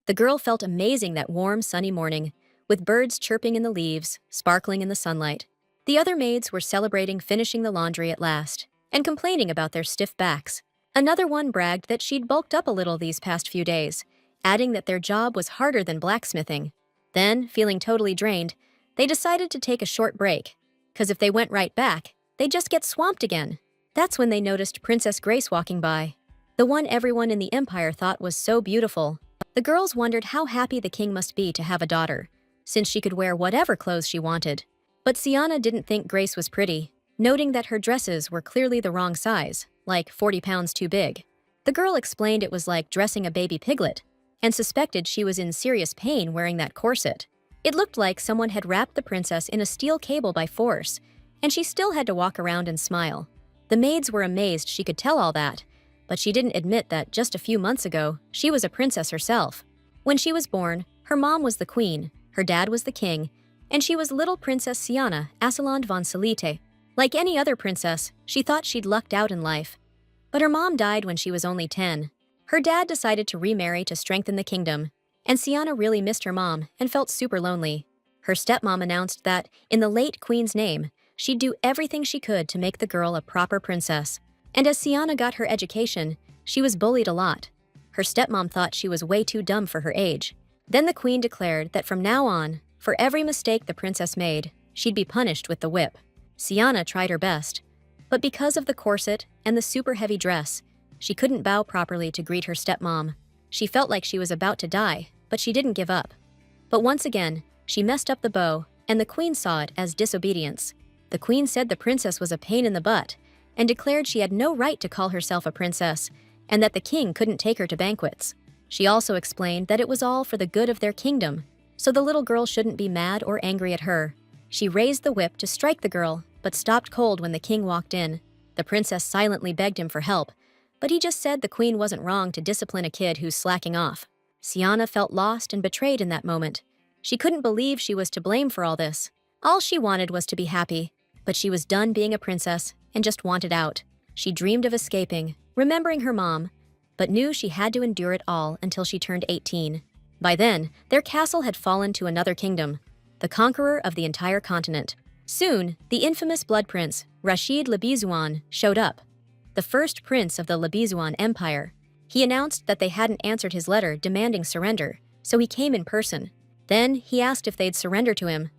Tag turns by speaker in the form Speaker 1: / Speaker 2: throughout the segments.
Speaker 1: The girl felt amazing that warm, sunny morning, with birds chirping in the leaves, sparkling in the sunlight. The other maids were celebrating finishing the laundry at last, and complaining about their stiff backs. Another one bragged that she'd bulked up a little these past few days, adding that their job was harder than blacksmithing. Then, feeling totally drained, they decided to take a short break, because if they went right back, they'd just get swamped again. That's when they noticed Princess Grace walking by, the one everyone in the empire thought was so beautiful. The girls wondered how happy the king must be to have a daughter, since she could wear whatever clothes she wanted. But Sienna didn't think Grace was pretty, noting that her dresses were clearly the wrong size, like 40 pounds too big. The girl explained it was like dressing a baby piglet, and suspected she was in serious pain wearing that corset. It looked like someone had wrapped the princess in a steel cable by force, and she still had to walk around and smile. The maids were amazed she could tell all that, but she didn't admit that just a few months ago, she was a princess herself. When she was born, her mom was the queen, her dad was the king, and she was little Princess Sienna Asseland von Salite. Like any other princess, she thought she'd lucked out in life. But her mom died when she was only 10. Her dad decided to remarry to strengthen the kingdom, and Sienna really missed her mom and felt super lonely. Her stepmom announced that, in the late queen's name, she'd do everything she could to make the girl a proper princess. And as Sienna got her education, she was bullied a lot. Her stepmom thought she was way too dumb for her age. Then the queen declared that from now on, for every mistake the princess made, she'd be punished with the whip. Sienna tried her best, but because of the corset and the super heavy dress, she couldn't bow properly to greet her stepmom. She felt like she was about to die, but she didn't give up. But once again, she messed up the bow, and the queen saw it as disobedience. The queen said the princess was a pain in the butt, and declared she had no right to call herself a princess, and that the king couldn't take her to banquets. She also explained that it was all for the good of their kingdom, so the little girl shouldn't be mad or angry at her. She raised the whip to strike the girl, but stopped cold when the king walked in. The princess silently begged him for help, but he just said the queen wasn't wrong to discipline a kid who's slacking off. Sienna felt lost and betrayed in that moment. She couldn't believe she was to blame for all this. All she wanted was to be happy, but she was done being a princess and just wanted out. She dreamed of escaping, remembering her mom, but knew she had to endure it all until she turned 18. By then, their castle had fallen to another kingdom, the conqueror of the entire continent. Soon, the infamous blood prince, Rashid Labizuan, showed up, the first prince of the Labizuan Empire. He announced that they hadn't answered his letter demanding surrender, so he came in person. Then, he asked if they'd surrender to him.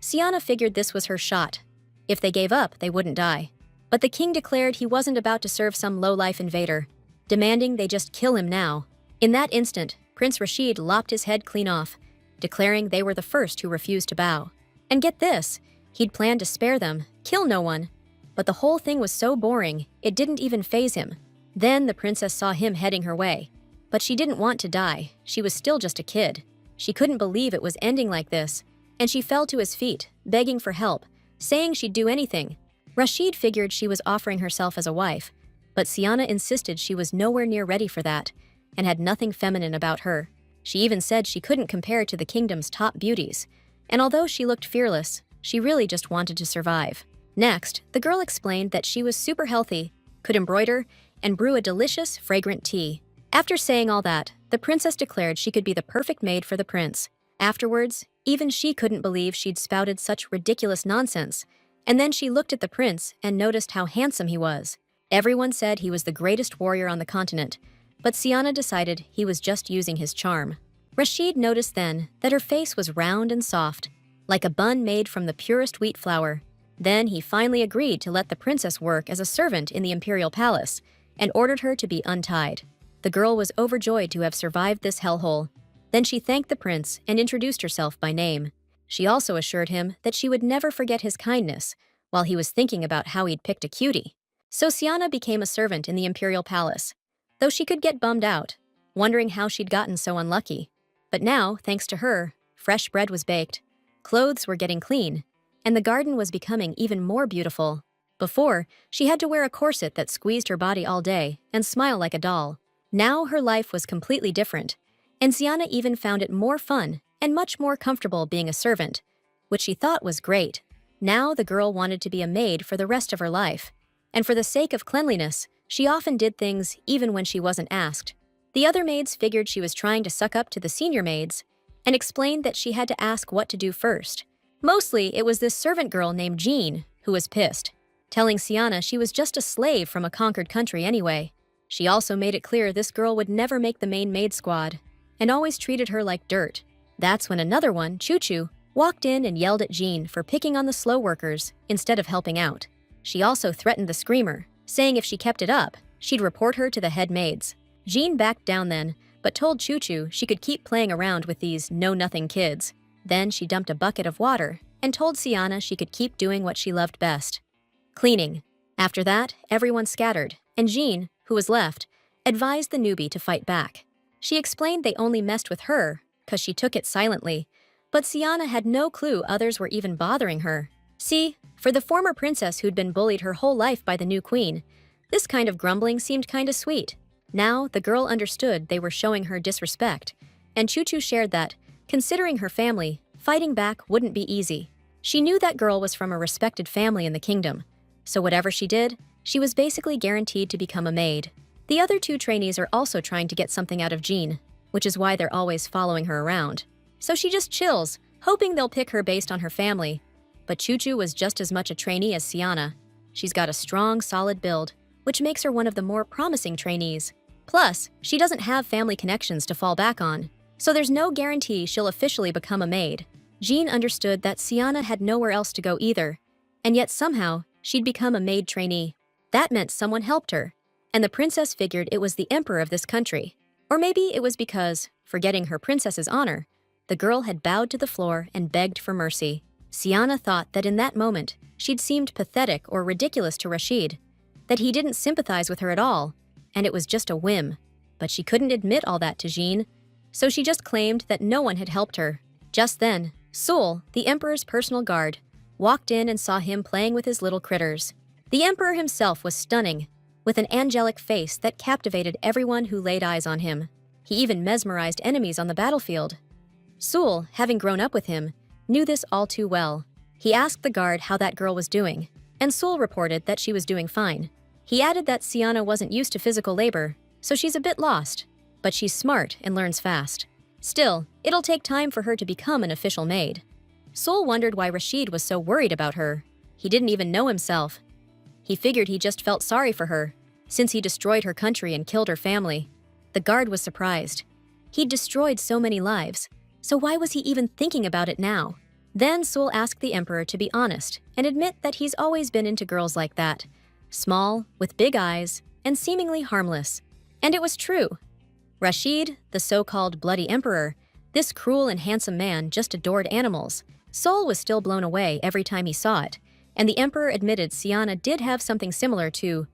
Speaker 1: Sienna figured this was her shot. If they gave up, they wouldn't die. But the king declared he wasn't about to serve some low-life invader, demanding they just kill him now. In that instant, Prince Rashid lopped his head clean off, declaring they were the first who refused to bow. And get this, he'd planned to spare them, kill no one. But the whole thing was so boring, it didn't even faze him. Then the princess saw him heading her way. But she didn't want to die, she was still just a kid. She couldn't believe it was ending like this, and she fell to his feet, begging for help, saying she'd do anything. Rashid figured she was offering herself as a wife, but Sienna insisted she was nowhere near ready for that, and had nothing feminine about her. She even said she couldn't compare to the kingdom's top beauties, and although she looked fearless, she really just wanted to survive. Next, the girl explained that she was super healthy, could embroider, and brew a delicious, fragrant tea. After saying all that, the princess declared she could be the perfect maid for the prince. Afterwards, even she couldn't believe she'd spouted such ridiculous nonsense, and then she looked at the prince and noticed how handsome he was. Everyone said he was the greatest warrior on the continent, but Sienna decided he was just using his charm. Rashid noticed then that her face was round and soft, like a bun made from the purest wheat flour. Then he finally agreed to let the princess work as a servant in the imperial palace, and ordered her to be untied. The girl was overjoyed to have survived this hellhole. Then she thanked the prince and introduced herself by name. She also assured him that she would never forget his kindness, while he was thinking about how he'd picked a cutie. So Sienna became a servant in the imperial palace, though she could get bummed out, wondering how she'd gotten so unlucky. But now, thanks to her, fresh bread was baked, clothes were getting clean, and the garden was becoming even more beautiful. Before, she had to wear a corset that squeezed her body all day and smile like a doll. Now her life was completely different, and Sienna even found it more fun and much more comfortable being a servant, which she thought was great. Now the girl wanted to be a maid for the rest of her life, and for the sake of cleanliness, she often did things even when she wasn't asked. The other maids figured she was trying to suck up to the senior maids and explained that she had to ask what to do first. Mostly, it was this servant girl named Jean who was pissed, telling Sienna she was just a slave from a conquered country anyway. She also made it clear this girl would never make the main maid squad and always treated her like dirt. That's when another one, Choo Choo, walked in and yelled at Jean for picking on the slow workers instead of helping out. She also threatened the screamer, saying if she kept it up, she'd report her to the head maids. Jean backed down then, but told Choo Choo she could keep playing around with these know-nothing kids. Then she dumped a bucket of water and told Sienna she could keep doing what she loved best: cleaning. After that, everyone scattered, and Jean, who was left, advised the newbie to fight back. She explained they only messed with her because she took it silently, but Sienna had no clue others were even bothering her. See, for the former princess who'd been bullied her whole life by the new queen, this kind of grumbling seemed kinda sweet. Now, the girl understood they were showing her disrespect, and Choo Choo shared that, considering her family, fighting back wouldn't be easy. She knew that girl was from a respected family in the kingdom, so whatever she did, she was basically guaranteed to become a maid. The other two trainees are also trying to get something out of Jean, which is why they're always following her around. So she just chills, hoping they'll pick her based on her family. But Choo Choo was just as much a trainee as Sienna. She's got a strong, solid build, which makes her one of the more promising trainees. Plus, she doesn't have family connections to fall back on, so there's no guarantee she'll officially become a maid. Jean understood that Sienna had nowhere else to go either, and yet somehow she'd become a maid trainee. That meant someone helped her, and the princess figured it was the emperor of this country. Or maybe it was because, forgetting her princess's honor, the girl had bowed to the floor and begged for mercy. Sienna thought that in that moment, she'd seemed pathetic or ridiculous to Rashid, that he didn't sympathize with her at all, and it was just a whim. But she couldn't admit all that to Jean, so she just claimed that no one had helped her. Just then, Sul, the emperor's personal guard, walked in and saw him playing with his little critters. The emperor himself was stunning, with an angelic face that captivated everyone who laid eyes on him. He even mesmerized enemies on the battlefield. Sul, having grown up with him, knew this all too well. He asked the guard how that girl was doing, and Sul reported that she was doing fine. He added that Sienna wasn't used to physical labor, so she's a bit lost, but she's smart and learns fast. Still, it'll take time for her to become an official maid. Sul wondered why Rashid was so worried about her. He didn't even know himself. He figured he just felt sorry for her, since he destroyed her country and killed her family. The guard was surprised. He'd destroyed so many lives, so why was he even thinking about it now? Then Sul asked the emperor to be honest and admit that he's always been into girls like that, small, with big eyes, and seemingly harmless. And it was true. Rashid, the so-called bloody emperor, this cruel and handsome man just adored animals. Sul was still blown away every time he saw it, and the emperor admitted Sienna did have something similar to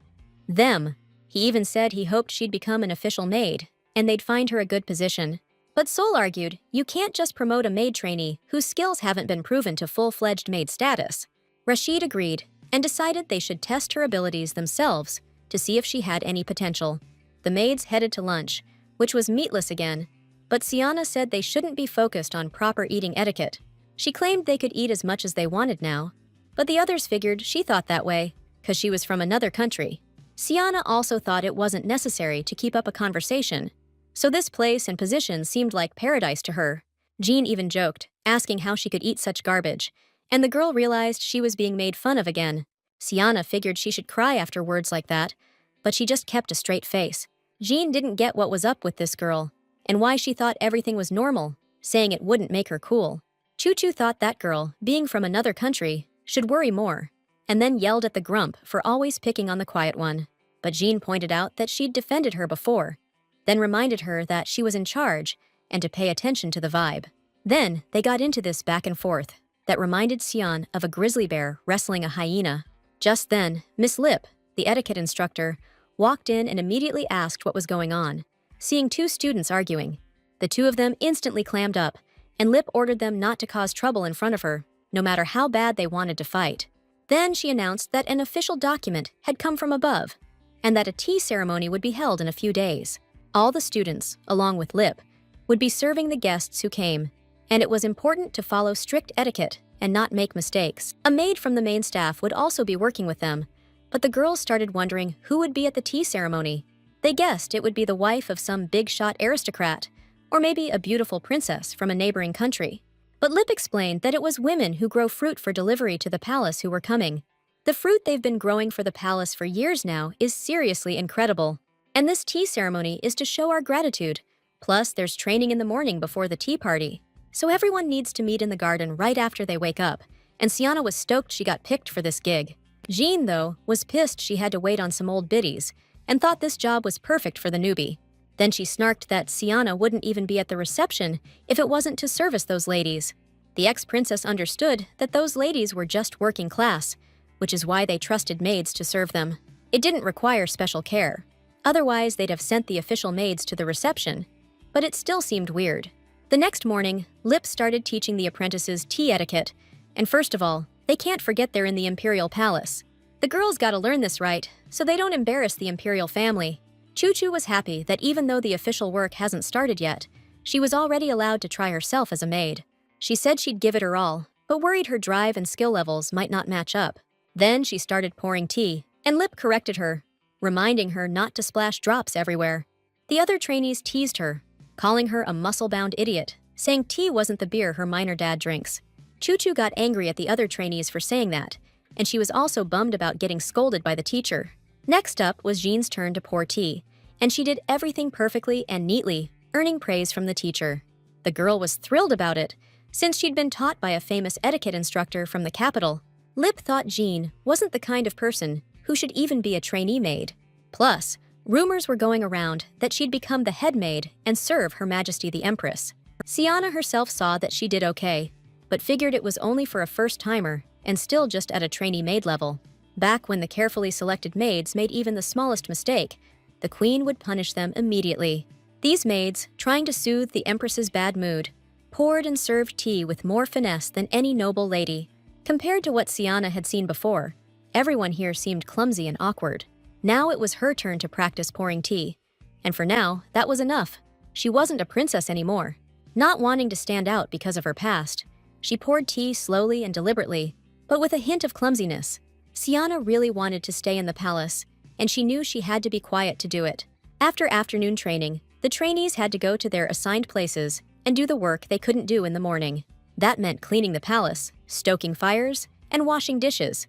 Speaker 1: them. He even said he hoped she'd become an official maid, and they'd find her a good position. But Sul argued, you can't just promote a maid trainee whose skills haven't been proven to full-fledged maid status. Rashid agreed, and decided they should test her abilities themselves to see if she had any potential. The maids headed to lunch, which was meatless again, but Sienna said they shouldn't be focused on proper eating etiquette. She claimed they could eat as much as they wanted now, but the others figured she thought that way, because she was from another country. Sienna also thought it wasn't necessary to keep up a conversation, so this place and position seemed like paradise to her. Jean even joked, asking how she could eat such garbage, and the girl realized she was being made fun of again. Sienna figured she should cry after words like that, but she just kept a straight face. Jean didn't get what was up with this girl, and why she thought everything was normal, saying it wouldn't make her cool. Choo Choo thought that girl, being from another country, should worry more, and then yelled at the grump for always picking on the quiet one. But Jean pointed out that she'd defended her before, then reminded her that she was in charge and to pay attention to the vibe. Then they got into this back and forth that reminded Sion of a grizzly bear wrestling a hyena. Just then, Miss Lip, the etiquette instructor, walked in and immediately asked what was going on. Seeing two students arguing, the two of them instantly clammed up, and Lip ordered them not to cause trouble in front of her, no matter how bad they wanted to fight. Then she announced that an official document had come from above, and that a tea ceremony would be held in a few days. All the students, along with Lip, would be serving the guests who came, and it was important to follow strict etiquette and not make mistakes. A maid from the main staff would also be working with them, but the girls started wondering who would be at the tea ceremony. They guessed it would be the wife of some big-shot aristocrat, or maybe a beautiful princess from a neighboring country. But Lip explained that it was women who grow fruit for delivery to the palace who were coming. The fruit they've been growing for the palace for years now is seriously incredible. And this tea ceremony is to show our gratitude. Plus, there's training in the morning before the tea party. So everyone needs to meet in the garden right after they wake up, and Sienna was stoked she got picked for this gig. Jean, though, was pissed she had to wait on some old biddies, and thought this job was perfect for the newbie. Then she snarked that Sienna wouldn't even be at the reception if it wasn't to service those ladies. The ex-princess understood that those ladies were just working class, which is why they trusted maids to serve them. It didn't require special care. Otherwise, they'd have sent the official maids to the reception. But it still seemed weird. The next morning, Lip started teaching the apprentices tea etiquette. And first of all, they can't forget they're in the imperial palace. The girls gotta learn this right, so they don't embarrass the imperial family. Choo-Choo was happy that even though the official work hasn't started yet, she was already allowed to try herself as a maid. She said she'd give it her all, but worried her drive and skill levels might not match up. Then she started pouring tea, and Lip corrected her, reminding her not to splash drops everywhere. The other trainees teased her, calling her a muscle-bound idiot, saying tea wasn't the beer her minor dad drinks. Choo-Choo got angry at the other trainees for saying that, and she was also bummed about getting scolded by the teacher. Next up was Jean's turn to pour tea, and she did everything perfectly and neatly, earning praise from the teacher. The girl was thrilled about it, since she'd been taught by a famous etiquette instructor from the capital. Lip thought Jean wasn't the kind of person who should even be a trainee maid. Plus, rumors were going around that she'd become the head maid and serve Her Majesty the Empress. Sienna herself saw that she did okay, but figured it was only for a first-timer and still just at a trainee maid level. Back when the carefully selected maids made even the smallest mistake, the queen would punish them immediately. These maids, trying to soothe the Empress's bad mood, poured and served tea with more finesse than any noble lady. Compared to what Sienna had seen before, everyone here seemed clumsy and awkward. Now it was her turn to practice pouring tea. And for now, that was enough. She wasn't a princess anymore. Not wanting to stand out because of her past, she poured tea slowly and deliberately, but with a hint of clumsiness. Sienna really wanted to stay in the palace, and she knew she had to be quiet to do it. After afternoon training, the trainees had to go to their assigned places and do the work they couldn't do in the morning. That meant cleaning the palace, stoking fires, and washing dishes.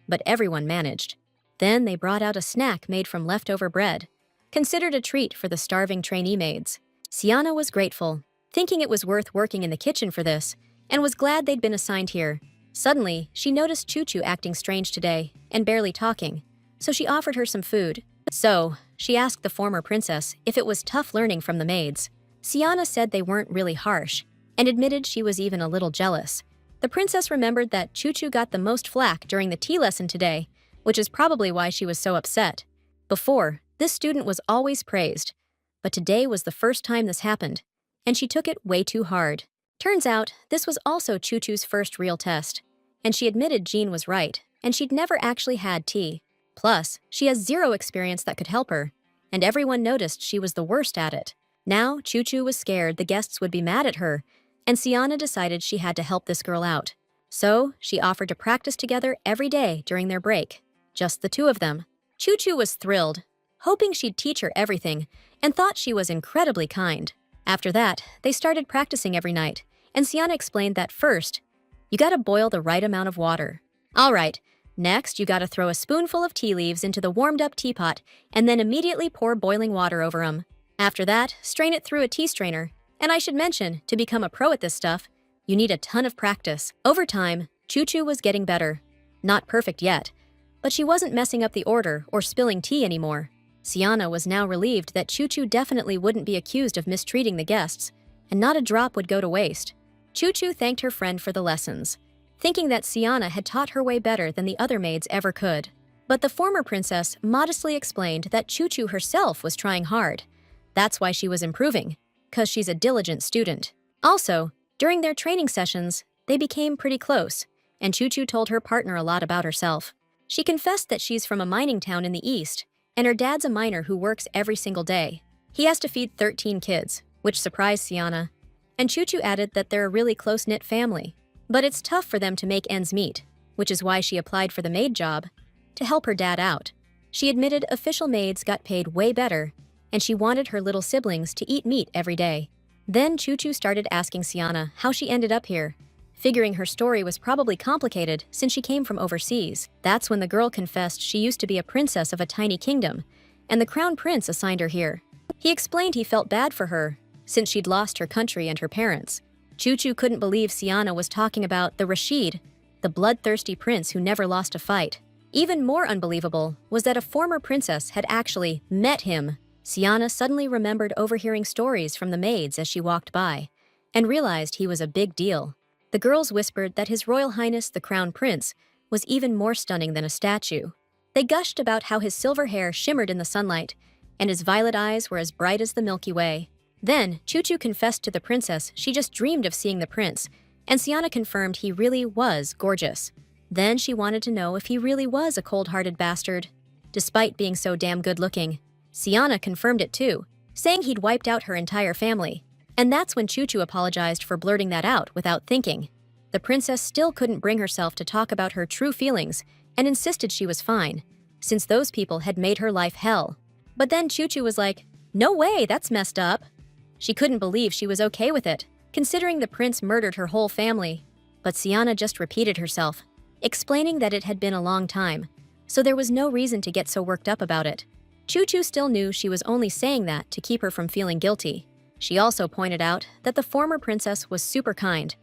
Speaker 1: But everyone managed. Then they brought out a snack made from leftover bread, considered a treat for the starving trainee maids. Sienna was grateful, thinking it was worth working in the kitchen for this, and was glad they'd been assigned here. Suddenly, she noticed Choo-Choo acting strange today and barely talking, so she offered her some food. So, she asked the former princess if it was tough learning from the maids. Sienna said they weren't really harsh, and admitted she was even a little jealous. The princess remembered that Choo-Choo got the most flack during the tea lesson today, which is probably why she was so upset. Before, this student was always praised, but today was the first time this happened, and she took it way too hard. Turns out, this was also Choo-Choo's first real test, and she admitted Jean was right, and she'd never actually had tea. Plus, she has zero experience that could help her, and everyone noticed she was the worst at it. Now, Choo-Choo was scared the guests would be mad at her, and Sienna decided she had to help this girl out. So, she offered to practice together every day during their break. Just the two of them. Choo-Choo was thrilled, hoping she'd teach her everything, and thought she was incredibly kind. After that, they started practicing every night, and Sienna explained that first, you gotta boil the right amount of water. Alright, next you gotta throw a spoonful of tea leaves into the warmed-up teapot and then immediately pour boiling water over 'em. After that, strain it through a tea strainer. And I should mention, to become a pro at this stuff, you need a ton of practice. Over time, Choo-Choo was getting better. Not perfect yet, but she wasn't messing up the order or spilling tea anymore. Sienna was now relieved that Choo-Choo definitely wouldn't be accused of mistreating the guests, and not a drop would go to waste. Choo-Choo thanked her friend for the lessons, thinking that Sienna had taught her way better than the other maids ever could. But the former princess modestly explained that Choo-Choo herself was trying hard. That's why she was improving, 'cause she's a diligent student. Also, during their training sessions, they became pretty close, and Choo-Choo told her partner a lot about herself. She confessed that she's from a mining town in the east, and her dad's a miner who works every single day. He has to feed 13 kids, which surprised Sienna. And Choo-Choo added that they're a really close-knit family, but it's tough for them to make ends meet, which is why she applied for the maid job, to help her dad out. She admitted official maids got paid way better, and she wanted her little siblings to eat meat every day. Then Choo-Choo started asking Sienna how she ended up here, figuring her story was probably complicated since she came from overseas. That's when the girl confessed she used to be a princess of a tiny kingdom, and the crown prince assigned her here. He explained he felt bad for her, since she'd lost her country and her parents. Choo-Choo couldn't believe Sienna was talking about the Rashid, the bloodthirsty prince who never lost a fight. Even more unbelievable was that a former princess had actually met him. Sienna suddenly remembered overhearing stories from the maids as she walked by, and realized he was a big deal. The girls whispered that His Royal Highness the Crown Prince was even more stunning than a statue. They gushed about how his silver hair shimmered in the sunlight, and his violet eyes were as bright as the Milky Way. Then, Choo-Choo confessed to the princess she just dreamed of seeing the prince, and Sienna confirmed he really was gorgeous. Then she wanted to know if he really was a cold-hearted bastard. Despite being so damn good-looking, Sienna confirmed it too, saying he'd wiped out her entire family. And that's when Choo-Choo apologized for blurting that out without thinking. The princess still couldn't bring herself to talk about her true feelings and insisted she was fine, since those people had made her life hell. But then Choo-Choo was like, "No way, that's messed up." She couldn't believe she was okay with it, considering the prince murdered her whole family. But Sienna just repeated herself, explaining that it had been a long time, so there was no reason to get so worked up about it. Choo-Choo still knew she was only saying that to keep her from feeling guilty. She also pointed out that the former princess was super kind,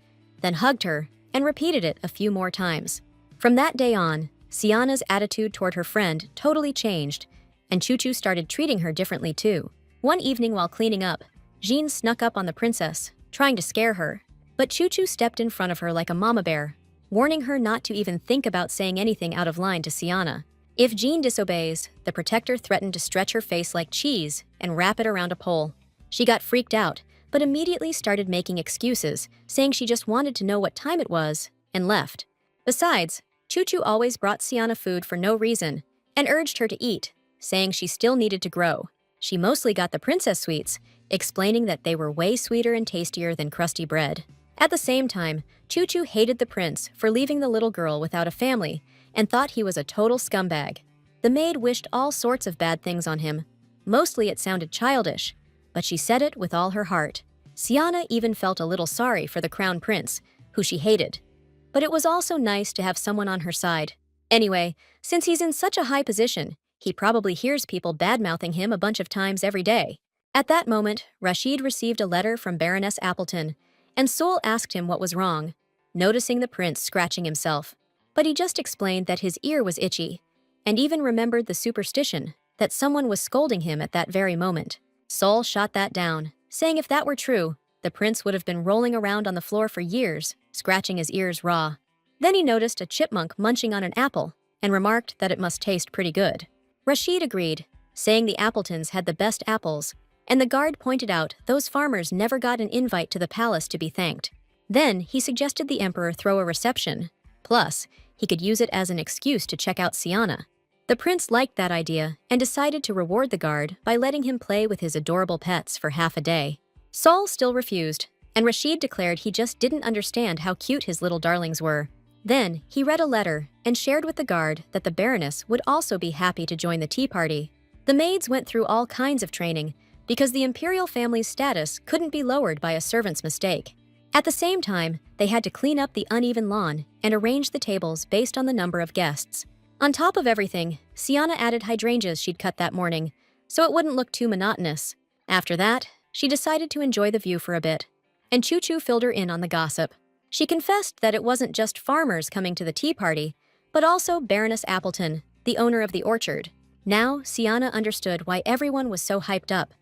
Speaker 1: then hugged her and repeated it a few more times. From that day on, Sienna's attitude toward her friend totally changed, and Choo-Choo started treating her differently too. One evening while cleaning up, Jean snuck up on the princess, trying to scare her. But Choo-Choo stepped in front of her like a mama bear, warning her not to even think about saying anything out of line to Sienna. If Jean disobeys, the protector threatened to stretch her face like cheese and wrap it around a pole. She got freaked out, but immediately started making excuses, saying she just wanted to know what time it was, and left. Besides, Choo-Choo always brought Sienna food for no reason, and urged her to eat, saying she still needed to grow. She mostly got the princess sweets, explaining that they were way sweeter and tastier than crusty bread. At the same time, Choo-Choo hated the prince for leaving the little girl without a family, and thought he was a total scumbag. The maid wished all sorts of bad things on him. Mostly it sounded childish, but she said it with all her heart. Sienna even felt a little sorry for the crown prince, who she hated. But it was also nice to have someone on her side. Anyway, since he's in such a high position, he probably hears people bad-mouthing him a bunch of times every day. At that moment, Rashid received a letter from Baroness Appleton, and Sol asked him what was wrong, noticing the prince scratching himself. But he just explained that his ear was itchy, and even remembered the superstition that someone was scolding him at that very moment. Sol shot that down, saying if that were true, the prince would have been rolling around on the floor for years, scratching his ears raw. Then he noticed a chipmunk munching on an apple, and remarked that it must taste pretty good. Rashid agreed, saying the Appletons had the best apples, and the guard pointed out those farmers never got an invite to the palace to be thanked. Then he suggested the emperor throw a reception. Plus, he could use it as an excuse to check out Sienna. The prince liked that idea and decided to reward the guard by letting him play with his adorable pets for half a day. Sol still refused, and Rashid declared he just didn't understand how cute his little darlings were. Then, he read a letter and shared with the guard that the Baroness would also be happy to join the tea party. The maids went through all kinds of training because the imperial family's status couldn't be lowered by a servant's mistake. At the same time, they had to clean up the uneven lawn and arrange the tables based on the number of guests. On top of everything, Sienna added hydrangeas she'd cut that morning, so it wouldn't look too monotonous. After that, she decided to enjoy the view for a bit, and Choo-Choo filled her in on the gossip. She confessed that it wasn't just farmers coming to the tea party, but also Baroness Appleton, the owner of the orchard. Now, Sienna understood why everyone was so hyped up.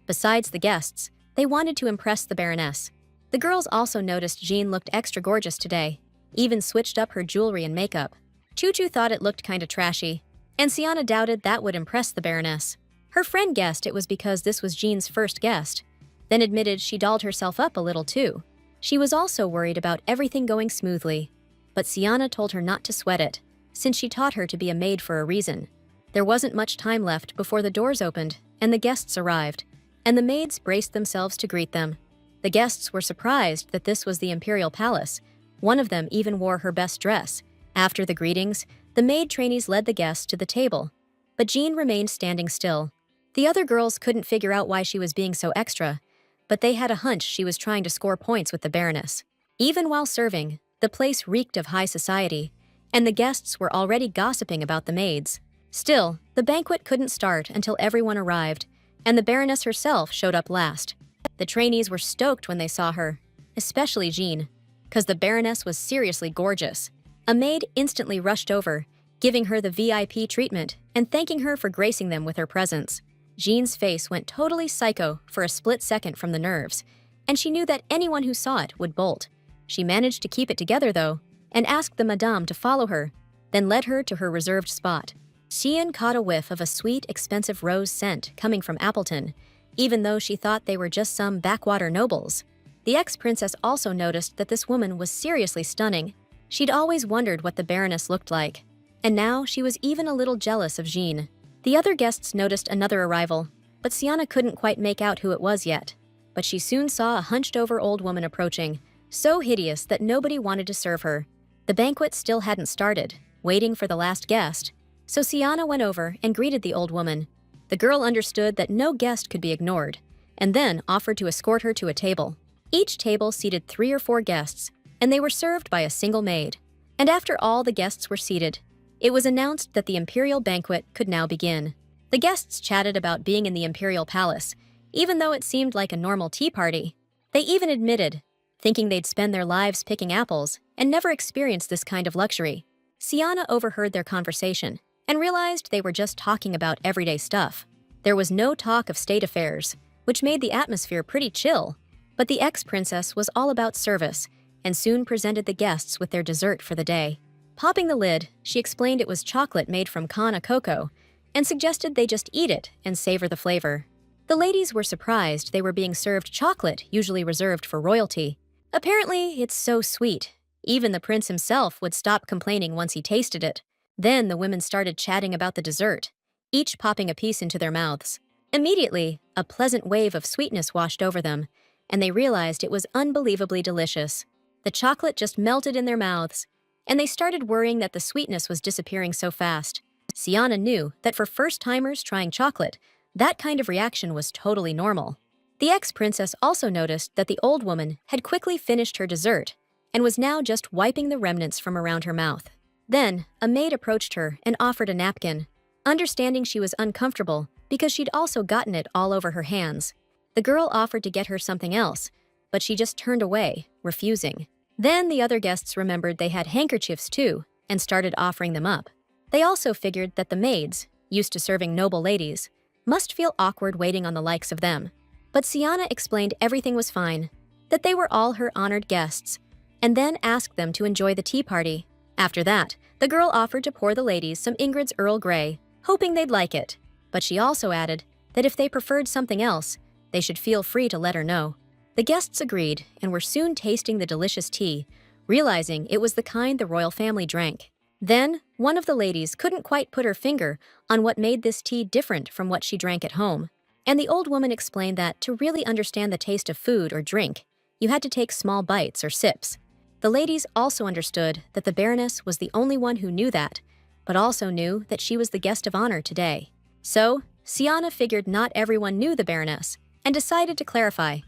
Speaker 1: Besides the guests, they wanted to impress the Baroness. The girls also noticed Jean looked extra gorgeous today, even switched up her jewelry and makeup. Choo-Choo thought it looked kinda trashy, and Sienna doubted that would impress the Baroness. Her friend guessed it was because this was Jean's first guest, then admitted she dolled herself up a little too. She was also worried about everything going smoothly, but Sienna told her not to sweat it, since she taught her to be a maid for a reason. There wasn't much time left before the doors opened and the guests arrived, and the maids braced themselves to greet them. The guests were surprised that this was the imperial palace. One of them even wore her best dress. After the greetings, the maid trainees led the guests to the table, but Jean remained standing still. The other girls couldn't figure out why she was being so extra, but they had a hunch she was trying to score points with the Baroness. Even while serving, the place reeked of high society, and the guests were already gossiping about the maids. Still, the banquet couldn't start until everyone arrived, and the Baroness herself showed up last. The trainees were stoked when they saw her, especially Jean, because the Baroness was seriously gorgeous. A maid instantly rushed over, giving her the VIP treatment and thanking her for gracing them with her presence. Jean's face went totally psycho for a split second from the nerves, and she knew that anyone who saw it would bolt. She managed to keep it together, though, and asked the madame to follow her, then led her to her reserved spot. Xian caught a whiff of a sweet, expensive rose scent coming from Appleton, even though she thought they were just some backwater nobles. The ex-princess also noticed that this woman was seriously stunning. She'd always wondered what the Baroness looked like, and now she was even a little jealous of Jean. The other guests noticed another arrival, but Siana couldn't quite make out who it was yet. But she soon saw a hunched-over old woman approaching, so hideous that nobody wanted to serve her. The banquet still hadn't started, waiting for the last guest, so Siana went over and greeted the old woman. The girl understood that no guest could be ignored, and then offered to escort her to a table. Each table seated 3 or 4 guests, and they were served by a single maid. And after all the guests were seated, it was announced that the imperial banquet could now begin. The guests chatted about being in the imperial palace, even though it seemed like a normal tea party. They even admitted, thinking they'd spend their lives picking apples and never experience this kind of luxury. Siana overheard their conversation and realized they were just talking about everyday stuff. There was no talk of state affairs, which made the atmosphere pretty chill. But the ex-princess was all about service and soon presented the guests with their dessert for the day. Popping the lid, she explained it was chocolate made from Kana cocoa and suggested they just eat it and savor the flavor. The ladies were surprised they were being served chocolate usually reserved for royalty. Apparently, it's so sweet. Even the prince himself would stop complaining once he tasted it. Then the women started chatting about the dessert, each popping a piece into their mouths. Immediately, a pleasant wave of sweetness washed over them, and they realized it was unbelievably delicious. The chocolate just melted in their mouths, and they started worrying that the sweetness was disappearing so fast. Siana knew that for first-timers trying chocolate, that kind of reaction was totally normal. The ex-princess also noticed that the old woman had quickly finished her dessert and was now just wiping the remnants from around her mouth. Then, a maid approached her and offered a napkin, understanding she was uncomfortable because she'd also gotten it all over her hands. The girl offered to get her something else, but she just turned away, refusing. Then the other guests remembered they had handkerchiefs too and started offering them up. They also figured that the maids, used to serving noble ladies, must feel awkward waiting on the likes of them. But Siana explained everything was fine, that they were all her honored guests, and then asked them to enjoy the tea party. After that, the girl offered to pour the ladies some Ingrid's Earl Grey, hoping they'd like it. But she also added that if they preferred something else, they should feel free to let her know. The guests agreed and were soon tasting the delicious tea, realizing it was the kind the royal family drank. Then, one of the ladies couldn't quite put her finger on what made this tea different from what she drank at home, and the old woman explained that to really understand the taste of food or drink, you had to take small bites or sips. The ladies also understood that the Baroness was the only one who knew that, but also knew that she was the guest of honor today. So, Siana figured not everyone knew the Baroness, and decided to clarify.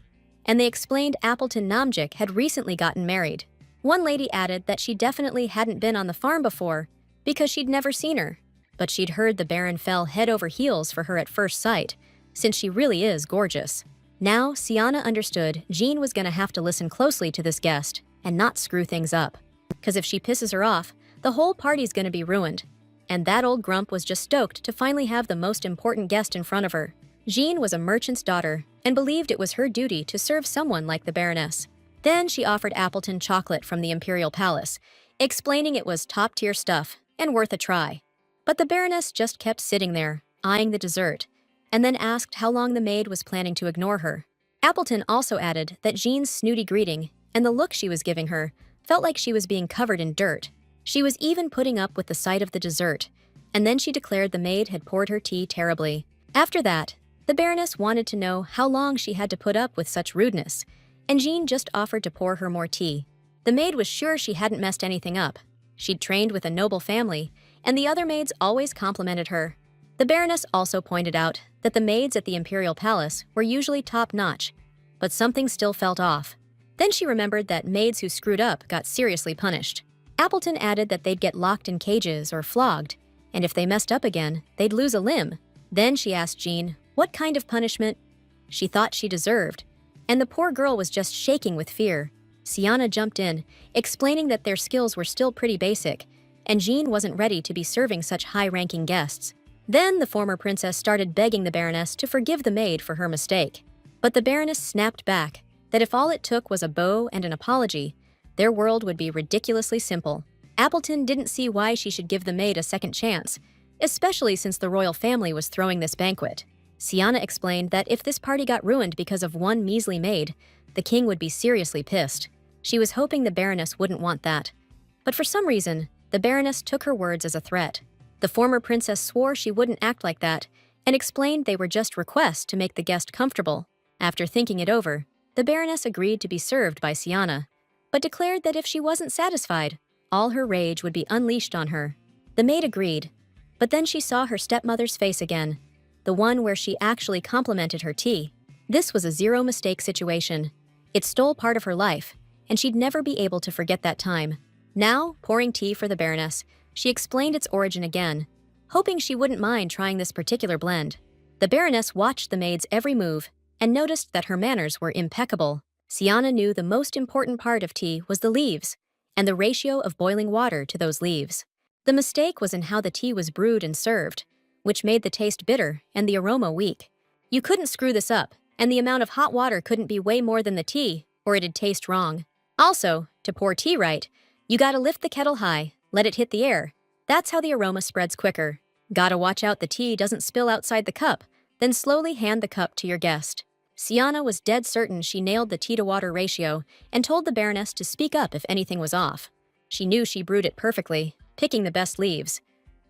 Speaker 1: And they explained Appleton Namjik had recently gotten married. One lady added that she definitely hadn't been on the farm before because she'd never seen her, but she'd heard the Baron fell head over heels for her at first sight, since she really is gorgeous. Now, Siana understood Jean was going to have to listen closely to this guest and not screw things up. Because if she pisses her off, the whole party's going to be ruined. And that old grump was just stoked to finally have the most important guest in front of her. Jean was a merchant's daughter and believed it was her duty to serve someone like the Baroness. Then she offered Appleton chocolate from the Imperial Palace, explaining it was top-tier stuff and worth a try. But the Baroness just kept sitting there, eyeing the dessert, and then asked how long the maid was planning to ignore her. Appleton also added that Jean's snooty greeting and the look she was giving her felt like she was being covered in dirt. She was even putting up with the sight of the dessert, and then she declared the maid had poured her tea terribly. After that, the Baroness wanted to know how long she had to put up with such rudeness, and Jean just offered to pour her more tea. The maid was sure she hadn't messed anything up. She'd trained with a noble family, and the other maids always complimented her. The Baroness also pointed out that the maids at the Imperial Palace were usually top-notch, but something still felt off. Then she remembered that maids who screwed up got seriously punished. Appleton added that they'd get locked in cages or flogged, and if they messed up again, they'd lose a limb. Then she asked Jean what kind of punishment she thought she deserved, and the poor girl was just shaking with fear. Sienna jumped in, explaining that their skills were still pretty basic, and Jean wasn't ready to be serving such high-ranking guests. Then the former princess started begging the Baroness to forgive the maid for her mistake. But the Baroness snapped back that if all it took was a bow and an apology, their world would be ridiculously simple. Appleton didn't see why she should give the maid a second chance, especially since the royal family was throwing this banquet. Sienna explained that if this party got ruined because of one measly maid, the king would be seriously pissed. She was hoping the Baroness wouldn't want that. But for some reason, the Baroness took her words as a threat. The former princess swore she wouldn't act like that and explained they were just requests to make the guest comfortable. After thinking it over, the Baroness agreed to be served by Sienna, but declared that if she wasn't satisfied, all her rage would be unleashed on her. The maid agreed, but then she saw her stepmother's face again, the one where she actually complimented her tea. This was a zero-mistake situation. It stole part of her life, and she'd never be able to forget that time. Now, pouring tea for the Baroness, she explained its origin again, hoping she wouldn't mind trying this particular blend. The Baroness watched the maid's every move and noticed that her manners were impeccable. Sienna knew the most important part of tea was the leaves and the ratio of boiling water to those leaves. The mistake was in how the tea was brewed and served, which made the taste bitter and the aroma weak. You couldn't screw this up, and the amount of hot water couldn't be way more than the tea, or it'd taste wrong. Also, to pour tea right, you gotta lift the kettle high, let it hit the air. That's how the aroma spreads quicker. Gotta watch out the tea doesn't spill outside the cup, then slowly hand the cup to your guest. Sienna was dead certain she nailed the tea-to-water ratio and told the Baroness to speak up if anything was off. She knew she brewed it perfectly, picking the best leaves.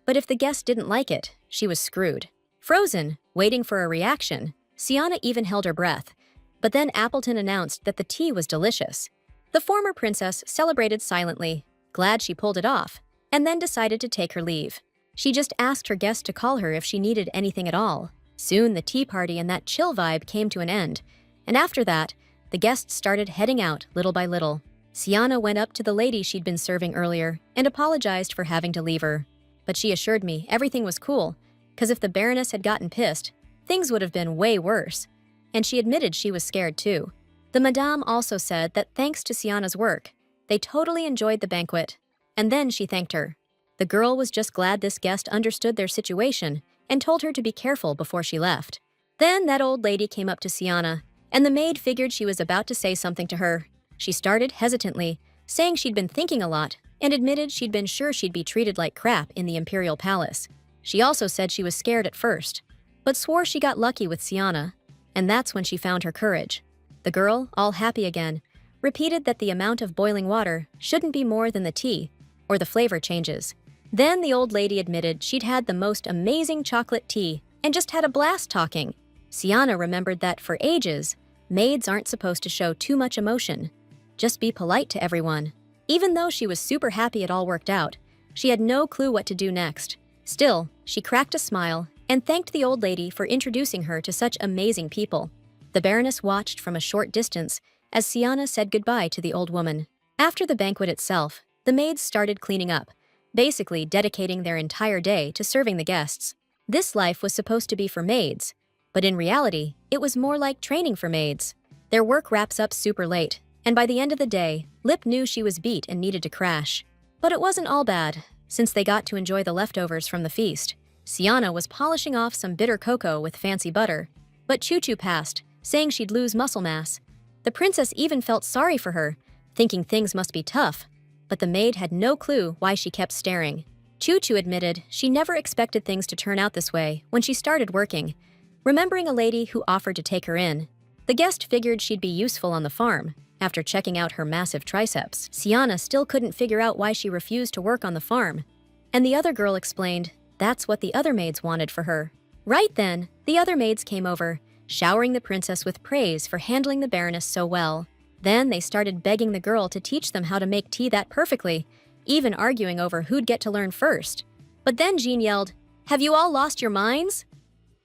Speaker 1: But if the guest didn't like it, she was screwed. Frozen, waiting for a reaction, Sienna even held her breath. But then Appleton announced that the tea was delicious. The former princess celebrated silently, glad she pulled it off, and then decided to take her leave. She just asked her guest to call her if she needed anything at all. Soon the tea party and that chill vibe came to an end, and after that, the guests started heading out little by little. Sienna went up to the lady she'd been serving earlier and apologized for having to leave her. But she assured me everything was cool, because if the Baroness had gotten pissed, things would have been way worse. And she admitted she was scared too. The Madame also said that thanks to Sienna's work, they totally enjoyed the banquet, and then she thanked her. The girl was just glad this guest understood their situation and told her to be careful before she left. Then that old lady came up to Sienna, and the maid figured she was about to say something to her. She started hesitantly, saying she'd been thinking a lot, and admitted she'd been sure she'd be treated like crap in the Imperial Palace. She also said she was scared at first, but swore she got lucky with Sienna, and that's when she found her courage. The girl, all happy again, repeated that the amount of boiling water shouldn't be more than the tea, or the flavor changes. Then the old lady admitted she'd had the most amazing chocolate tea and just had a blast talking. Sienna remembered that for ages, maids aren't supposed to show too much emotion. Just be polite to everyone. Even though she was super happy it all worked out, she had no clue what to do next. Still, she cracked a smile and thanked the old lady for introducing her to such amazing people. The Baroness watched from a short distance as Sienna said goodbye to the old woman. After the banquet itself, the maids started cleaning up, basically dedicating their entire day to serving the guests. This life was supposed to be for maids, but in reality, it was more like training for maids. Their work wraps up super late, and by the end of the day, Lip knew she was beat and needed to crash. But it wasn't all bad, since they got to enjoy the leftovers from the feast. Sienna was polishing off some bitter cocoa with fancy butter, but Choo Choo passed, saying she'd lose muscle mass. The princess even felt sorry for her, thinking things must be tough, but the maid had no clue why she kept staring. Choo Choo admitted she never expected things to turn out this way when she started working, remembering a lady who offered to take her in. The guest figured she'd be useful on the farm. After checking out her massive triceps, Sienna still couldn't figure out why she refused to work on the farm. And the other girl explained that's what the other maids wanted for her. Right then, the other maids came over, showering the princess with praise for handling the Baroness so well. Then they started begging the girl to teach them how to make tea that perfectly, even arguing over who'd get to learn first. But then Jean yelled, Have you all lost your minds?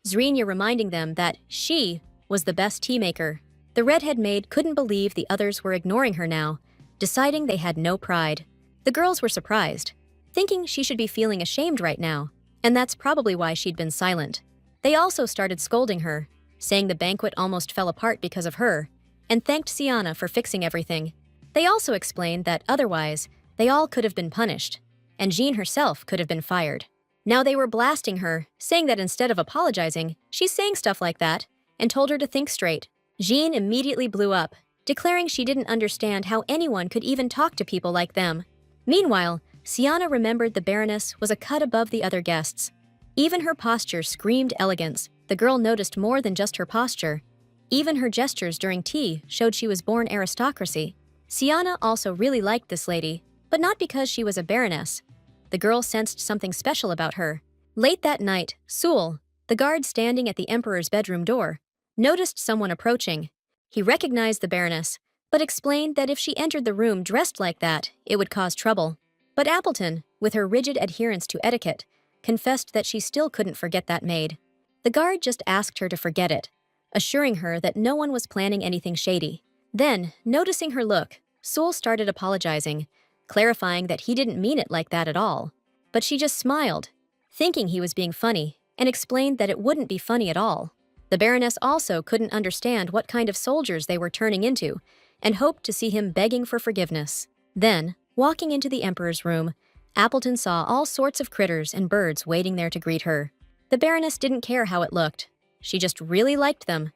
Speaker 1: Zrenia reminding them that she was the best tea maker. The redhead maid couldn't believe the others were ignoring her now, deciding they had no pride. The girls were surprised, thinking she should be feeling ashamed right now, and that's probably why she'd been silent. They also started scolding her, saying the banquet almost fell apart because of her, and thanked Siana for fixing everything. They also explained that otherwise, they all could have been punished, and Jean herself could have been fired. Now they were blasting her, saying that instead of apologizing, she's saying stuff like that, and told her to think straight. Jean immediately blew up, declaring she didn't understand how anyone could even talk to people like them. Meanwhile, Siana remembered the Baroness was a cut above the other guests. Even her posture screamed elegance. The girl noticed more than just her posture. Even her gestures during tea showed she was born aristocracy. Siana also really liked this lady, but not because she was a baroness. The girl sensed something special about her. Late that night, Sul, the guard standing at the emperor's bedroom door, noticed someone approaching. He recognized the baroness, but explained that if she entered the room dressed like that, it would cause trouble. But Appleton, with her rigid adherence to etiquette, confessed that she still couldn't forget that maid. The guard just asked her to forget it, assuring her that no one was planning anything shady. Then, noticing her look, Sul started apologizing, clarifying that he didn't mean it like that at all. But she just smiled, thinking he was being funny, and explained that it wouldn't be funny at all. The Baroness also couldn't understand what kind of soldiers they were turning into, and hoped to see him begging for forgiveness. Then, walking into the Emperor's room, Appleton saw all sorts of critters and birds waiting there to greet her. The Baroness didn't care how it looked. She just really liked them.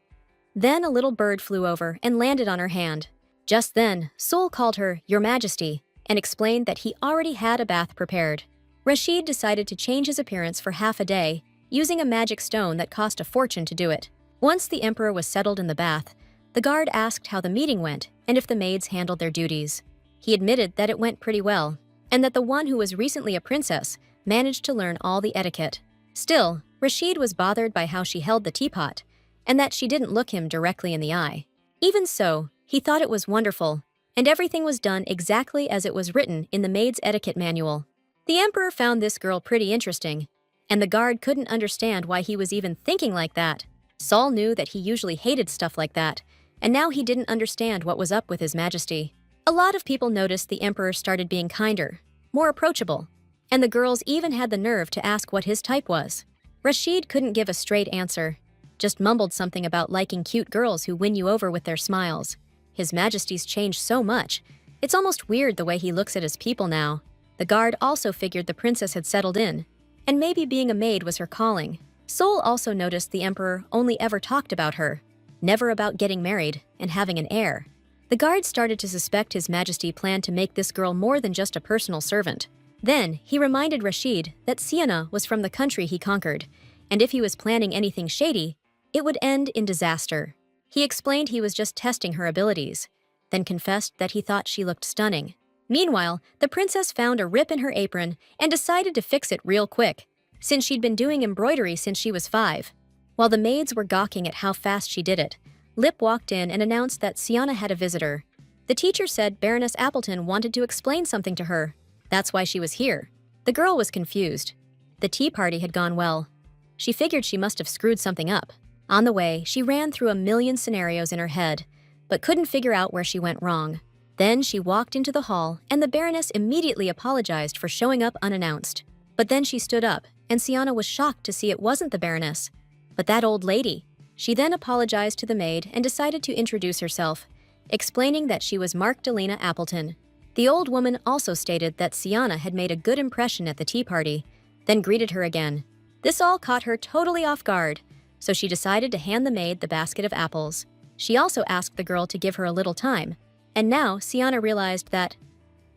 Speaker 1: Then a little bird flew over and landed on her hand. Just then, Sul called her Your Majesty and explained that he already had a bath prepared. Rashid decided to change his appearance for half a day, using a magic stone that cost a fortune to do it. Once the Emperor was settled in the bath, the guard asked how the meeting went and if the maids handled their duties. He admitted that it went pretty well, and that the one who was recently a princess managed to learn all the etiquette. Still, Rashid was bothered by how she held the teapot, and that she didn't look him directly in the eye. Even so, he thought it was wonderful, and everything was done exactly as it was written in the maid's etiquette manual. The Emperor found this girl pretty interesting, and the guard couldn't understand why he was even thinking like that. Saul knew that he usually hated stuff like that, and now he didn't understand what was up with His Majesty. A lot of people noticed the Emperor started being kinder, more approachable, and the girls even had the nerve to ask what his type was. Rashid couldn't give a straight answer, just mumbled something about liking cute girls who win you over with their smiles. His Majesty's changed so much, it's almost weird the way he looks at his people now. The guard also figured the princess had settled in, and maybe being a maid was her calling. Sol also noticed the Emperor only ever talked about her, never about getting married and having an heir. The guard started to suspect His Majesty planned to make this girl more than just a personal servant. Then, he reminded Rashid that Siena was from the country he conquered, and if he was planning anything shady, it would end in disaster. He explained he was just testing her abilities, then confessed that he thought she looked stunning. Meanwhile, the princess found a rip in her apron and decided to fix it real quick, since she'd been doing embroidery since she was 5. While the maids were gawking at how fast she did it, Lip walked in and announced that Siana had a visitor. The teacher said Baroness Appleton wanted to explain something to her. That's why she was here. The girl was confused. The tea party had gone well. She figured she must have screwed something up. On the way, she ran through a million scenarios in her head, but couldn't figure out where she went wrong. Then she walked into the hall, and the Baroness immediately apologized for showing up unannounced. But then she stood up, and Siana was shocked to see it wasn't the Baroness, but that old lady. She then apologized to the maid and decided to introduce herself, explaining that she was Mark-Delina Appleton. The old woman also stated that Siana had made a good impression at the tea party, then greeted her again. This all caught her totally off guard, so she decided to hand the maid the basket of apples. She also asked the girl to give her a little time, and now Siana realized that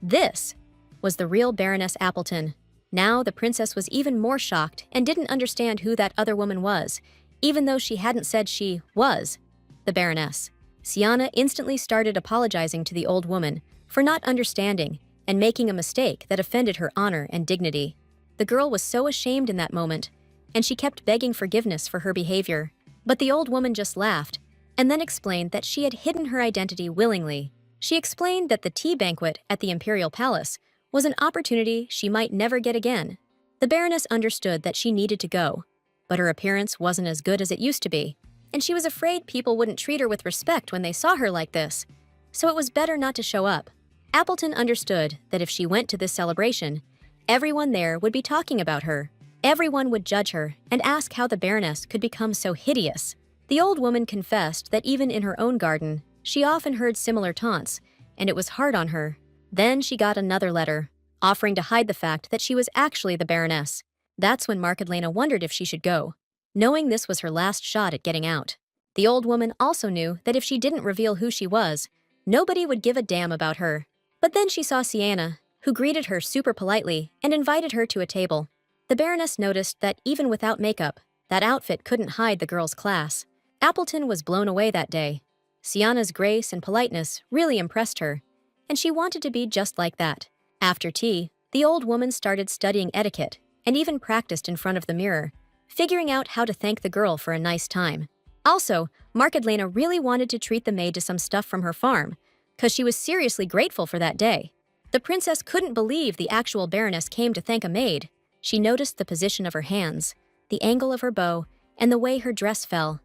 Speaker 1: this was the real Baroness Appleton. Now the princess was even more shocked and didn't understand who that other woman was, even though she hadn't said she was the Baroness. Siana instantly started apologizing to the old woman for not understanding and making a mistake that offended her honor and dignity. The girl was so ashamed in that moment, and she kept begging forgiveness for her behavior. But the old woman just laughed, and then explained that she had hidden her identity willingly. She explained that the tea banquet at the Imperial Palace was an opportunity she might never get again. The Baroness understood that she needed to go, but her appearance wasn't as good as it used to be, and she was afraid people wouldn't treat her with respect when they saw her like this, so it was better not to show up. Appleton understood that if she went to this celebration, everyone there would be talking about her. Everyone would judge her and ask how the Baroness could become so hideous. The old woman confessed that even in her own garden, she often heard similar taunts, and it was hard on her. Then she got another letter, offering to hide the fact that she was actually the Baroness. That's when Markedlena wondered if she should go, knowing this was her last shot at getting out. The old woman also knew that if she didn't reveal who she was, nobody would give a damn about her. But then she saw Sienna, who greeted her super politely and invited her to a table. The Baroness noticed that even without makeup, that outfit couldn't hide the girl's class. Appleton was blown away that day. Sienna's grace and politeness really impressed her, and she wanted to be just like that. After tea, the old woman started studying etiquette and even practiced in front of the mirror, figuring out how to thank the girl for a nice time. Also, Markedlena really wanted to treat the maid to some stuff from her farm, because she was seriously grateful for that day. The princess couldn't believe the actual Baroness came to thank a maid. She noticed the position of her hands, the angle of her bow, and the way her dress fell.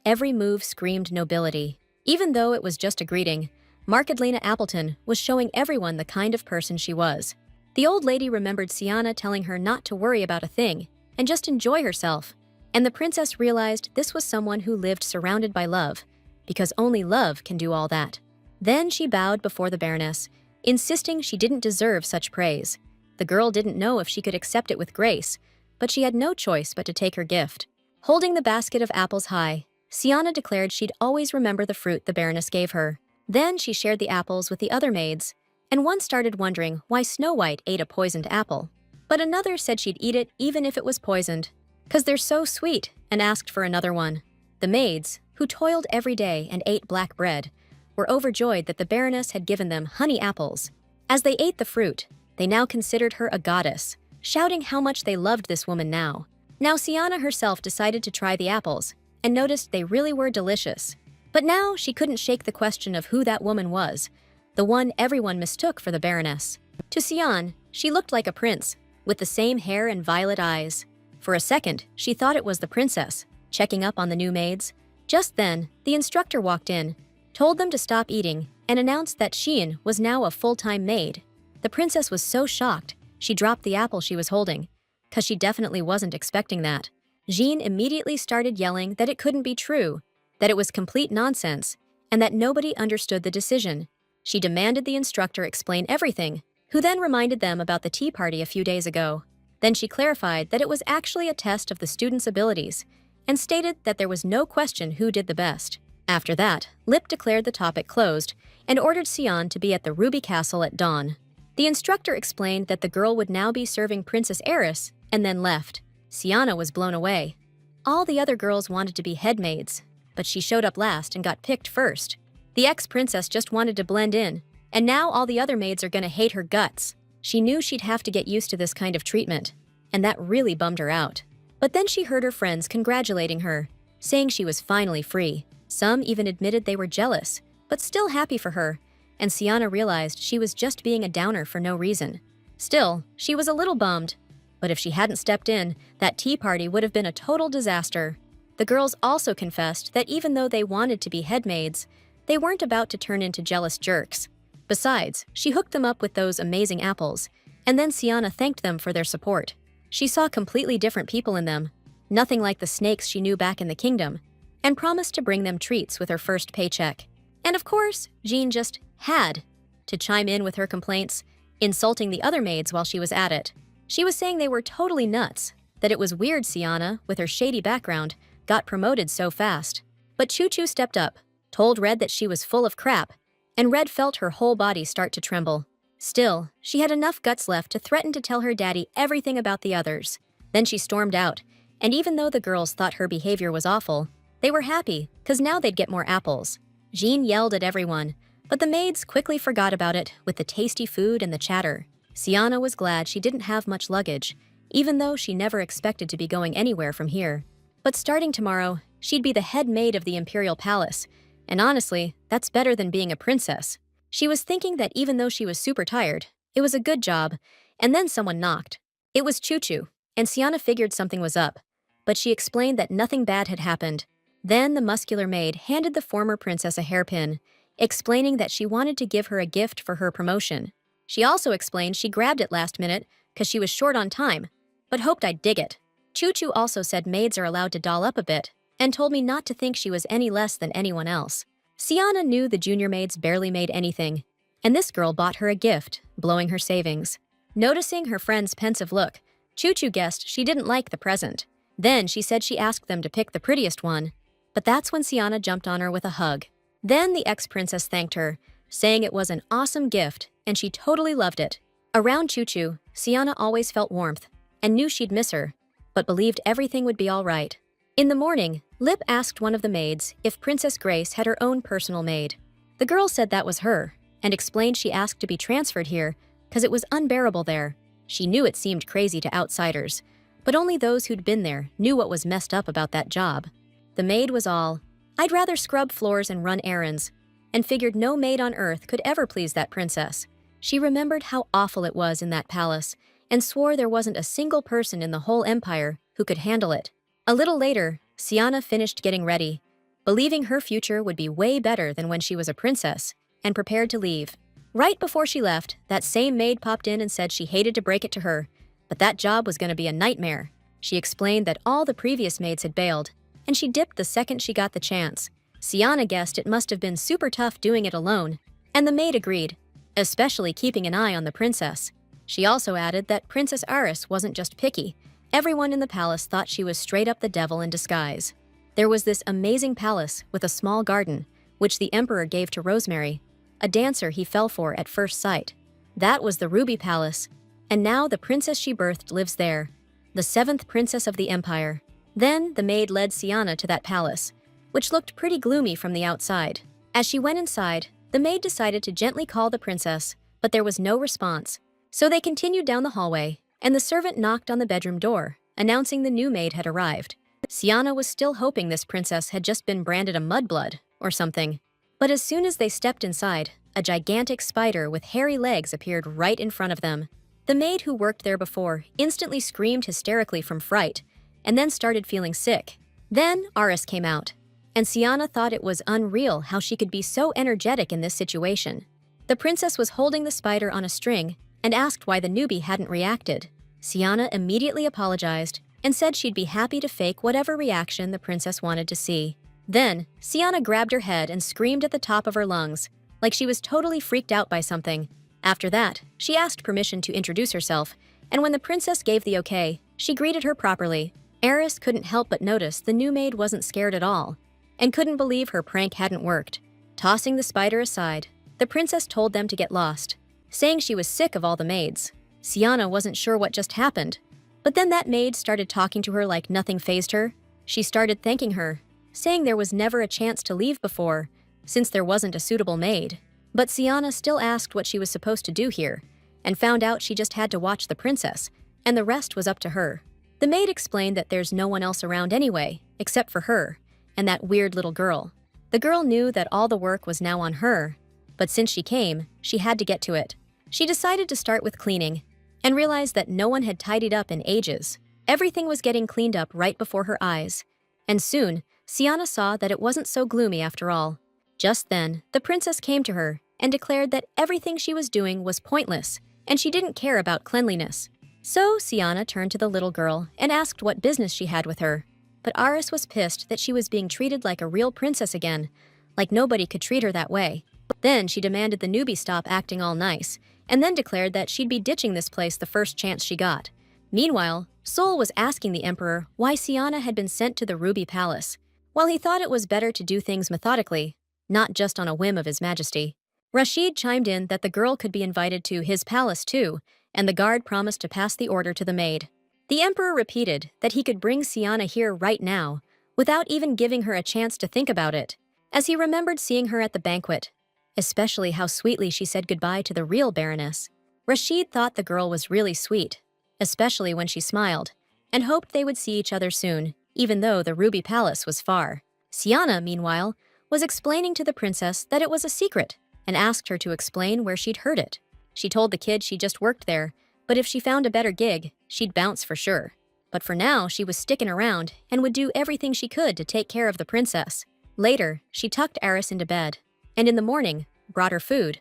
Speaker 1: Every move screamed nobility. Even though it was just a greeting, Markedlena Appleton was showing everyone the kind of person she was. The old lady remembered Sienna telling her not to worry about a thing and just enjoy herself, and the princess realized this was someone who lived surrounded by love, because only love can do all that. Then she bowed before the Baroness, insisting she didn't deserve such praise. The girl didn't know if she could accept it with grace, but she had no choice but to take her gift. Holding the basket of apples high, Sienna declared she'd always remember the fruit the Baroness gave her. Then she shared the apples with the other maids, and one started wondering why Snow White ate a poisoned apple. But another said she'd eat it even if it was poisoned, 'cause they're so sweet, and asked for another one. The maids, who toiled every day and ate black bread, were overjoyed that the Baroness had given them honey apples. As they ate the fruit, they now considered her a goddess, shouting how much they loved this woman now. Now Sienna herself decided to try the apples, and noticed they really were delicious. But now she couldn't shake the question of who that woman was, the one everyone mistook for the Baroness. To Sian, she looked like a prince, with the same hair and violet eyes. For a second, she thought it was the princess, checking up on the new maids. Just then, the instructor walked in, told them to stop eating, and announced that Shein was now a full-time maid. The princess was so shocked, she dropped the apple she was holding, 'cause she definitely wasn't expecting that. Jean immediately started yelling that it couldn't be true, that it was complete nonsense, and that nobody understood the decision. She demanded the instructor explain everything, who then reminded them about the tea party a few days ago. Then she clarified that it was actually a test of the students' abilities, and stated that there was no question who did the best. After that, Lip declared the topic closed and ordered Sion to be at the Ruby Castle at dawn. The instructor explained that the girl would now be serving Princess Eris, and then left. Sienna was blown away. All the other girls wanted to be head maids, but she showed up last and got picked first. The ex-princess just wanted to blend in, and now all the other maids are gonna hate her guts. She knew she'd have to get used to this kind of treatment, and that really bummed her out. But then she heard her friends congratulating her, saying she was finally free. Some even admitted they were jealous, but still happy for her, and Sienna realized she was just being a downer for no reason. Still, she was a little bummed, but if she hadn't stepped in, that tea party would have been a total disaster. The girls also confessed that even though they wanted to be head maids, they weren't about to turn into jealous jerks. Besides, she hooked them up with those amazing apples, and then Sienna thanked them for their support. She saw completely different people in them, nothing like the snakes she knew back in the kingdom, and promised to bring them treats with her first paycheck. And of course, Jean just had to chime in with her complaints, insulting the other maids while she was at it. She was saying they were totally nuts, that it was weird Sienna, with her shady background, got promoted so fast. But Choo Choo stepped up, told Red that she was full of crap, and Red felt her whole body start to tremble. Still, she had enough guts left to threaten to tell her daddy everything about the others. Then she stormed out, and even though the girls thought her behavior was awful, they were happy, 'cause now they'd get more apples. Jean yelled at everyone, but the maids quickly forgot about it with the tasty food and the chatter. Sienna was glad she didn't have much luggage, even though she never expected to be going anywhere from here. But starting tomorrow, she'd be the head maid of the Imperial Palace, and honestly, that's better than being a princess. She was thinking that even though she was super tired, it was a good job, and then someone knocked. It was Choo Choo. and Siana figured something was up, but she explained that nothing bad had happened. Then the muscular maid handed the former princess a hairpin, explaining that she wanted to give her a gift for her promotion. She also explained she grabbed it last minute because she was short on time, but hoped I'd dig it. Choo Choo also said maids are allowed to doll up a bit, and told me not to think she was any less than anyone else. Siana knew the junior maids barely made anything, and this girl bought her a gift, blowing her savings. Noticing her friend's pensive look, Choo Choo guessed she didn't like the present. Then she said she asked them to pick the prettiest one, but that's when Siana jumped on her with a hug. Then the ex-princess thanked her, saying it was an awesome gift and she totally loved it. Around Choo Choo, Siana always felt warmth and knew she'd miss her, but believed everything would be all right. In the morning, Lip asked one of the maids if Princess Grace had her own personal maid. The girl said that was her, and explained she asked to be transferred here because it was unbearable there. She knew it seemed crazy to outsiders, but only those who'd been there knew what was messed up about that job. The maid was all, "I'd rather scrub floors and run errands," and figured no maid on earth could ever please that princess. She remembered how awful it was in that palace and swore there wasn't a single person in the whole empire who could handle it. A little later, Siana finished getting ready, believing her future would be way better than when she was a princess, and prepared to leave. Right before she left, that same maid popped in and said she hated to break it to her, but that job was going to be a nightmare. She explained that all the previous maids had bailed, and she dipped the second she got the chance. Siana guessed it must have been super tough doing it alone, and the maid agreed, especially keeping an eye on the princess. She also added that Princess Aris wasn't just picky. Everyone in the palace thought she was straight up the devil in disguise. There was this amazing palace with a small garden, which the emperor gave to Rosemary, a dancer he fell for at first sight. That was the Ruby Palace, and now the princess she birthed lives there, the 7th princess of the empire. Then the maid led Siana to that palace, which looked pretty gloomy from the outside. As she went inside, the maid decided to gently call the princess, but there was no response. So they continued down the hallway, and the servant knocked on the bedroom door, announcing the new maid had arrived. Siana was still hoping this princess had just been branded a mudblood or something. But as soon as they stepped inside, a gigantic spider with hairy legs appeared right in front of them. The maid who worked there before instantly screamed hysterically from fright, and then started feeling sick. Then Aris came out, and Siana thought it was unreal how she could be so energetic in this situation. The princess was holding the spider on a string and asked why the newbie hadn't reacted. Siana immediately apologized and said she'd be happy to fake whatever reaction the princess wanted to see. Then, Siana grabbed her head and screamed at the top of her lungs, like she was totally freaked out by something. After that, she asked permission to introduce herself, and when the princess gave the okay, she greeted her properly. Aris couldn't help but notice the new maid wasn't scared at all, and couldn't believe her prank hadn't worked. Tossing the spider aside, the princess told them to get lost, saying she was sick of all the maids. Siana wasn't sure what just happened, but then that maid started talking to her like nothing fazed her. She started thanking her, saying there was never a chance to leave before, since there wasn't a suitable maid. But Siana still asked what she was supposed to do here, and found out she just had to watch the princess, and the rest was up to her. The maid explained that there's no one else around anyway, except for her, and that weird little girl. The girl knew that all the work was now on her, but since she came, she had to get to it. She decided to start with cleaning, and realized that no one had tidied up in ages. Everything was getting cleaned up right before her eyes, and soon, Siana saw that it wasn't so gloomy after all. Just then, the princess came to her and declared that everything she was doing was pointless, and she didn't care about cleanliness. So Siana turned to the little girl and asked what business she had with her. But Aris was pissed that she was being treated like a real princess again, like nobody could treat her that way. Then she demanded the newbie stop acting all nice, and then declared that she'd be ditching this place the first chance she got. Meanwhile, Sol was asking the emperor why Siana had been sent to the Ruby Palace, while he thought it was better to do things methodically, not just on a whim of His Majesty. Rashid chimed in that the girl could be invited to his palace too, and the guard promised to pass the order to the maid. The emperor repeated that he could bring Siana here right now, without even giving her a chance to think about it, as he remembered seeing her at the banquet, especially how sweetly she said goodbye to the real Baroness. Rashid thought the girl was really sweet, especially when she smiled, and hoped they would see each other soon, even though the Ruby Palace was far. Siana, meanwhile, was explaining to the princess that it was a secret, and asked her to explain where she'd heard it. She told the kid she just worked there, but if she found a better gig, she'd bounce for sure. But for now, she was sticking around and would do everything she could to take care of the princess. Later, she tucked Eris into bed, and in the morning, brought her food.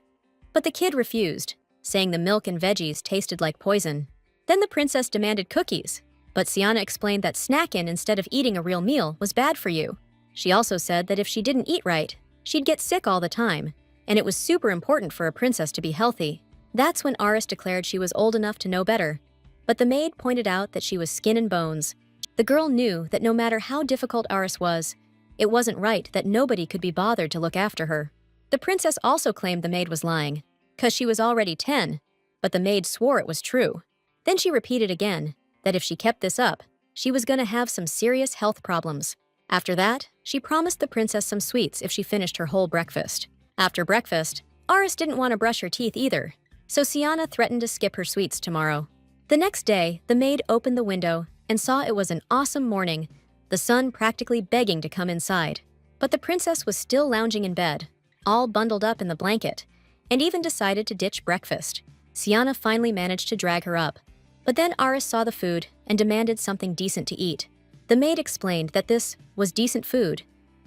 Speaker 1: But the kid refused, saying the milk and veggies tasted like poison. Then the princess demanded cookies, but Sienna explained that snacking instead of eating a real meal was bad for you. She also said that if she didn't eat right, she'd get sick all the time, and it was super important for a princess to be healthy. That's when Eris declared she was old enough to know better. But the maid pointed out that she was skin and bones. The girl knew that no matter how difficult Eris was, it wasn't right that nobody could be bothered to look after her. The princess also claimed the maid was lying, 'cause she was already 10, but the maid swore it was true. Then she repeated again that if she kept this up, she was gonna have some serious health problems. After that, she promised the princess some sweets if she finished her whole breakfast. After breakfast, Eris didn't want to brush her teeth either, so Sienna threatened to skip her sweets tomorrow. The next day, the maid opened the window and saw it was an awesome morning, the sun practically begging to come inside. But the princess was still lounging in bed, all bundled up in the blanket, and even decided to ditch breakfast. Sienna finally managed to drag her up, but then Eris saw the food and demanded something decent to eat. The maid explained that this was decent food,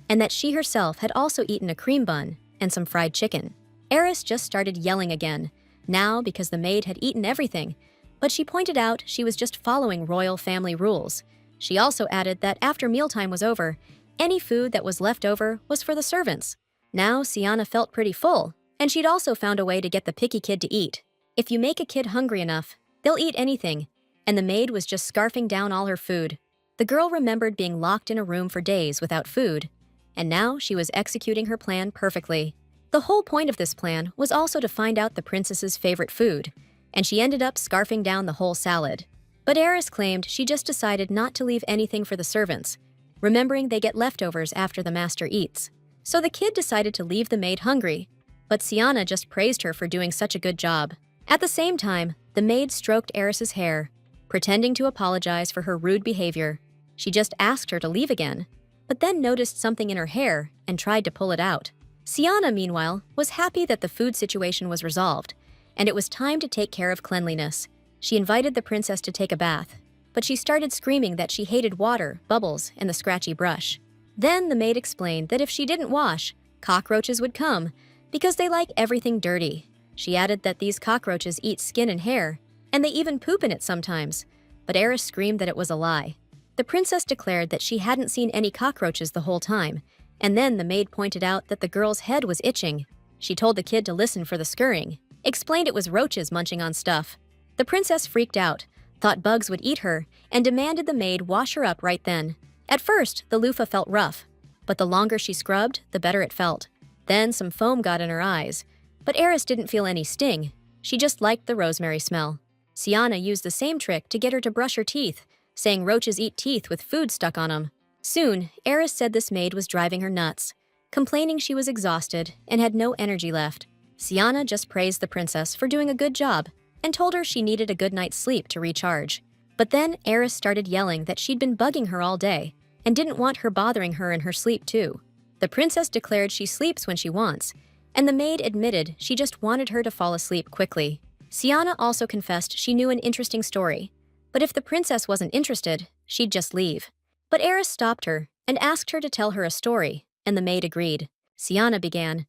Speaker 1: and that she herself had also eaten a cream bun and some fried chicken. Eris just started yelling again, now because the maid had eaten everything, but she pointed out she was just following royal family rules. She also added that after mealtime was over, any food that was left over was for the servants. Now Sienna felt pretty full, and she'd also found a way to get the picky kid to eat. If you make a kid hungry enough, they'll eat anything, and the maid was just scarfing down all her food. The girl remembered being locked in a room for days without food, and now she was executing her plan perfectly. The whole point of this plan was also to find out the princess's favorite food, and she ended up scarfing down the whole salad. But Eris claimed she just decided not to leave anything for the servants, remembering they get leftovers after the master eats. So the kid decided to leave the maid hungry, but Sienna just praised her for doing such a good job. At the same time, the maid stroked Eris's hair, pretending to apologize for her rude behavior. She just asked her to leave again, but then noticed something in her hair and tried to pull it out. Sienna, meanwhile, was happy that the food situation was resolved, and it was time to take care of cleanliness. She invited the princess to take a bath, but she started screaming that she hated water, bubbles, and the scratchy brush. Then the maid explained that if she didn't wash, cockroaches would come, because they like everything dirty. She added that these cockroaches eat skin and hair, and they even poop in it sometimes, but Eris screamed that it was a lie. The princess declared that she hadn't seen any cockroaches the whole time, and then the maid pointed out that the girl's head was itching. She told the kid to listen for the scurrying, explained it was roaches munching on stuff. The princess freaked out, thought bugs would eat her, and demanded the maid wash her up right then. At first, the loofah felt rough, but the longer she scrubbed, the better it felt. Then some foam got in her eyes, but Eris didn't feel any sting. She just liked the rosemary smell. Sienna used the same trick to get her to brush her teeth, saying roaches eat teeth with food stuck on them. Soon, Eris said this maid was driving her nuts, complaining she was exhausted and had no energy left. Sienna just praised the princess for doing a good job and told her she needed a good night's sleep to recharge. But then Eris started yelling that she'd been bugging her all day and didn't want her bothering her in her sleep too. The princess declared she sleeps when she wants, and the maid admitted she just wanted her to fall asleep quickly. Sienna also confessed she knew an interesting story, but if the princess wasn't interested, she'd just leave. But Eris stopped her and asked her to tell her a story, and the maid agreed. Sienna began.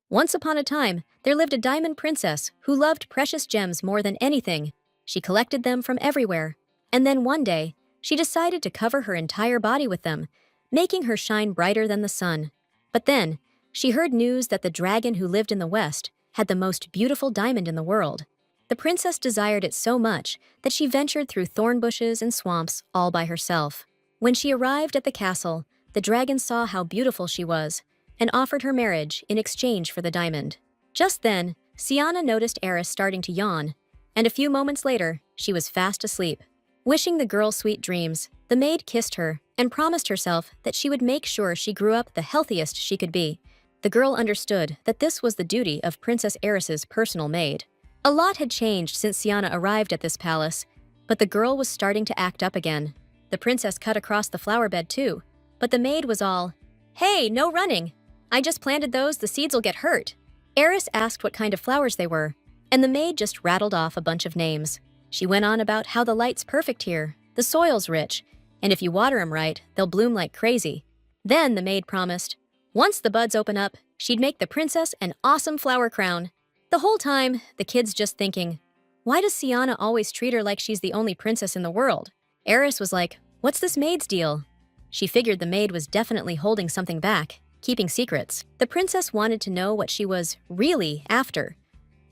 Speaker 1: Once upon a time, there lived a diamond princess who loved precious gems more than anything. She collected them from everywhere, and then one day, she decided to cover her entire body with them, making her shine brighter than the sun. But then, she heard news that the dragon who lived in the west had the most beautiful diamond in the world. The princess desired it so much that she ventured through thorn bushes and swamps all by herself. When she arrived at the castle, the dragon saw how beautiful she was and offered her marriage in exchange for the diamond. Just then, Sienna noticed Eris starting to yawn, and a few moments later, she was fast asleep. Wishing the girl sweet dreams, the maid kissed her and promised herself that she would make sure she grew up the healthiest she could be. The girl understood that this was the duty of Princess Eris's personal maid. A lot had changed since Sienna arrived at this palace, but the girl was starting to act up again. The princess cut across the flower bed too, but the maid was all, "Hey, no running! I just planted those, the seeds will get hurt." Eris asked what kind of flowers they were, and the maid just rattled off a bunch of names. She went on about how the light's perfect here, The soil's rich, and if you water 'em right, they'll bloom like crazy. Then the maid promised, once the buds open up, she'd make the princess an awesome flower crown. The whole time, the kid's just thinking, why does Sienna always treat her like she's the only princess in the world? Eris was like, what's this maid's deal? She figured the maid was definitely holding something back, keeping secrets. The princess wanted to know what she was really after.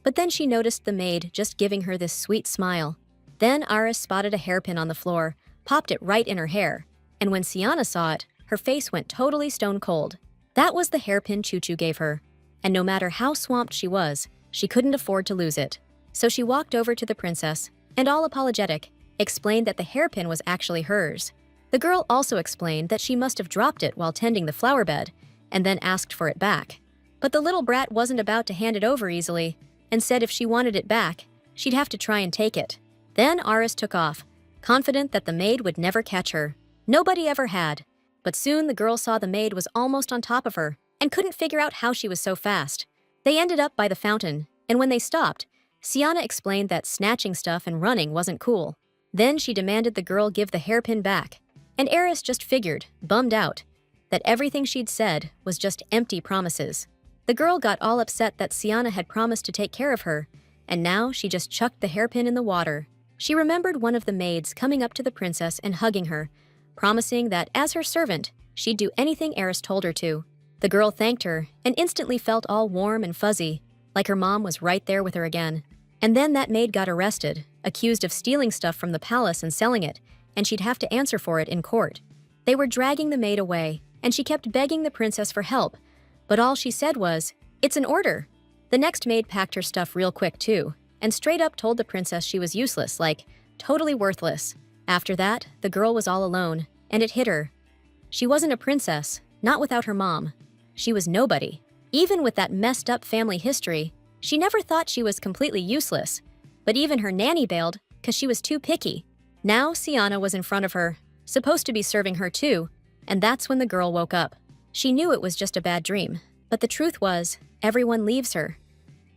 Speaker 1: But then she noticed the maid just giving her this sweet smile. Then Aris spotted a hairpin on the floor, popped it right in her hair, and when Sienna saw it, her face went totally stone cold. That was the hairpin Choo-Choo gave her, and no matter how swamped she was, she couldn't afford to lose it. So she walked over to the princess, and all apologetic, explained that the hairpin was actually hers. The girl also explained that she must have dropped it while tending the flower bed, and then asked for it back. But the little brat wasn't about to hand it over easily, and said if she wanted it back, she'd have to try and take it. Then Aris took off, confident that the maid would never catch her. Nobody ever had. But soon the girl saw the maid was almost on top of her, and couldn't figure out how she was so fast. They ended up by the fountain, and when they stopped, Sienna explained that snatching stuff and running wasn't cool. Then she demanded the girl give the hairpin back, and Eris just figured, bummed out, that everything she'd said was just empty promises. The girl got all upset that Sienna had promised to take care of her, and now she just chucked the hairpin in the water. She remembered one of the maids coming up to the princess and hugging her, promising that as her servant, she'd do anything Eris told her to. The girl thanked her and instantly felt all warm and fuzzy, like her mom was right there with her again. And then that maid got arrested, accused of stealing stuff from the palace and selling it, and she'd have to answer for it in court. They were dragging the maid away, and she kept begging the princess for help, but all she said was, "It's an order." The next maid packed her stuff real quick too, and straight up told the princess she was useless, like, totally worthless. After that, the girl was all alone, and it hit her. She wasn't a princess, not without her mom. She was nobody. Even with that messed up family history, she never thought she was completely useless. But even her nanny bailed, because she was too picky. Now Sienna was in front of her, supposed to be serving her too, and that's when the girl woke up. She knew it was just a bad dream, but the truth was, everyone leaves her.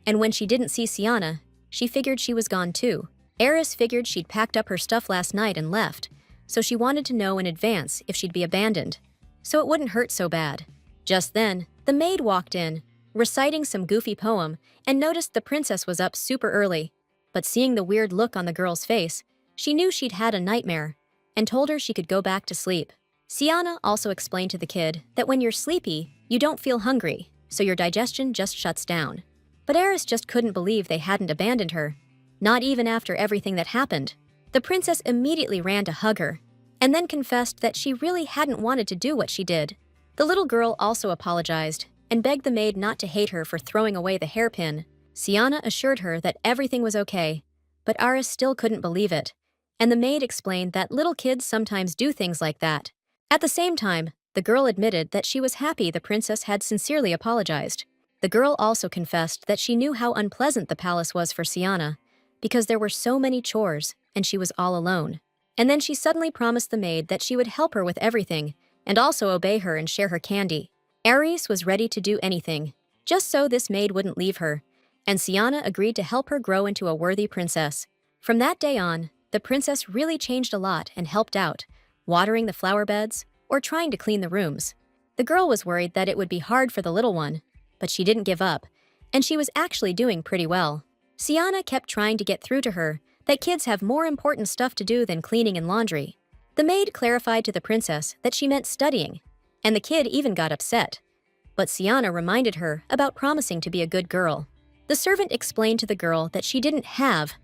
Speaker 1: And when she didn't see Sienna, she figured she was gone too. Eris figured she'd packed up her stuff last night and left, so she wanted to know in advance if she'd be abandoned, so it wouldn't hurt so bad. Just then, the maid walked in, reciting some goofy poem, and noticed the princess was up super early. But seeing the weird look on the girl's face, she knew she'd had a nightmare, and told her she could go back to sleep. Sienna also explained to the kid that when you're sleepy, you don't feel hungry, so your digestion just shuts down. But Eris just couldn't believe they hadn't abandoned her, not even after everything that happened. The princess immediately ran to hug her, and then confessed that she really hadn't wanted to do what she did. The little girl also apologized, and begged the maid not to hate her for throwing away the hairpin. Sienna assured her that everything was okay, but Aris still couldn't believe it, and the maid explained that little kids sometimes do things like that. At the same time, the girl admitted that she was happy the princess had sincerely apologized. The girl also confessed that she knew how unpleasant the palace was for Sienna, because there were so many chores, and she was all alone. And then she suddenly promised the maid that she would help her with everything, and also obey her and share her candy. Aris was ready to do anything, just so this maid wouldn't leave her, and Sienna agreed to help her grow into a worthy princess. From that day on, the princess really changed a lot and helped out, watering the flower beds or trying to clean the rooms. The girl was worried that it would be hard for the little one, but she didn't give up, and she was actually doing pretty well. Sienna kept trying to get through to her that kids have more important stuff to do than cleaning and laundry. The maid clarified to the princess that she meant studying, and the kid even got upset. But Sienna reminded her about promising to be a good girl. The servant explained to the girl that she didn't have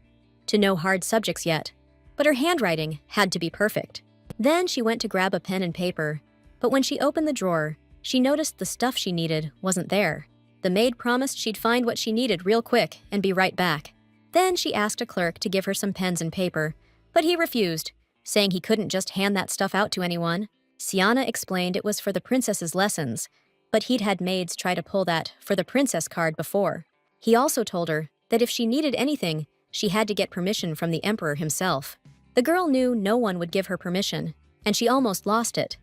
Speaker 1: to know hard subjects yet, but her handwriting had to be perfect. Then she went to grab a pen and paper, but when she opened the drawer, she noticed the stuff she needed wasn't there. The maid promised she'd find what she needed real quick and be right back. Then she asked a clerk to give her some pens and paper, but he refused, saying he couldn't just hand that stuff out to anyone. Sienna explained it was for the princess's lessons, but he'd had maids try to pull that for the princess card before. He also told her that if she needed anything, she had to get permission from the emperor himself. The girl knew no one would give her permission, and she almost lost it.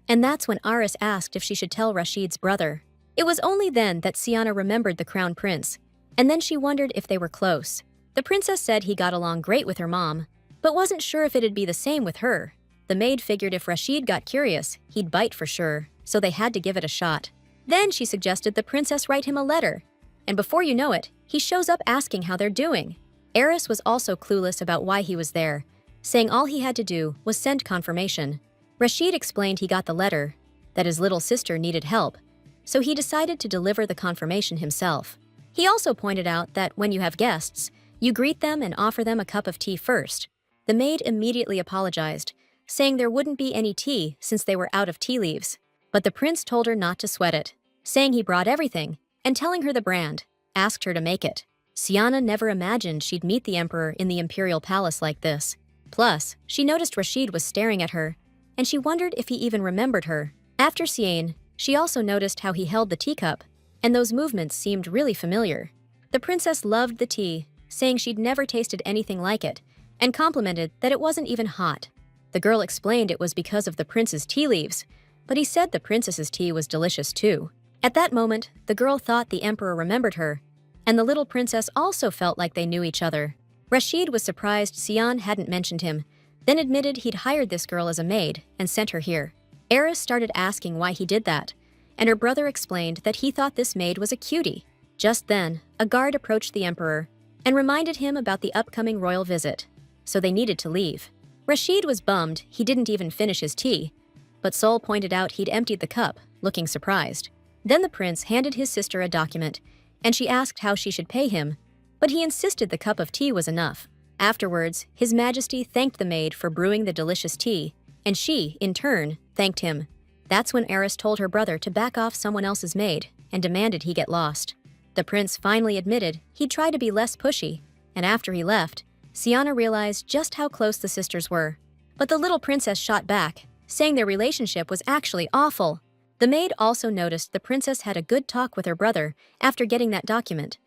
Speaker 1: And that's when Aris asked if she should tell Rashid's brother. It was only then that Sienna remembered the crown prince, and then she wondered if they were close. The princess said he got along great with her mom, but wasn't sure if it'd be the same with her. The maid figured if Rashid got curious, he'd bite for sure, so they had to give it a shot. Then she suggested the princess write him a letter. And before you know it, he shows up asking how they're doing. Eris was also clueless about why he was there, saying all he had to do was send confirmation. Rashid explained he got the letter, that his little sister needed help, so he decided to deliver the confirmation himself. He also pointed out that when you have guests, you greet them and offer them a cup of tea first. The maid immediately apologized, saying there wouldn't be any tea since they were out of tea leaves. But the prince told her not to sweat it, saying he brought everything, and telling her the brand, asked her to make it. Siana never imagined she'd meet the emperor in the imperial palace like this. Plus, she noticed Rashid was staring at her, and she wondered if he even remembered her. After seeing, she also noticed how he held the teacup, and those movements seemed really familiar. The princess loved the tea, saying she'd never tasted anything like it, and complimented that it wasn't even hot. The girl explained it was because of the prince's tea leaves, but he said the princess's tea was delicious too. At that moment, the girl thought the emperor remembered her, and the little princess also felt like they knew each other. Rashid was surprised Sian hadn't mentioned him, then admitted he'd hired this girl as a maid and sent her here. Eris started asking why he did that, and her brother explained that he thought this maid was a cutie. Just then, a guard approached the emperor and reminded him about the upcoming royal visit, so they needed to leave. Rashid was bummed he didn't even finish his tea, but Sol pointed out he'd emptied the cup, looking surprised. Then the prince handed his sister a document, and she asked how she should pay him, but he insisted the cup of tea was enough. Afterwards, His Majesty thanked the maid for brewing the delicious tea, and she, in turn, thanked him. That's when Eris told her brother to back off someone else's maid and demanded he get lost. The prince finally admitted he'd try to be less pushy, and after he left, Siana realized just how close the sisters were. But the little princess shot back, saying their relationship was actually awful. The maid also noticed the princess had a good talk with her brother after getting that document,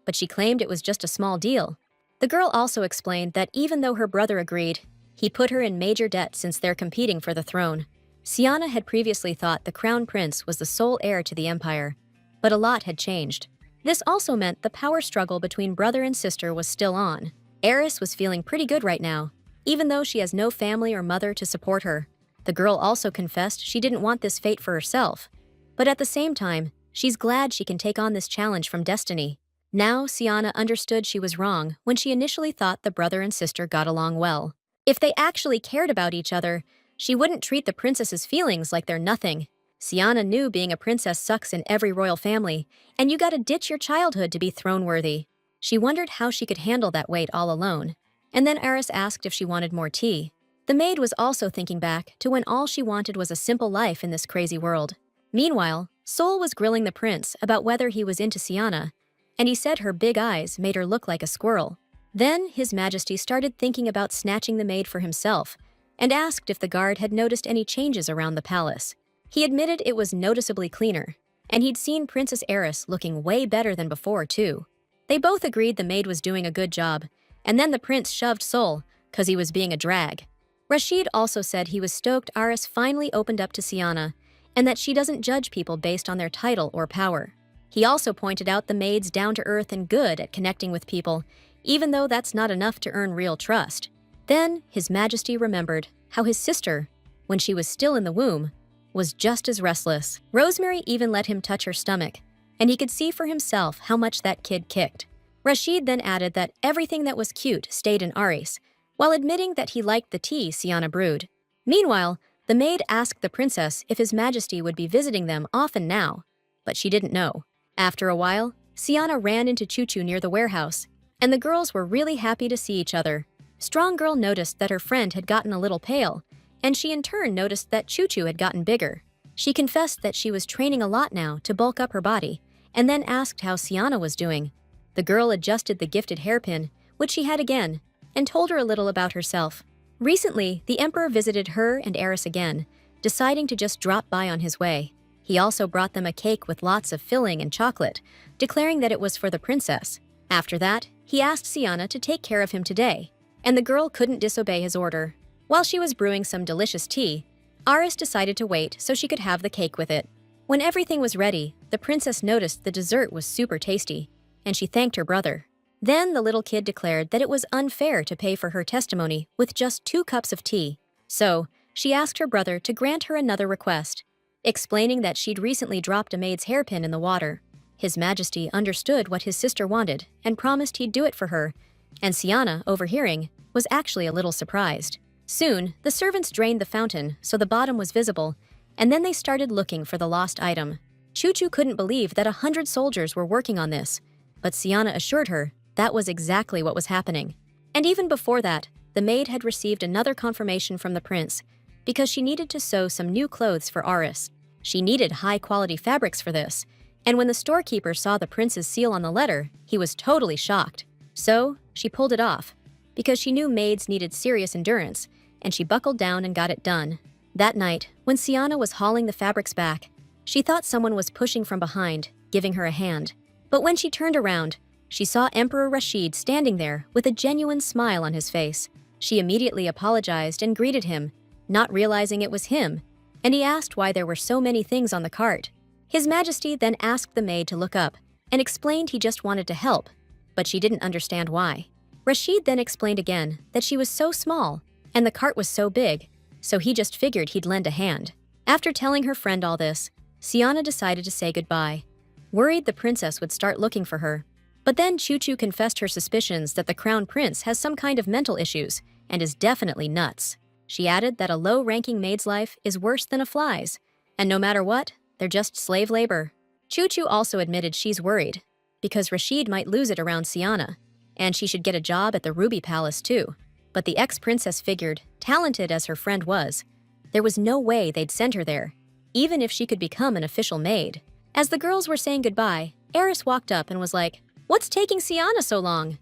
Speaker 1: but she claimed it was just a small deal. The girl also explained that even though her brother agreed, he put her in major debt since they're competing for the throne. Siana had previously thought the crown prince was the sole heir to the empire, but a lot had changed. This also meant the power struggle between brother and sister was still on. Eris was feeling pretty good right now, even though she has no family or mother to support her. The girl also confessed she didn't want this fate for herself, but at the same time, she's glad she can take on this challenge from destiny. Now, Siana understood she was wrong when she initially thought the brother and sister got along well. If they actually cared about each other, she wouldn't treat the princess's feelings like they're nothing. Siana knew being a princess sucks in every royal family, and you gotta ditch your childhood to be throne-worthy. She wondered how she could handle that weight all alone. And then Eris asked if she wanted more tea. The maid was also thinking back to when all she wanted was a simple life in this crazy world. Meanwhile, Sol was grilling the prince about whether he was into Siana, and he said her big eyes made her look like a squirrel. Then His Majesty started thinking about snatching the maid for himself, and asked if the guard had noticed any changes around the palace. He admitted it was noticeably cleaner, and he'd seen Princess Eris looking way better than before, too. They both agreed the maid was doing a good job, and then the prince shoved Sol, 'cause he was being a drag. Rashid also said he was stoked Eris finally opened up to Siana, and that she doesn't judge people based on their title or power. He also pointed out the maid's down-to-earth and good at connecting with people, even though that's not enough to earn real trust. Then, His Majesty remembered how his sister, when she was still in the womb, was just as restless. Rosemary even let him touch her stomach, and he could see for himself how much that kid kicked. Rashid then added that everything that was cute stayed in Aris, while admitting that he liked the tea Siana brewed. Meanwhile, the maid asked the princess if His Majesty would be visiting them often now, but she didn't know. After a while, Siana ran into Choo-Choo near the warehouse, and the girls were really happy to see each other. Strong Girl noticed that her friend had gotten a little pale, and she in turn noticed that Choo-Choo had gotten bigger. She confessed that she was training a lot now to bulk up her body, and then asked how Siana was doing. The girl adjusted the gifted hairpin, which she had again, and told her a little about herself. Recently, the Emperor visited her and Eris again, deciding to just drop by on his way. He also brought them a cake with lots of filling and chocolate, declaring that it was for the princess. After that, he asked Siana to take care of him today, and the girl couldn't disobey his order. While she was brewing some delicious tea, Aris decided to wait so she could have the cake with it. When everything was ready, the princess noticed the dessert was super tasty, and she thanked her brother. Then the little kid declared that it was unfair to pay for her testimony with just 2 cups of tea. So, she asked her brother to grant her another request, explaining that she'd recently dropped a maid's hairpin in the water. His Majesty understood what his sister wanted and promised he'd do it for her, and Siana, overhearing, was actually a little surprised. Soon, the servants drained the fountain so the bottom was visible, and then they started looking for the lost item. Choo-Choo couldn't believe that 100 soldiers were working on this, but Siana assured her that was exactly what was happening. And even before that, the maid had received another confirmation from the prince because she needed to sew some new clothes for Aris. She needed high-quality fabrics for this, and when the storekeeper saw the prince's seal on the letter, he was totally shocked. So, she pulled it off, because she knew maids needed serious endurance, and she buckled down and got it done. That night, when Siana was hauling the fabrics back, she thought someone was pushing from behind, giving her a hand. But when she turned around, she saw Emperor Rashid standing there with a genuine smile on his face. She immediately apologized and greeted him, not realizing it was him, and he asked why there were so many things on the cart. His Majesty then asked the maid to look up and explained he just wanted to help, but she didn't understand why. Rashid then explained again that she was so small and the cart was so big, so he just figured he'd lend a hand. After telling her friend all this, Siana decided to say goodbye, worried the princess would start looking for her. But then Choo-Choo confessed her suspicions that the crown prince has some kind of mental issues and is definitely nuts. She added that a low-ranking maid's life is worse than a fly's, and no matter what, they're just slave labor. Choo-Choo also admitted she's worried, because Rashid might lose it around Siana, and she should get a job at the Ruby Palace too. But the ex-princess figured, talented as her friend was, there was no way they'd send her there, even if she could become an official maid. As the girls were saying goodbye, Eris walked up and was like, "What's taking Siana so long?"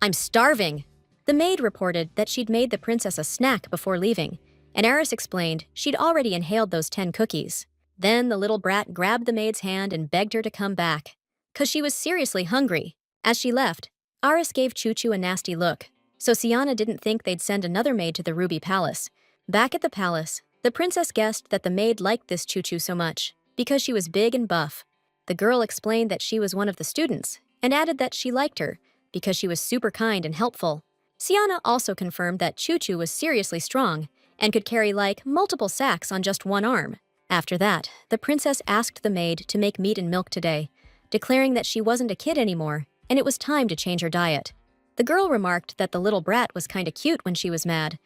Speaker 1: "I'm starving." The maid reported that she'd made the princess a snack before leaving, and Eris explained she'd already inhaled those 10 cookies. Then the little brat grabbed the maid's hand and begged her to come back, 'cause she was seriously hungry. As she left, Aris gave Choo-Choo a nasty look, so Siana didn't think they'd send another maid to the Ruby Palace. Back at the palace, the princess guessed that the maid liked this Choo-Choo so much because she was big and buff. The girl explained that she was one of the students and added that she liked her because she was super kind and helpful. Siana also confirmed that Choo-Choo was seriously strong and could carry multiple sacks on just one arm. After that, the princess asked the maid to make meat and milk today, declaring that she wasn't a kid anymore and it was time to change her diet. The girl remarked that the little brat was kinda cute when she was mad,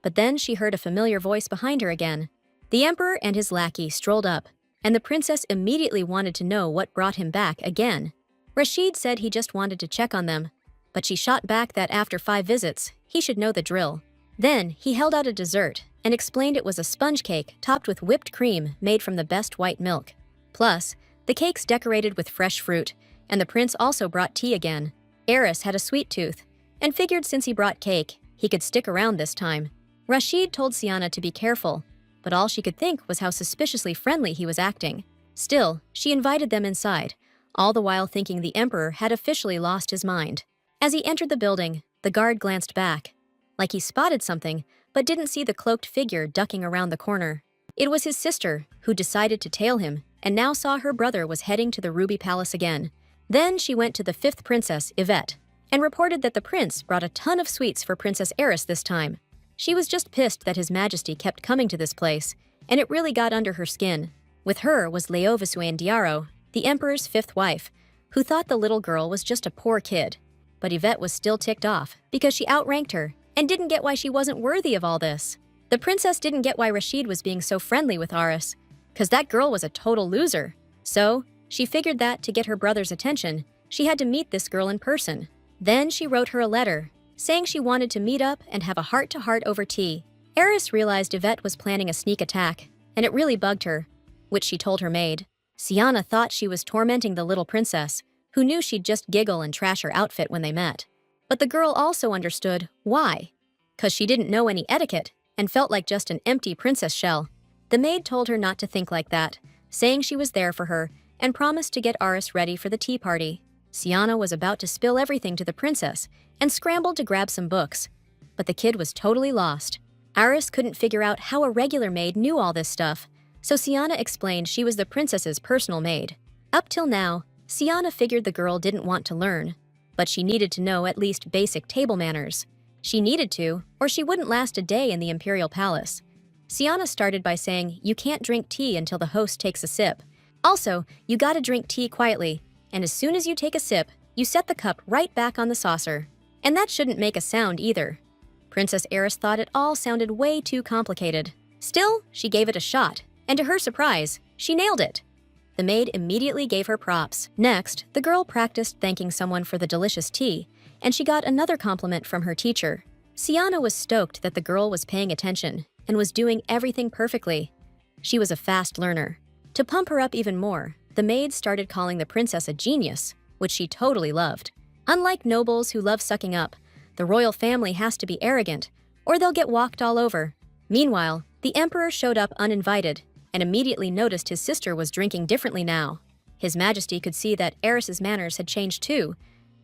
Speaker 1: but then she heard a familiar voice behind her again. The emperor and his lackey strolled up, and the princess immediately wanted to know what brought him back again. Rashid said he just wanted to check on them, but she shot back that after 5 visits, he should know the drill. Then he held out a dessert and explained it was a sponge cake topped with whipped cream made from the best white milk. Plus, the cake's decorated with fresh fruit, and the prince also brought tea again. Eris had a sweet tooth, and figured since he brought cake, he could stick around this time. Rashid told Siana to be careful, but all she could think was how suspiciously friendly he was acting. Still, she invited them inside, all the while thinking the emperor had officially lost his mind. As he entered the building, the guard glanced back, like he spotted something, but didn't see the cloaked figure ducking around the corner. It was his sister, who decided to tail him, and now saw her brother was heading to the Ruby Palace again. Then she went to the 5th princess, Yvette, and reported that the prince brought a ton of sweets for Princess Eris this time. She was just pissed that his majesty kept coming to this place, and it really got under her skin. With her was Leovisuane Diaro, the emperor's 5th wife, who thought the little girl was just a poor kid. But Yvette was still ticked off because she outranked her and didn't get why she wasn't worthy of all this. The princess didn't get why Rashid was being so friendly with Aris, 'cause that girl was a total loser. So, she figured that to get her brother's attention, she had to meet this girl in person. Then she wrote her a letter, saying she wanted to meet up and have a heart-to-heart over tea. Eris realized Yvette was planning a sneak attack, and it really bugged her, which she told her maid. Siana thought she was tormenting the little princess, who knew she'd just giggle and trash her outfit when they met. But the girl also understood why, 'cause she didn't know any etiquette and felt like just an empty princess shell. The maid told her not to think like that, saying she was there for her and promised to get Aris ready for the tea party. Siana was about to spill everything to the princess and scrambled to grab some books, but the kid was totally lost. Aris couldn't figure out how a regular maid knew all this stuff, so Siana explained she was the princess's personal maid. Up till now, Siana figured the girl didn't want to learn, but she needed to know at least basic table manners. She needed to, or she wouldn't last a day in the imperial palace. Siana started by saying, "You can't drink tea until the host takes a sip. Also, you gotta drink tea quietly, and as soon as you take a sip, you set the cup right back on the saucer. And that shouldn't make a sound either." Princess Eris thought it all sounded way too complicated. Still, she gave it a shot, and to her surprise, she nailed it. The maid immediately gave her props. Next, the girl practiced thanking someone for the delicious tea, and she got another compliment from her teacher. Siana was stoked that the girl was paying attention and was doing everything perfectly. She was a fast learner. To pump her up even more, the maid started calling the princess a genius, which she totally loved. Unlike nobles who love sucking up, the royal family has to be arrogant, or they'll get walked all over. Meanwhile, the emperor showed up uninvited and immediately noticed his sister was drinking differently now. His Majesty could see that Eris's manners had changed too.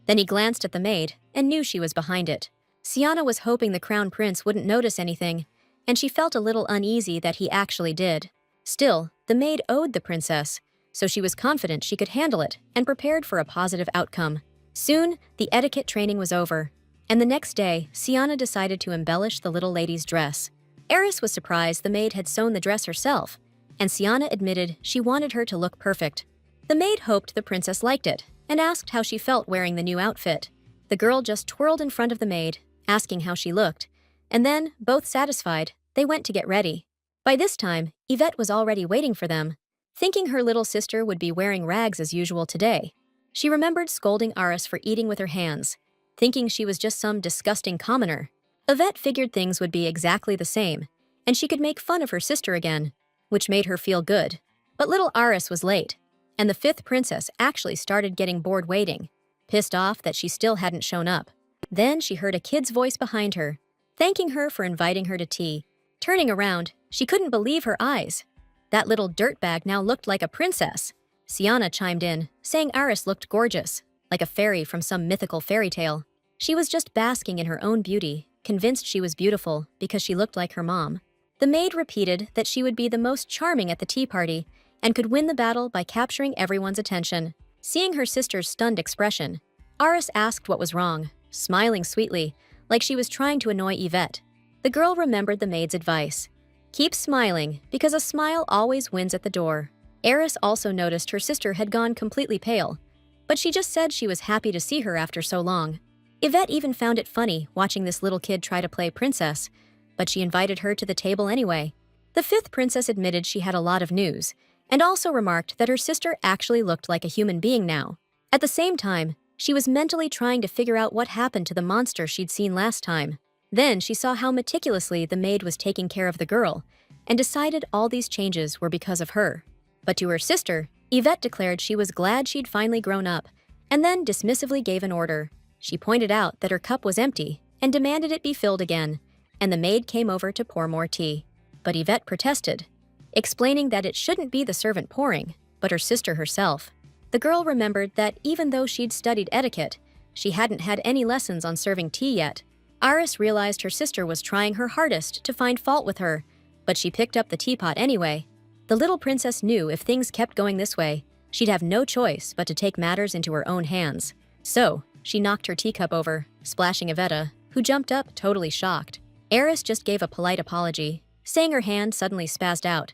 Speaker 1: Then he glanced at the maid and knew she was behind it. Siana was hoping the crown prince wouldn't notice anything, and she felt a little uneasy that he actually did. Still, the maid owed the princess, so she was confident she could handle it and prepared for a positive outcome. Soon, the etiquette training was over, and the next day, Siana decided to embellish the little lady's dress. Eris was surprised the maid had sewn the dress herself, and Siana admitted she wanted her to look perfect. The maid hoped the princess liked it and asked how she felt wearing the new outfit. The girl just twirled in front of the maid, asking how she looked, and then, both satisfied, they went to get ready. By this time, Yvette was already waiting for them, thinking her little sister would be wearing rags as usual today. She remembered scolding Aris for eating with her hands, thinking she was just some disgusting commoner. Yvette figured things would be exactly the same, and she could make fun of her sister again, which made her feel good. But little Aris was late, and the fifth princess actually started getting bored waiting, pissed off that she still hadn't shown up. Then she heard a kid's voice behind her, thanking her for inviting her to tea. Turning around, she couldn't believe her eyes. That little dirtbag now looked like a princess. Siana chimed in, saying Aris looked gorgeous, like a fairy from some mythical fairy tale. She was just basking in her own beauty, convinced she was beautiful because she looked like her mom. The maid repeated that she would be the most charming at the tea party and could win the battle by capturing everyone's attention. Seeing her sister's stunned expression, Aris asked what was wrong, smiling sweetly, like she was trying to annoy Yvette. The girl remembered the maid's advice. Keep smiling, because a smile always wins at the door. Aris also noticed her sister had gone completely pale, but she just said she was happy to see her after so long. Yvette even found it funny watching this little kid try to play princess, but she invited her to the table anyway. The fifth princess admitted she had a lot of news, and also remarked that her sister actually looked like a human being now. At the same time, she was mentally trying to figure out what happened to the monster she'd seen last time. Then she saw how meticulously the maid was taking care of the girl, and decided all these changes were because of her. But to her sister, Yvette declared she was glad she'd finally grown up, and then dismissively gave an order. She pointed out that her cup was empty and demanded it be filled again, and the maid came over to pour more tea. But Yvette protested, explaining that it shouldn't be the servant pouring, but her sister herself. The girl remembered that even though she'd studied etiquette, she hadn't had any lessons on serving tea yet. Aris realized her sister was trying her hardest to find fault with her, but she picked up the teapot anyway. The little princess knew if things kept going this way, she'd have no choice but to take matters into her own hands. So, she knocked her teacup over, splashing Yvette, who jumped up totally shocked. Aris just gave a polite apology, saying her hand suddenly spazzed out,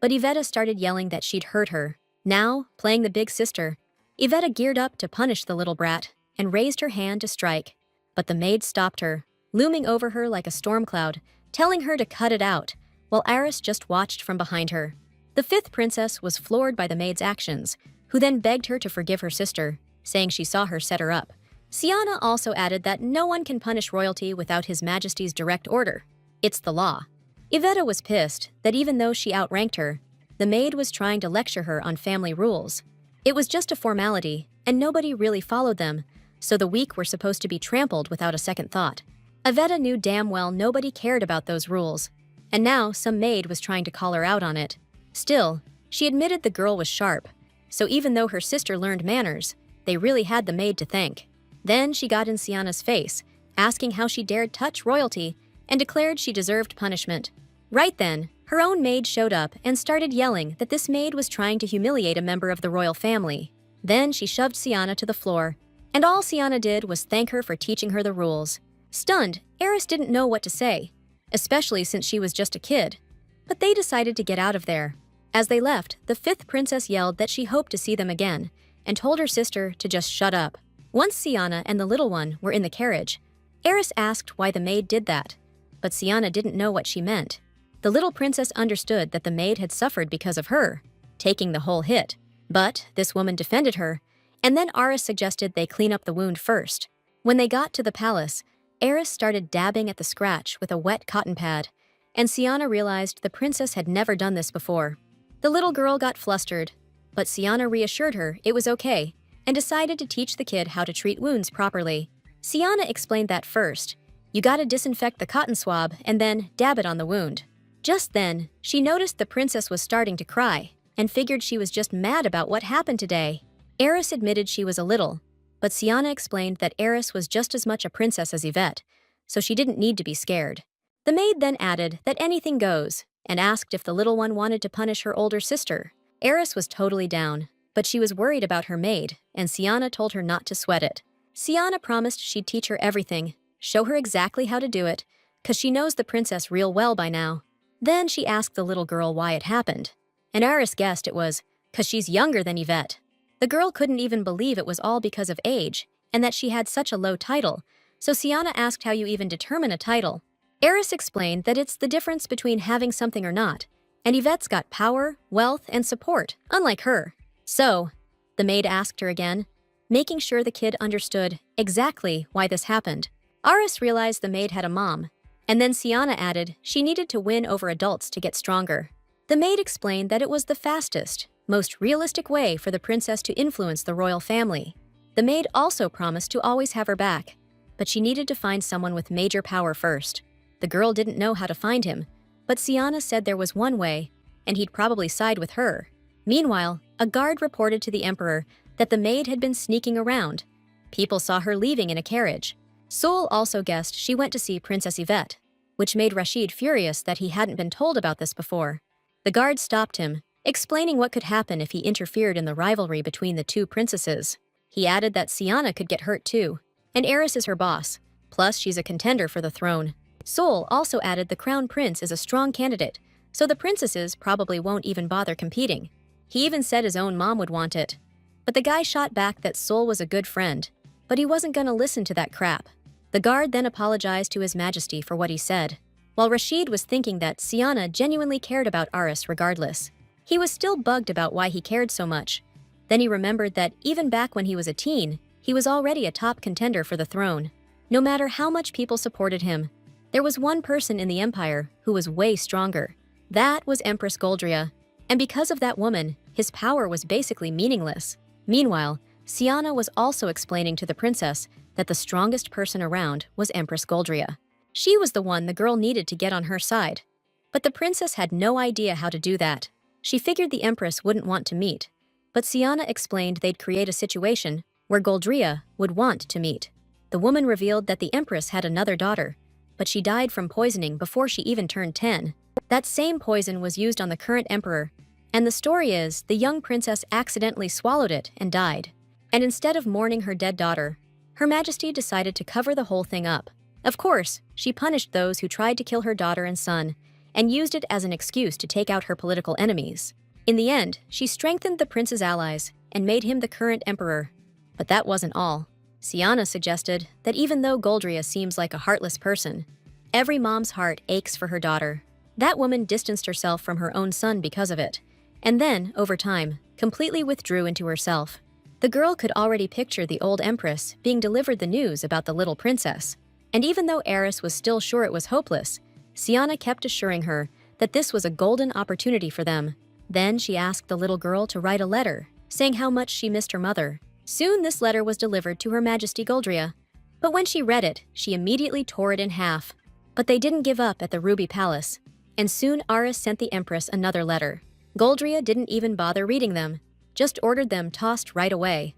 Speaker 1: but Yvette started yelling that she'd hurt her. Now, playing the big sister, Yvette geared up to punish the little brat and raised her hand to strike. But the maid stopped her, looming over her like a storm cloud, telling her to cut it out, while Aris just watched from behind her. The fifth princess was floored by the maid's actions, who then begged her to forgive her sister, saying she saw her set her up. Siana also added that no one can punish royalty without His Majesty's direct order. It's the law. Yvette was pissed that even though she outranked her, the maid was trying to lecture her on family rules. It was just a formality, and nobody really followed them, so the weak were supposed to be trampled without a second thought. Yvette knew damn well nobody cared about those rules, and now some maid was trying to call her out on it. Still, she admitted the girl was sharp, so even though her sister learned manners, they really had the maid to thank. Then she got in Siana's face, asking how she dared touch royalty, and declared she deserved punishment. Right then, her own maid showed up and started yelling that this maid was trying to humiliate a member of the royal family. Then she shoved Siana to the floor, And all Siana did was thank her for teaching her the rules. Stunned, Eris didn't know what to say, especially since she was just a kid. But they decided to get out of there. As they left, the fifth princess yelled that she hoped to see them again, and told her sister to just shut up. Once Siana and the little one were in the carriage, Eris asked why the maid did that, but Siana didn't know what she meant. The little princess understood that the maid had suffered because of her, taking the whole hit. But this woman defended her, and then Aris suggested they clean up the wound first. When they got to the palace, Eris started dabbing at the scratch with a wet cotton pad, and Siana realized the princess had never done this before. The little girl got flustered, but Siana reassured her it was okay and decided to teach the kid how to treat wounds properly. Siana explained that first, you gotta disinfect the cotton swab and then dab it on the wound. Just then, she noticed the princess was starting to cry and figured she was just mad about what happened today. Eris admitted she was a little, but Siana explained that Eris was just as much a princess as Yvette, so she didn't need to be scared. The maid then added that anything goes and asked if the little one wanted to punish her older sister. Eris was totally down, but she was worried about her maid, and Siana told her not to sweat it. Siana promised she'd teach her everything, show her exactly how to do it, 'cause she knows the princess real well by now. Then she asked the little girl why it happened, and Eris guessed it was 'cause she's younger than Yvette. The girl couldn't even believe it was all because of age and that she had such a low title, so Siana asked how you even determine a title. Eris explained that it's the difference between having something or not, and Yvette's got power, wealth, and support, unlike her. So, the maid asked her again, making sure the kid understood exactly why this happened. Aris realized the maid had a mom, and then Siana added she needed to win over adults to get stronger. The maid explained that it was the fastest, most realistic way for the princess to influence the royal family. The maid also promised to always have her back, but she needed to find someone with major power first. The girl didn't know how to find him, but Siana said there was one way, and he'd probably side with her. Meanwhile, a guard reported to the emperor that the maid had been sneaking around. People saw her leaving in a carriage. Sol also guessed she went to see Princess Yvette, which made Rashid furious that he hadn't been told about this before. The guard stopped him, explaining what could happen if he interfered in the rivalry between the two princesses. He added that Siana could get hurt too, and Eris is her boss, plus she's a contender for the throne. Sol also added the crown prince is a strong candidate, so the princesses probably won't even bother competing. He even said his own mom would want it. But the guy shot back that Sol was a good friend, but he wasn't gonna listen to that crap. The guard then apologized to His Majesty for what he said, while Rashid was thinking that Siana genuinely cared about Aris regardless. He was still bugged about why he cared so much. Then he remembered that even back when he was a teen, he was already a top contender for the throne. No matter how much people supported him, there was one person in the empire who was way stronger. That was Empress Goldria, and because of that woman, his power was basically meaningless. Meanwhile, Siana was also explaining to the princess that the strongest person around was Empress Goldria. She was the one the girl needed to get on her side. But the princess had no idea how to do that. She figured the empress wouldn't want to meet, but Siana explained they'd create a situation where Goldria would want to meet. The woman revealed that the empress had another daughter, but she died from poisoning before she even turned 10. That same poison was used on the current emperor, and the story is the young princess accidentally swallowed it and died. And instead of mourning her dead daughter, Her Majesty decided to cover the whole thing up. Of course, she punished those who tried to kill her daughter and son, and used it as an excuse to take out her political enemies. In the end, she strengthened the prince's allies and made him the current emperor. But that wasn't all. Siana suggested that even though Goldria seems like a heartless person, every mom's heart aches for her daughter. That woman distanced herself from her own son because of it, and then, over time, completely withdrew into herself. The girl could already picture the old empress being delivered the news about the little princess, and even though Eris was still sure it was hopeless, Siana kept assuring her that this was a golden opportunity for them. Then she asked the little girl to write a letter, saying how much she missed her mother. Soon this letter was delivered to Her Majesty Goldria, but when she read it, she immediately tore it in half. But they didn't give up at the Ruby Palace, and soon Aris sent the Empress another letter. Goldria didn't even bother reading them, just ordered them tossed right away.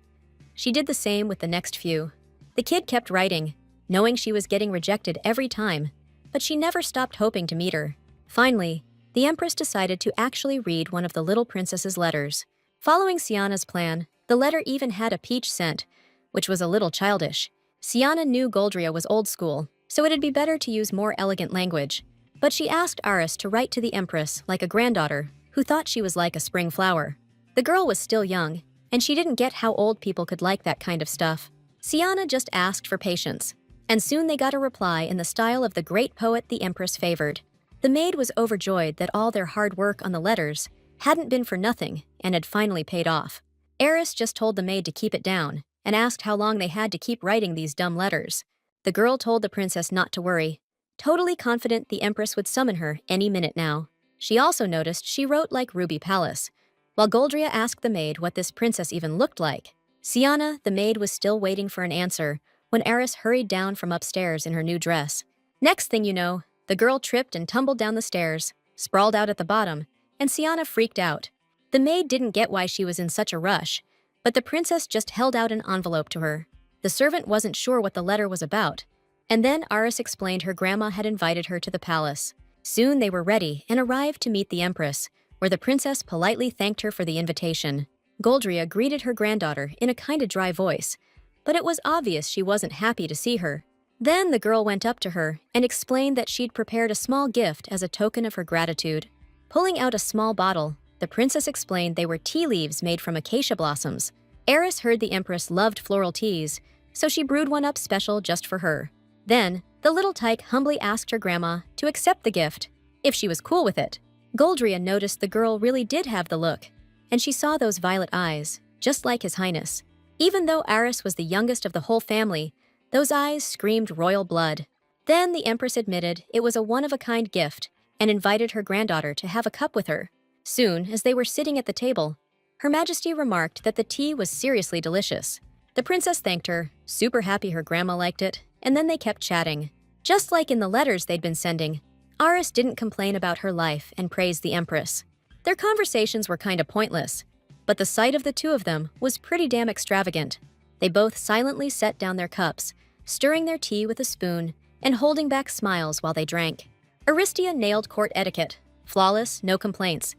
Speaker 1: She did the same with the next few. The kid kept writing, knowing she was getting rejected every time, but she never stopped hoping to meet her. Finally, the Empress decided to actually read one of the little princess's letters. Following Siana's plan, the letter even had a peach scent, which was a little childish. Siana knew Goldria was old school, so it'd be better to use more elegant language. But she asked Aris to write to the Empress like a granddaughter who thought she was like a spring flower. The girl was still young, and she didn't get how old people could like that kind of stuff. Siana just asked for patience, and soon they got a reply in the style of the great poet the Empress favored. The maid was overjoyed that all their hard work on the letters hadn't been for nothing and had finally paid off. Aris just told the maid to keep it down and asked how long they had to keep writing these dumb letters. The girl told the princess not to worry, totally confident the Empress would summon her any minute now. She also noticed she wrote like Ruby Palace, while Goldria asked the maid what this princess even looked like. Siana, the maid, was still waiting for an answer when Aris hurried down from upstairs in her new dress. Next thing you know, the girl tripped and tumbled down the stairs, sprawled out at the bottom, and Siana freaked out. The maid didn't get why she was in such a rush, but the princess just held out an envelope to her. The servant wasn't sure what the letter was about, and then Aris explained her grandma had invited her to the palace. Soon they were ready and arrived to meet the Empress, where the princess politely thanked her for the invitation. Goldria greeted her granddaughter in a kinda dry voice, but it was obvious she wasn't happy to see her. Then the girl went up to her and explained that she'd prepared a small gift as a token of her gratitude. Pulling out a small bottle, the princess explained they were tea leaves made from acacia blossoms. Aris heard the Empress loved floral teas, so she brewed one up special just for her. Then, the little tyke humbly asked her grandma to accept the gift, if she was cool with it. Goldria noticed the girl really did have the look, and she saw those violet eyes, just like His Highness. Even though Aris was the youngest of the whole family, those eyes screamed royal blood. Then the Empress admitted it was a one-of-a-kind gift and invited her granddaughter to have a cup with her. Soon, as they were sitting at the table, Her Majesty remarked that the tea was seriously delicious. The princess thanked her, super happy her grandma liked it, and then they kept chatting. Just like in the letters they'd been sending, Aris didn't complain about her life and praised the Empress. Their conversations were kinda pointless, but the sight of the two of them was pretty damn extravagant. They both silently set down their cups, stirring their tea with a spoon and holding back smiles while they drank. Aristia nailed court etiquette, flawless, no complaints.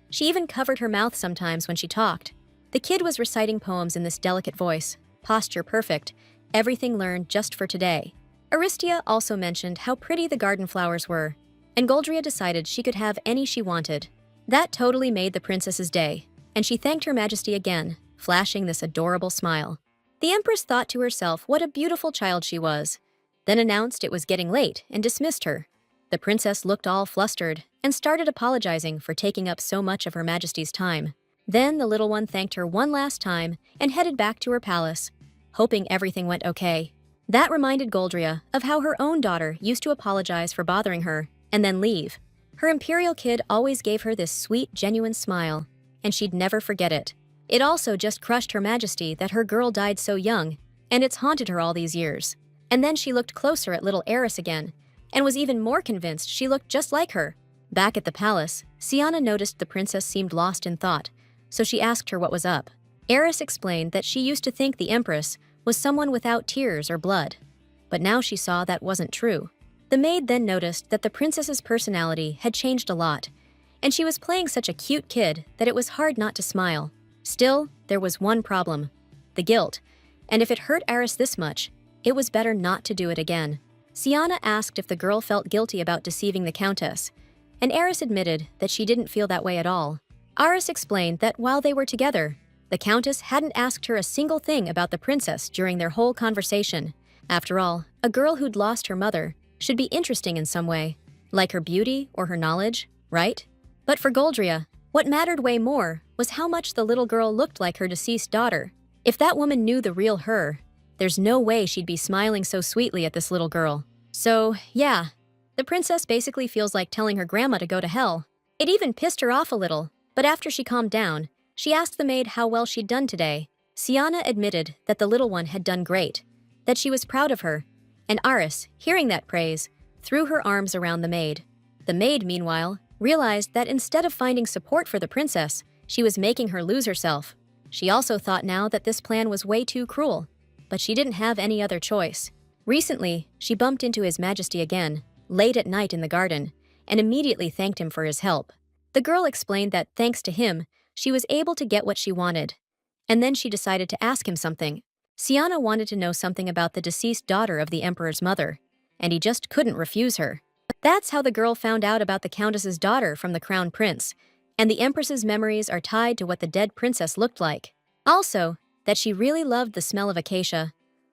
Speaker 1: She even covered her mouth sometimes when she talked. The kid was reciting poems in this delicate voice, posture perfect, everything learned just for today. Aristia also mentioned how pretty the garden flowers were, and Goldria decided she could have any she wanted. That totally made the princess's day, and she thanked Her Majesty again, flashing this adorable smile. The Empress thought to herself what a beautiful child she was, then announced it was getting late and dismissed her. The princess looked all flustered and started apologizing for taking up so much of Her Majesty's time. Then the little one thanked her one last time and headed back to her palace, hoping everything went okay. That reminded Goldria of how her own daughter used to apologize for bothering her and then leave. Her imperial kid always gave her this sweet, genuine smile, and she'd never forget it. It also just crushed Her Majesty that her girl died so young, and it's haunted her all these years. And then she looked closer at little Aris again, and was even more convinced she looked just like her. Back at the palace, Siana noticed the princess seemed lost in thought, so she asked her what was up. Aris explained that she used to think the Empress was someone without tears or blood, but now she saw that wasn't true. The maid then noticed that the princess's personality had changed a lot, and she was playing such a cute kid that it was hard not to smile. Still, there was one problem: the guilt, and if it hurt Aris this much, it was better not to do it again. Siana asked if the girl felt guilty about deceiving the Countess, and Aris admitted that she didn't feel that way at all. Aris explained that while they were together, the Countess hadn't asked her a single thing about the princess during their whole conversation. After all, a girl who'd lost her mother should be interesting in some way, like her beauty or her knowledge, right? But for Goldria, what mattered way more was how much the little girl looked like her deceased daughter. If that woman knew the real her, there's no way she'd be smiling so sweetly at this little girl. So, yeah, the princess basically feels like telling her grandma to go to hell. It even pissed her off a little, but after she calmed down, she asked the maid how well she'd done today. Siana admitted that the little one had done great, that she was proud of her, and Aris, hearing that praise, threw her arms around the maid. The maid, meanwhile, realized that instead of finding support for the princess, she was making her lose herself. She also thought now that this plan was way too cruel, but she didn't have any other choice. Recently, she bumped into His Majesty again, late at night in the garden, and immediately thanked him for his help. The girl explained that thanks to him, she was able to get what she wanted. And then she decided to ask him something. Siana wanted to know something about the deceased daughter of the emperor's mother, and he just couldn't refuse her. That's how the girl found out about the countess's daughter from the crown prince, and the empress's memories are tied to what the dead princess looked like. Also, that she really loved the smell of acacia,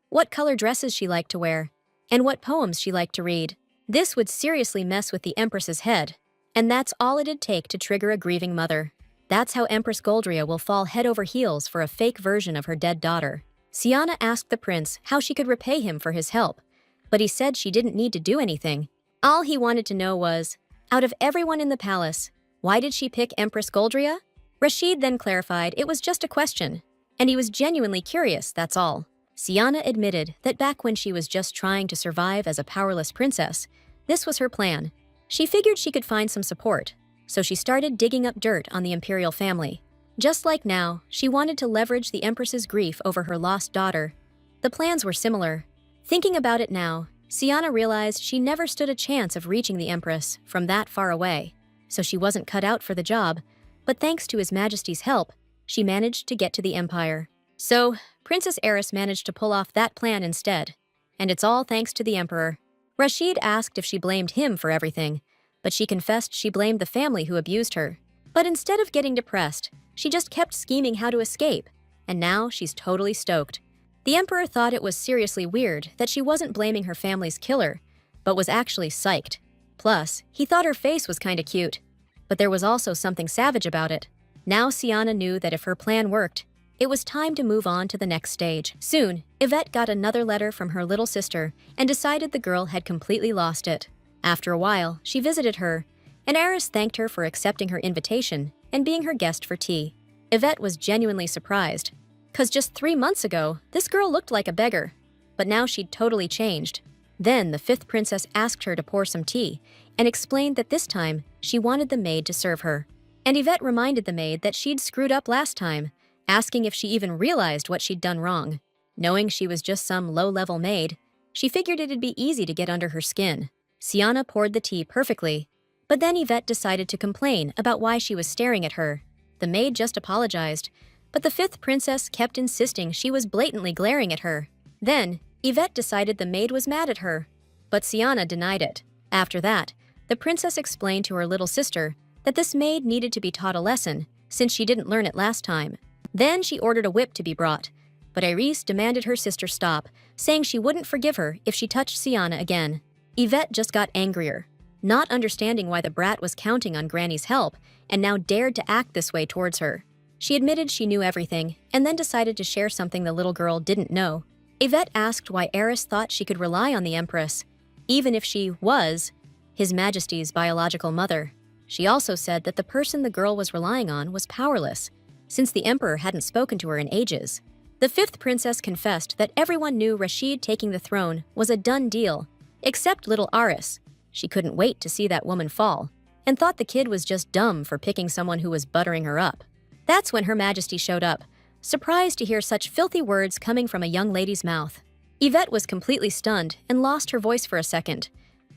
Speaker 1: what color dresses she liked to wear, and what poems she liked to read. This would seriously mess with the empress's head, and that's all it'd take to trigger a grieving mother. That's how Empress Goldria will fall head over heels for a fake version of her dead daughter. Siana asked the prince how she could repay him for his help, but he said she didn't need to do anything. All he wanted to know was, out of everyone in the palace, why did she pick Empress Goldria? Rashid then clarified it was just a question, and he was genuinely curious, that's all. Siana admitted that back when she was just trying to survive as a powerless princess, this was her plan. She figured she could find some support, so she started digging up dirt on the imperial family. Just like now, she wanted to leverage the empress's grief over her lost daughter. The plans were similar. Thinking about it now, Siana realized she never stood a chance of reaching the empress from that far away, so she wasn't cut out for the job, but thanks to His Majesty's help, she managed to get to the empire. So, Princess Eris managed to pull off that plan instead, and it's all thanks to the emperor. Rashid asked if she blamed him for everything, but she confessed she blamed the family who abused her. But instead of getting depressed, she just kept scheming how to escape, and now she's totally stoked. The emperor thought it was seriously weird that she wasn't blaming her family's killer, but was actually psyched. Plus, he thought her face was kinda cute, but there was also something savage about it. Now Siana knew that if her plan worked, it was time to move on to the next stage. Soon, Yvette got another letter from her little sister and decided the girl had completely lost it. After a while, she visited her, and Eris thanked her for accepting her invitation and being her guest for tea. Yvette was genuinely surprised, 'cause just 3 months ago, this girl looked like a beggar, but now she'd totally changed. Then the 5th princess asked her to pour some tea and explained that this time she wanted the maid to serve her. And Yvette reminded the maid that she'd screwed up last time, asking if she even realized what she'd done wrong. Knowing she was just some low-level maid, she figured it'd be easy to get under her skin. Siana poured the tea perfectly, but then Yvette decided to complain about why she was staring at her. The maid just apologized, but the 5th princess kept insisting she was blatantly glaring at her. Then, Yvette decided the maid was mad at her, but Siana denied it. After that, the princess explained to her little sister that this maid needed to be taught a lesson since she didn't learn it last time. Then she ordered a whip to be brought, but Iris demanded her sister stop, saying she wouldn't forgive her if she touched Siana again. Yvette just got angrier, not understanding why the brat was counting on Granny's help and now dared to act this way towards her. She admitted she knew everything and then decided to share something the little girl didn't know. Yvette asked why Eris thought she could rely on the Empress, even if she was His Majesty's biological mother. She also said that the person the girl was relying on was powerless, since the Emperor hadn't spoken to her in ages. The 5th princess confessed that everyone knew Rashid taking the throne was a done deal, except little Aris. She couldn't wait to see that woman fall, and thought the kid was just dumb for picking someone who was buttering her up. That's when Her Majesty showed up, surprised to hear such filthy words coming from a young lady's mouth. Yvette was completely stunned and lost her voice for a second,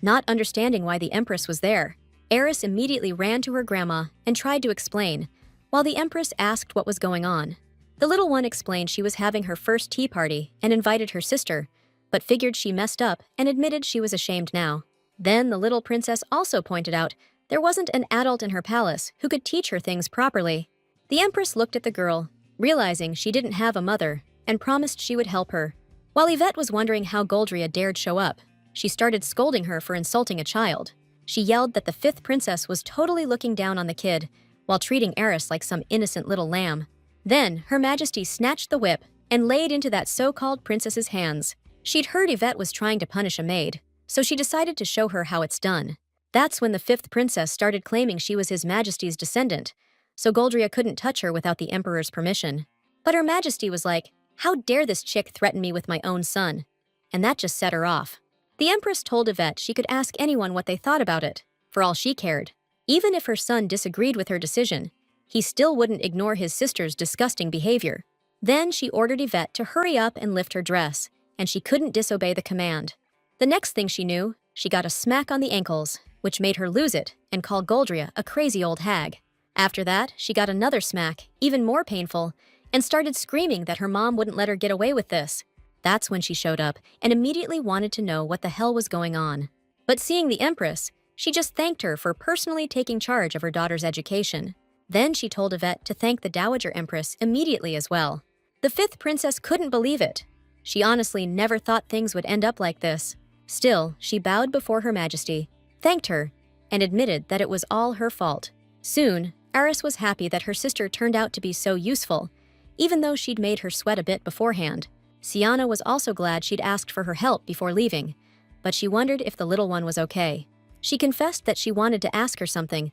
Speaker 1: not understanding why the Empress was there. Eris immediately ran to her grandma and tried to explain, while the Empress asked what was going on. The little one explained she was having her first tea party and invited her sister, but figured she messed up and admitted she was ashamed now. Then the little princess also pointed out there wasn't an adult in her palace who could teach her things properly. The Empress looked at the girl, realizing she didn't have a mother, and promised she would help her. While Yvette was wondering how Goldria dared show up, she started scolding her for insulting a child. She yelled that the 5th princess was totally looking down on the kid, while treating Eris like some innocent little lamb. Then, Her Majesty snatched the whip and laid into that so-called princess's hands. She'd heard Yvette was trying to punish a maid, so she decided to show her how it's done. That's when the 5th princess started claiming she was His Majesty's descendant, so Goldria couldn't touch her without the Emperor's permission. But Her Majesty was like, "How dare this chick threaten me with my own son?" And that just set her off. The Empress told Yvette she could ask anyone what they thought about it, for all she cared. Even if her son disagreed with her decision, he still wouldn't ignore his sister's disgusting behavior. Then she ordered Yvette to hurry up and lift her dress, and she couldn't disobey the command. The next thing she knew, she got a smack on the ankles, which made her lose it and call Goldria a crazy old hag. After that, she got another smack, even more painful, and started screaming that her mom wouldn't let her get away with this. That's when she showed up and immediately wanted to know what the hell was going on. But seeing the Empress, she just thanked her for personally taking charge of her daughter's education. Then she told Yvette to thank the Dowager Empress immediately as well. The fifth princess couldn't believe it. She honestly never thought things would end up like this. Still, she bowed before Her Majesty, thanked her, and admitted that it was all her fault. Soon, Aris was happy that her sister turned out to be so useful, even though she'd made her sweat a bit beforehand. Siana was also glad she'd asked for her help before leaving, but she wondered if the little one was okay. She confessed that she wanted to ask her something.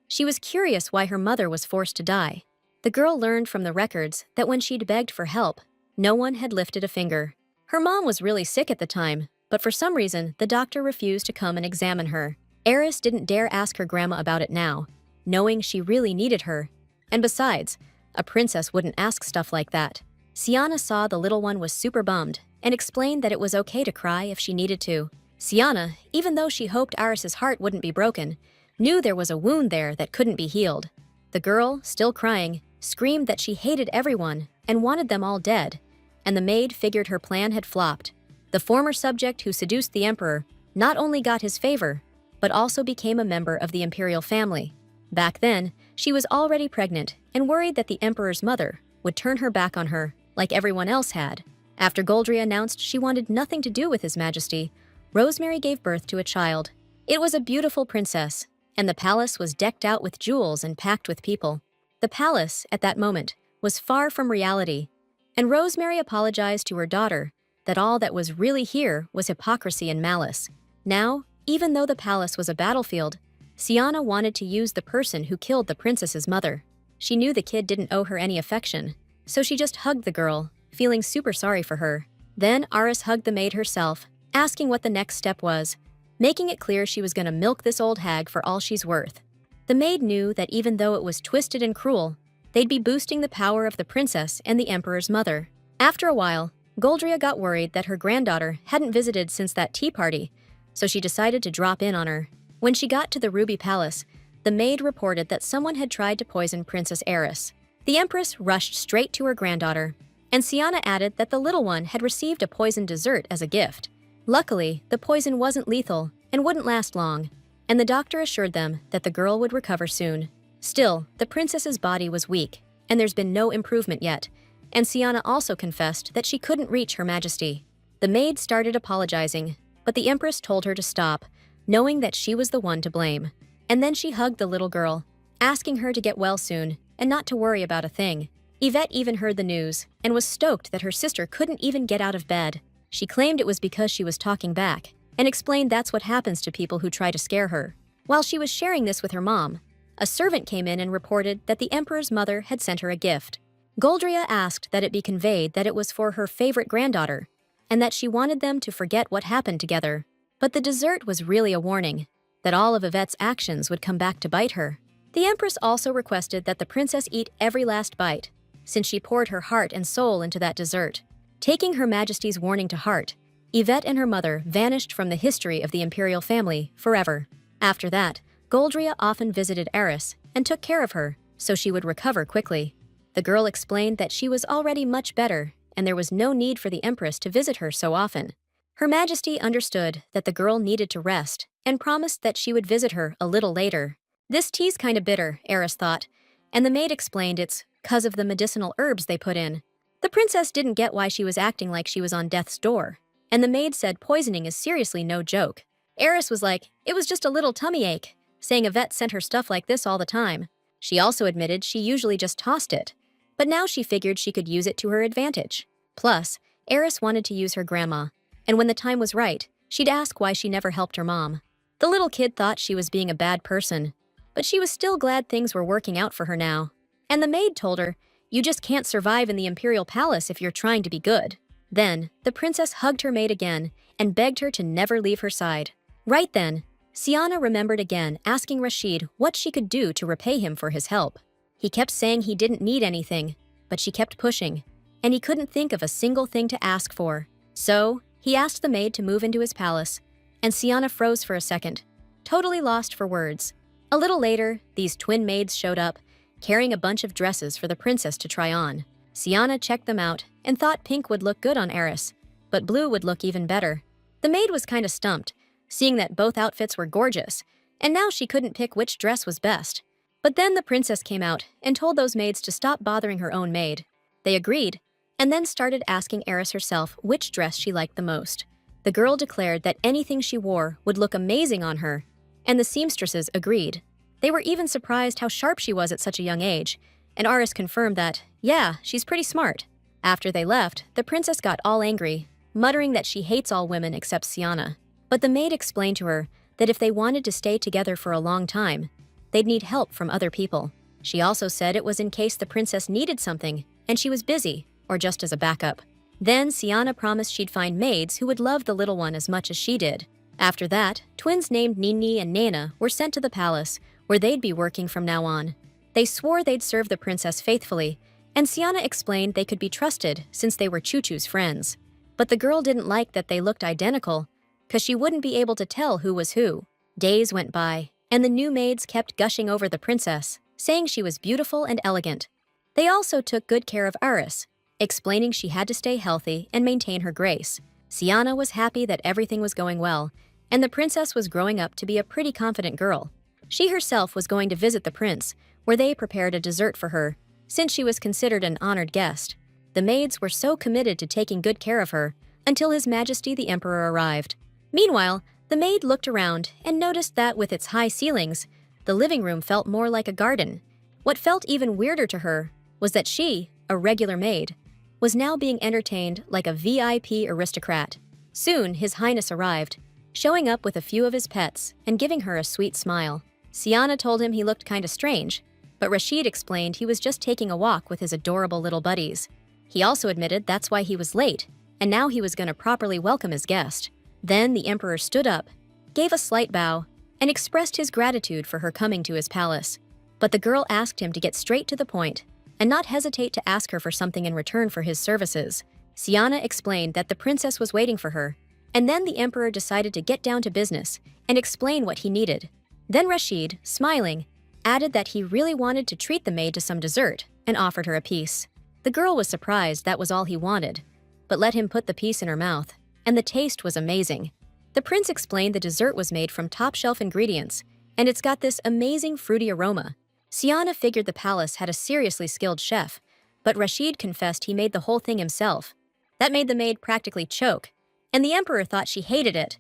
Speaker 1: She was curious why her mother was forced to die. The girl learned from the records that when she'd begged for help, no one had lifted a finger. Her mom was really sick at the time, but for some reason, the doctor refused to come and examine her. Eris didn't dare ask her grandma about it now, knowing she really needed her. And besides, a princess wouldn't ask stuff like that. Siana saw the little one was super bummed and explained that it was okay to cry if she needed to. Siana, even though she hoped Aris's heart wouldn't be broken, knew there was a wound there that couldn't be healed. The girl, still crying, screamed that she hated everyone and wanted them all dead, and the maid figured her plan had flopped. The former subject who seduced the emperor not only got his favor, but also became a member of the imperial family. Back then, she was already pregnant and worried that the emperor's mother would turn her back on her, like everyone else had. After Goldria announced she wanted nothing to do with His Majesty, Rosemary gave birth to a child. It was a beautiful princess, and the palace was decked out with jewels and packed with people. The palace, at that moment, was far from reality, and Rosemary apologized to her daughter that all that was really here was hypocrisy and malice. Now, even though the palace was a battlefield, Siana wanted to use the person who killed the princess's mother. She knew the kid didn't owe her any affection, so she just hugged the girl, feeling super sorry for her. Then Aris hugged the maid herself, asking what the next step was, making it clear she was going to milk this old hag for all she's worth. The maid knew that even though it was twisted and cruel, they'd be boosting the power of the princess and the emperor's mother. After a while, Goldria got worried that her granddaughter hadn't visited since that tea party, so she decided to drop in on her. When she got to the Ruby Palace, the maid reported that someone had tried to poison Princess Eris. The Empress rushed straight to her granddaughter, and Siana added that the little one had received a poisoned dessert as a gift. Luckily, the poison wasn't lethal and wouldn't last long, and the doctor assured them that the girl would recover soon. Still, the princess's body was weak, and there's been no improvement yet, and Siana also confessed that she couldn't reach Her Majesty. The maid started apologizing, but the Empress told her to stop, knowing that she was the one to blame. And then she hugged the little girl, asking her to get well soon and not to worry about a thing. Yvette even heard the news and was stoked that her sister couldn't even get out of bed. She claimed it was because she was talking back and explained that's what happens to people who try to scare her. While she was sharing this with her mom, a servant came in and reported that the emperor's mother had sent her a gift. Goldria asked that it be conveyed that it was for her favorite granddaughter and that she wanted them to forget what happened together. But the dessert was really a warning that all of Yvette's actions would come back to bite her. The Empress also requested that the princess eat every last bite, since she poured her heart and soul into that dessert. Taking Her Majesty's warning to heart, Yvette and her mother vanished from the history of the imperial family forever. After that, Goldria often visited Eris and took care of her so she would recover quickly. The girl explained that she was already much better and there was no need for the Empress to visit her so often. Her Majesty understood that the girl needed to rest and promised that she would visit her a little later. This tea's kinda bitter, Eris thought, and the maid explained it's 'cause of the medicinal herbs they put in. The princess didn't get why she was acting like she was on death's door, and the maid said poisoning is seriously no joke. Eris was like, it was just a little tummy ache, saying Yvette sent her stuff like this all the time. She also admitted she usually just tossed it, but now she figured she could use it to her advantage. Plus, Eris wanted to use her grandma, and when the time was right, she'd ask why she never helped her mom. The little kid thought she was being a bad person, but she was still glad things were working out for her now. And the maid told her, you just can't survive in the imperial palace if you're trying to be good. Then, the princess hugged her maid again and begged her to never leave her side. Right then, Siana remembered again asking Rashid what she could do to repay him for his help. He kept saying he didn't need anything, but she kept pushing, and he couldn't think of a single thing to ask for. So, he asked the maid to move into his palace, and Siana froze for a second, totally lost for words. A little later, these twin maids showed up, carrying a bunch of dresses for the princess to try on. Siana checked them out and thought pink would look good on Eris, but blue would look even better. The maid was kinda stumped, seeing that both outfits were gorgeous, and now she couldn't pick which dress was best. But then the princess came out and told those maids to stop bothering her own maid. They agreed, and then started asking Eris herself which dress she liked the most. The girl declared that anything she wore would look amazing on her, and the seamstresses agreed. They were even surprised how sharp she was at such a young age, and Eris confirmed that, yeah, she's pretty smart. After they left, the princess got all angry, muttering that she hates all women except Siana. But the maid explained to her that if they wanted to stay together for a long time, they'd need help from other people. She also said it was in case the princess needed something and she was busy, or just as a backup. Then Siana promised she'd find maids who would love the little one as much as she did. After that, twins named Nini and Nana were sent to the palace, where they'd be working from now on. They swore they'd serve the princess faithfully, and Siana explained they could be trusted since they were Choo-Choo's friends. But the girl didn't like that they looked identical, because she wouldn't be able to tell who was who. Days went by, and the new maids kept gushing over the princess, saying she was beautiful and elegant. They also took good care of Eris, explaining she had to stay healthy and maintain her grace. Siana was happy that everything was going well, and the princess was growing up to be a pretty confident girl. She herself was going to visit the prince, where they prepared a dessert for her, since she was considered an honored guest. The maids were so committed to taking good care of her until His Majesty the Emperor arrived. Meanwhile, the maid looked around and noticed that with its high ceilings, the living room felt more like a garden. What felt even weirder to her was that she, a regular maid, was now being entertained like a VIP aristocrat. Soon, His Highness arrived, showing up with a few of his pets and giving her a sweet smile. Siana told him he looked kinda strange, but Rashid explained he was just taking a walk with his adorable little buddies. He also admitted that's why he was late, and now he was gonna properly welcome his guest. Then the emperor stood up, gave a slight bow, and expressed his gratitude for her coming to his palace. But the girl asked him to get straight to the point and not hesitate to ask her for something in return for his services. Siana explained that the princess was waiting for her, and then the emperor decided to get down to business and explain what he needed. Then Rashid, smiling, added that he really wanted to treat the maid to some dessert and offered her a piece. The girl was surprised that was all he wanted, but let him put the piece in her mouth, and the taste was amazing. The prince explained the dessert was made from top-shelf ingredients, and it's got this amazing fruity aroma. Siana figured the palace had a seriously skilled chef, but Rashid confessed he made the whole thing himself. That made the maid practically choke, and the emperor thought she hated it,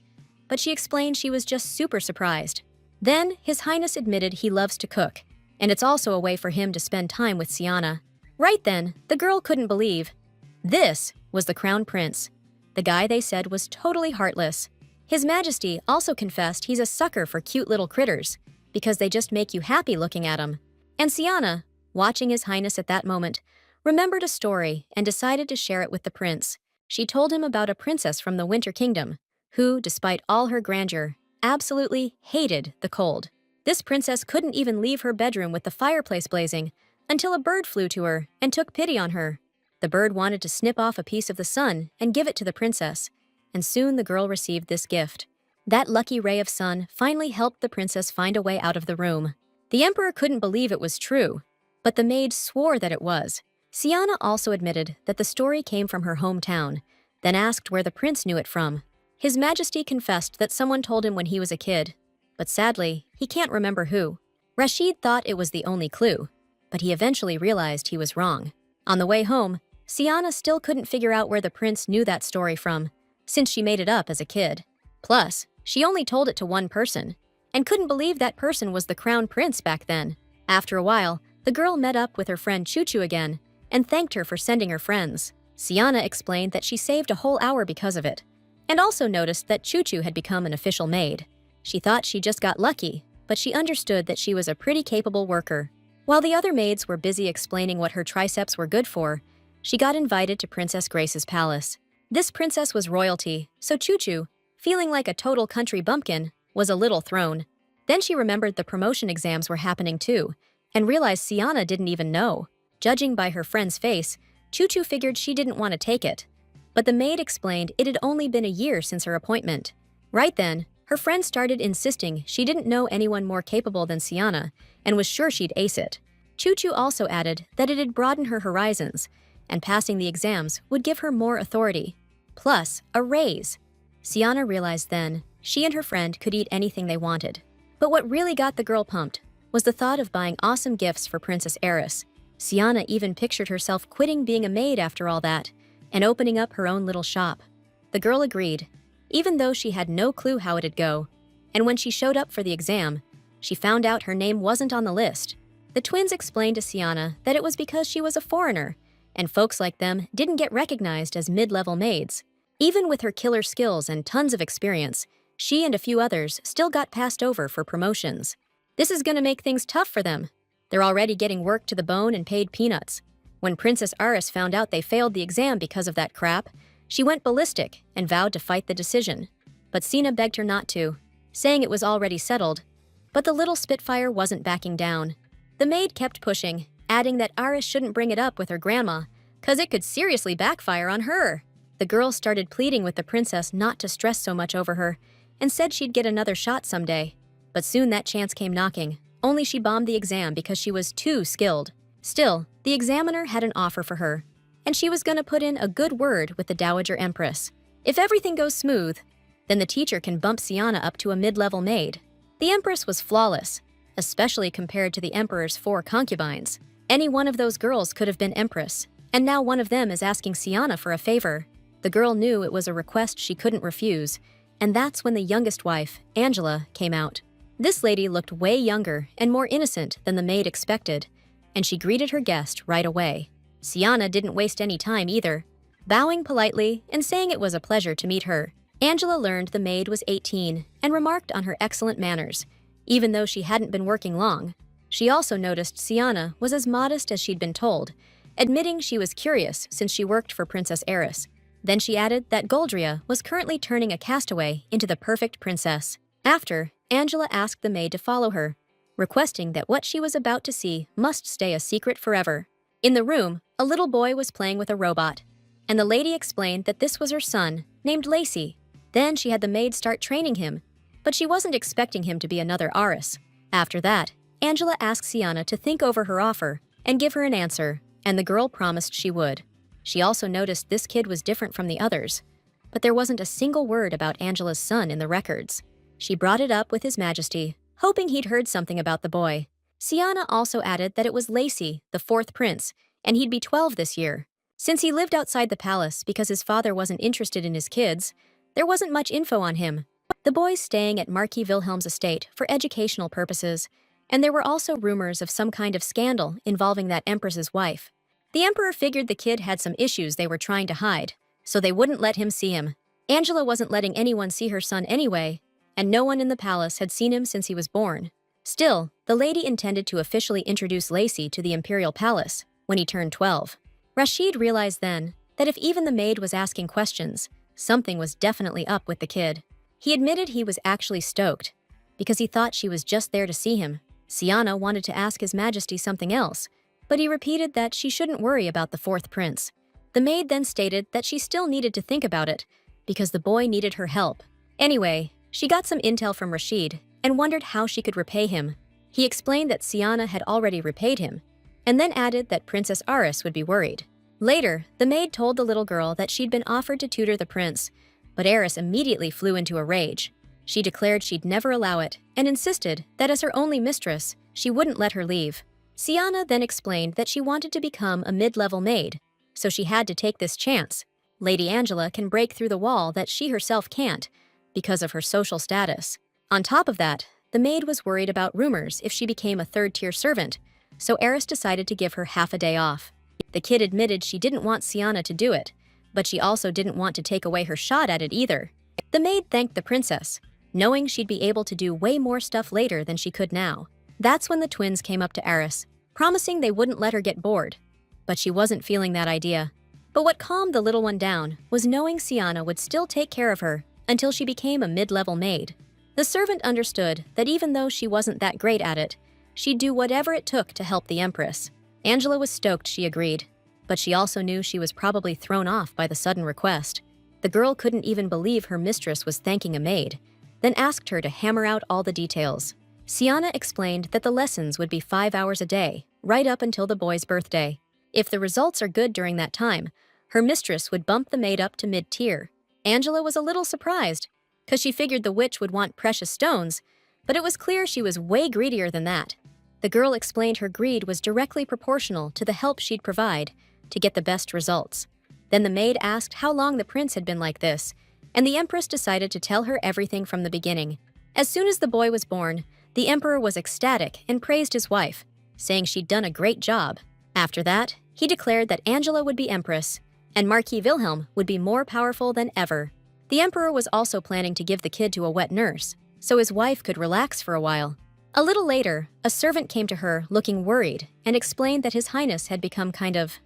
Speaker 1: but she explained she was just super surprised. Then, His Highness admitted he loves to cook, and it's also a way for him to spend time with Siana. Right then, the girl couldn't believe. This was the crown prince. The guy they said was totally heartless. His Majesty also confessed he's a sucker for cute little critters, because they just make you happy looking at them. And Siana, watching His Highness at that moment, remembered a story and decided to share it with the prince. She told him about a princess from the Winter Kingdom, who, despite all her grandeur, absolutely hated the cold. This princess couldn't even leave her bedroom with the fireplace blazing until a bird flew to her and took pity on her. The bird wanted to snip off a piece of the sun and give it to the princess, and soon the girl received this gift. That lucky ray of sun finally helped the princess find a way out of the room. The emperor couldn't believe it was true, but the maid swore that it was. Siana also admitted that the story came from her hometown, then asked where the prince knew it from. His Majesty confessed that someone told him when he was a kid, but sadly, he can't remember who. Rashid thought it was the only clue, but he eventually realized he was wrong. On the way home, Siana still couldn't figure out where the prince knew that story from, since she made it up as a kid. Plus, she only told it to one person, and couldn't believe that person was the crown prince back then. After a while, the girl met up with her friend Choo-Choo again, and thanked her for sending her friends. Siana explained that she saved a whole hour because of it, and also noticed that Choo-Choo had become an official maid. She thought she just got lucky, but she understood that she was a pretty capable worker. While the other maids were busy explaining what her triceps were good for, she got invited to Princess Grace's palace. This princess was royalty, so Choo-Choo, feeling like a total country bumpkin, was a little thrown. Then she remembered the promotion exams were happening too, and realized Siana didn't even know. Judging by her friend's face, Choo-Choo figured she didn't want to take it. But the maid explained it had only been a year since her appointment. Right then, her friend started insisting she didn't know anyone more capable than Siana and was sure she'd ace it. Choo-Choo also added that it had broadened her horizons and passing the exams would give her more authority. Plus, a raise. Siana realized then she and her friend could eat anything they wanted. But what really got the girl pumped was the thought of buying awesome gifts for Princess Eris. Siana even pictured herself quitting being a maid after all that and opening up her own little shop. The girl agreed, even though she had no clue how it'd go. And when she showed up for the exam, she found out her name wasn't on the list. The twins explained to Siana that it was because she was a foreigner, and folks like them didn't get recognized as mid-level maids. Even with her killer skills and tons of experience, she and a few others still got passed over for promotions. This is gonna make things tough for them. They're already getting worked to the bone and paid peanuts. When Princess Aris found out they failed the exam because of that crap, she went ballistic and vowed to fight the decision. But Sina begged her not to, saying it was already settled. But the little Spitfire wasn't backing down. The maid kept pushing, adding that Aris shouldn't bring it up with her grandma, 'cause it could seriously backfire on her. The girl started pleading with the princess not to stress so much over her, and said she'd get another shot someday. But soon that chance came knocking, only she bombed the exam because she was too skilled. Still, the examiner had an offer for her, and she was gonna put in a good word with the Dowager Empress. If everything goes smooth, then the teacher can bump Siana up to a mid-level maid. The Empress was flawless, especially compared to the Emperor's 4 concubines. Any one of those girls could have been Empress, and now one of them is asking Siana for a favor. The girl knew it was a request she couldn't refuse, and that's when the youngest wife, Angela, came out. This lady looked way younger and more innocent than the maid expected, and she greeted her guest right away. Siana didn't waste any time either, bowing politely and saying it was a pleasure to meet her. Angela learned the maid was 18 and remarked on her excellent manners, even though she hadn't been working long. She also noticed Siana was as modest as she'd been told, admitting she was curious since she worked for Princess Eris. Then she added that Goldria was currently turning a castaway into the perfect princess. After, Angela asked the maid to follow her, requesting that what she was about to see must stay a secret forever. In the room, a little boy was playing with a robot, and the lady explained that this was her son, named Lacey. Then she had the maid start training him, but she wasn't expecting him to be another Aris. After that, Angela asked Siana to think over her offer and give her an answer, and the girl promised she would. She also noticed this kid was different from the others, but there wasn't a single word about Angela's son in the records. She brought it up with His Majesty, hoping he'd heard something about the boy. Siana also added that it was Lacey, the 4th prince, and he'd be 12 this year. Since he lived outside the palace because his father wasn't interested in his kids, there wasn't much info on him. The boy's staying at Marquis Wilhelm's estate for educational purposes, and there were also rumors of some kind of scandal involving that empress's wife. The emperor figured the kid had some issues they were trying to hide, so they wouldn't let him see him. Angela wasn't letting anyone see her son anyway, and no one in the palace had seen him since he was born. Still, the lady intended to officially introduce Lacey to the imperial palace when he turned 12. Rashid realized then that if even the maid was asking questions, something was definitely up with the kid. He admitted he was actually stoked, because he thought she was just there to see him. Siana wanted to ask His Majesty something else, but he repeated that she shouldn't worry about the 4th prince. The maid then stated that she still needed to think about it, because the boy needed her help. Anyway, she got some intel from Rashid and wondered how she could repay him. He explained that Siana had already repaid him, and then added that Princess Aris would be worried. Later, the maid told the little girl that she'd been offered to tutor the prince, but Aris immediately flew into a rage. She declared she'd never allow it and insisted that as her only mistress, she wouldn't let her leave. Siana then explained that she wanted to become a mid-level maid, so she had to take this chance. Lady Angela can break through the wall that she herself can't, because of her social status. On top of that, the maid was worried about rumors if she became a 3rd-tier servant, so Eris decided to give her half a day off. The kid admitted she didn't want Siana to do it, but she also didn't want to take away her shot at it either. The maid thanked the princess, knowing she'd be able to do way more stuff later than she could now. That's when the twins came up to Eris, promising they wouldn't let her get bored. But she wasn't feeling that idea. But what calmed the little one down was knowing Siana would still take care of her until she became a mid-level maid. The servant understood that even though she wasn't that great at it, she'd do whatever it took to help the empress. Angela was stoked she agreed, but she also knew she was probably thrown off by the sudden request. The girl couldn't even believe her mistress was thanking a maid, then asked her to hammer out all the details. Siana explained that the lessons would be 5 hours a day, right up until the boy's birthday. If the results are good during that time, her mistress would bump the maid up to mid-tier. Angela was a little surprised, because she figured the witch would want precious stones, but it was clear she was way greedier than that. The girl explained her greed was directly proportional to the help she'd provide to get the best results. Then the maid asked how long the prince had been like this, and the empress decided to tell her everything from the beginning. As soon as the boy was born, the emperor was ecstatic and praised his wife, saying she'd done a great job. After that, he declared that Angela would be empress, and Marquis Wilhelm would be more powerful than ever. The emperor was also planning to give the kid to a wet nurse, so his wife could relax for a while. A little later, a servant came to her looking worried and explained that His Highness had become kind of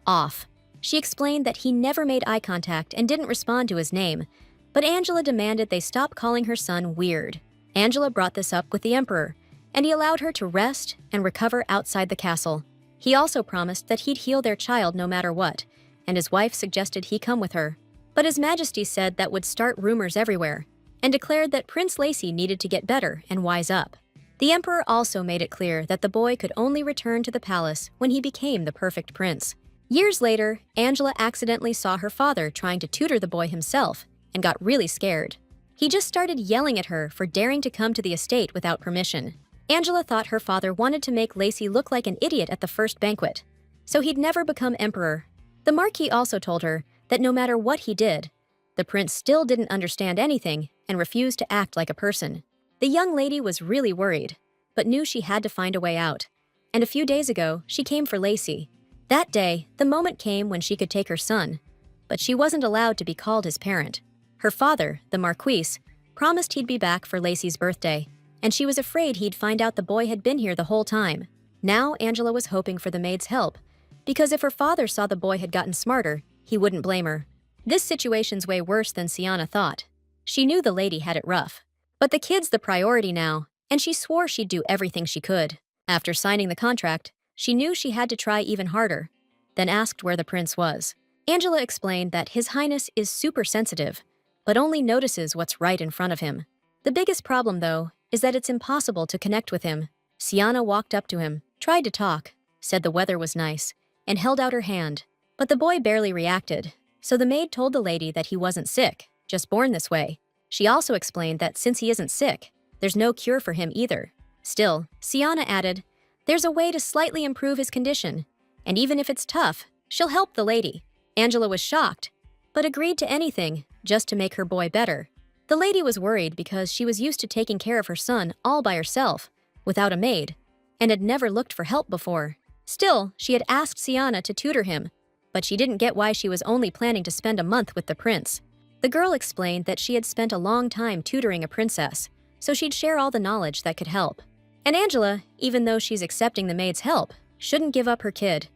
Speaker 1: off. She explained that he never made eye contact and didn't respond to his name, but Angela demanded they stop calling her son weird. Angela brought this up with the emperor, and he allowed her to rest and recover outside the castle. He also promised that he'd heal their child no matter what, and his wife suggested he come with her. But His Majesty said that would start rumors everywhere, and declared that Prince Lacy needed to get better and wise up. The emperor also made it clear that the boy could only return to the palace when he became the perfect prince. Years later, Angela accidentally saw her father trying to tutor the boy himself and got really scared. He just started yelling at her for daring to come to the estate without permission. Angela thought her father wanted to make Lacy look like an idiot at the first banquet, so he'd never become emperor. The Marquis also told her that no matter what he did, the prince still didn't understand anything and refused to act like a person. The young lady was really worried, but knew she had to find a way out. And a few days ago, she came for Lacy. That day, the moment came when she could take her son, but she wasn't allowed to be called his parent. Her father, the Marquis, promised he'd be back for Lacy's birthday, and she was afraid he'd find out the boy had been here the whole time. Now Angela was hoping for the maid's help, because if her father saw the boy had gotten smarter, he wouldn't blame her. This situation's way worse than Sienna thought. She knew the lady had it rough. But the kid's the priority now, and she swore she'd do everything she could. After signing the contract, she knew she had to try even harder, then asked where the prince was. Angela explained that His Highness is super sensitive, but only notices what's right in front of him. The biggest problem, though, is that it's impossible to connect with him. Sienna walked up to him, tried to talk, said the weather was nice, and held out her hand. But the boy barely reacted, so the maid told the lady that he wasn't sick, just born this way. She also explained that since he isn't sick, there's no cure for him either. Still, Sienna added, there's a way to slightly improve his condition, and even if it's tough, she'll help the lady. Angela was shocked, but agreed to anything just to make her boy better. The lady was worried because she was used to taking care of her son all by herself, without a maid, and had never looked for help before. Still, she had asked Sienna to tutor him, but she didn't get why she was only planning to spend a month with the prince. The girl explained that she had spent a long time tutoring a princess, so she'd share all the knowledge that could help. And Angela, even though she's accepting the maid's help, shouldn't give up her kid.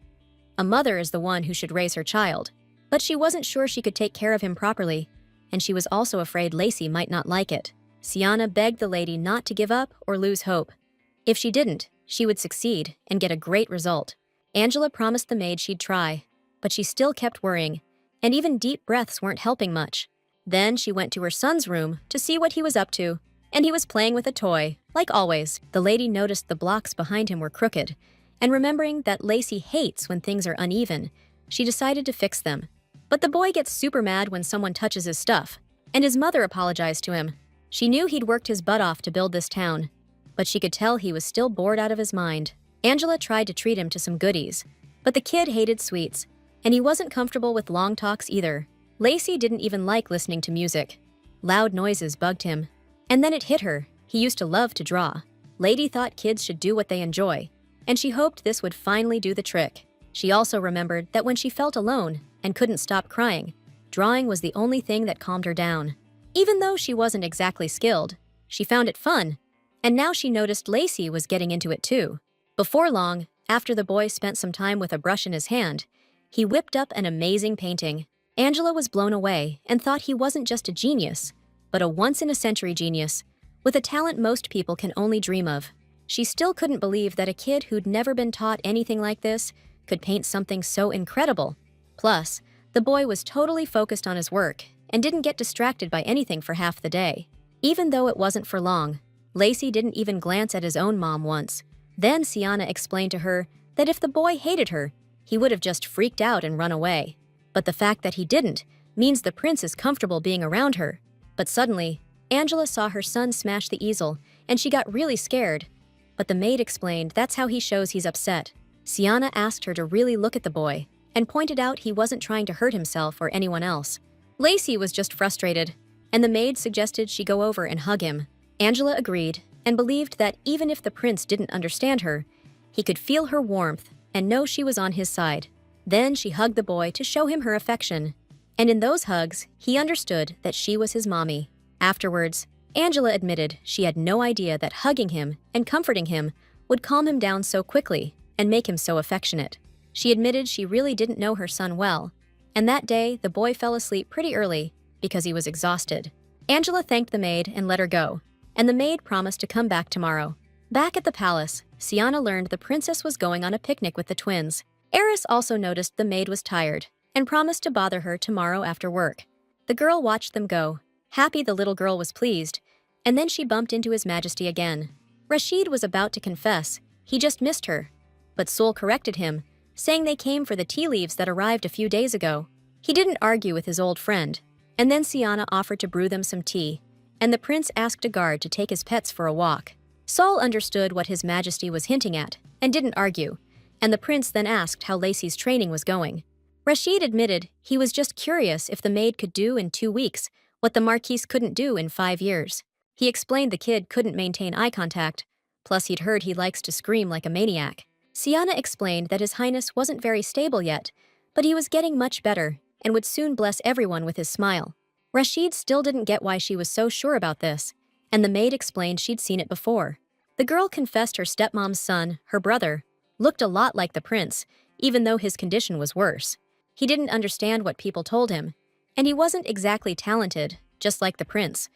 Speaker 1: A mother is the one who should raise her child, but she wasn't sure she could take care of him properly, and she was also afraid Lacy might not like it. Sienna begged the lady not to give up or lose hope. If she didn't, she would succeed and get a great result. Angela promised the maid she'd try, but she still kept worrying, and even deep breaths weren't helping much. Then she went to her son's room to see what he was up to, and he was playing with a toy, like always. The lady noticed the blocks behind him were crooked, and remembering that Lacy hates when things are uneven, she decided to fix them. But the boy gets super mad when someone touches his stuff, and his mother apologized to him. She knew he'd worked his butt off to build this town, but she could tell he was still bored out of his mind. Angela tried to treat him to some goodies, but the kid hated sweets, and he wasn't comfortable with long talks either. Lacy didn't even like listening to music. Loud noises bugged him. And then it hit her. He used to love to draw. Lady thought kids should do what they enjoy, and she hoped this would finally do the trick. She also remembered that when she felt alone and couldn't stop crying, drawing was the only thing that calmed her down. Even though she wasn't exactly skilled, she found it fun, and now she noticed Lacy was getting into it too. Before long, after the boy spent some time with a brush in his hand, he whipped up an amazing painting. Angela was blown away and thought he wasn't just a genius, but a once-in-a-century genius, with a talent most people can only dream of. She still couldn't believe that a kid who'd never been taught anything like this could paint something so incredible. Plus, the boy was totally focused on his work and didn't get distracted by anything for half the day. Even though it wasn't for long, Lacy didn't even glance at his own mom once. Then Sienna explained to her that if the boy hated her, he would have just freaked out and run away. But the fact that he didn't means the prince is comfortable being around her. But suddenly, Angela saw her son smash the easel, and she got really scared. But the maid explained that's how he shows he's upset. Sienna asked her to really look at the boy, and pointed out he wasn't trying to hurt himself or anyone else. Lacey was just frustrated, and the maid suggested she go over and hug him. Angela agreed, and believed that even if the prince didn't understand her, he could feel her warmth and know she was on his side. Then she hugged the boy to show him her affection. And in those hugs, he understood that she was his mommy. Afterwards, Angela admitted she had no idea that hugging him and comforting him would calm him down so quickly and make him so affectionate. She admitted she really didn't know her son well, and that day the boy fell asleep pretty early because he was exhausted. Angela thanked the maid and let her go, and the maid promised to come back tomorrow. Back at the palace, Sienna learned the princess was going on a picnic with the twins. Eris also noticed the maid was tired and promised to bother her tomorrow after work. The girl watched them go. Happy the little girl was pleased, and then she bumped into His Majesty again. Rashid was about to confess he just missed her, but Sul corrected him, saying they came for the tea leaves that arrived a few days ago. He didn't argue with his old friend, and then Sienna offered to brew them some tea, and the prince asked a guard to take his pets for a walk. Saul understood what His Majesty was hinting at and didn't argue, and the prince then asked how Lacey's training was going. Rashid admitted he was just curious if the maid could do in 2 weeks what the Marquise couldn't do in 5 years. He explained the kid couldn't maintain eye contact, plus he'd heard he likes to scream like a maniac. Sienna explained that His Highness wasn't very stable yet, but he was getting much better and would soon bless everyone with his smile. Rashid still didn't get why she was so sure about this, and the maid explained she'd seen it before. The girl confessed her stepmom's son, her brother, looked a lot like the prince, even though his condition was worse. He didn't understand what people told him, and he wasn't exactly talented, just like the prince.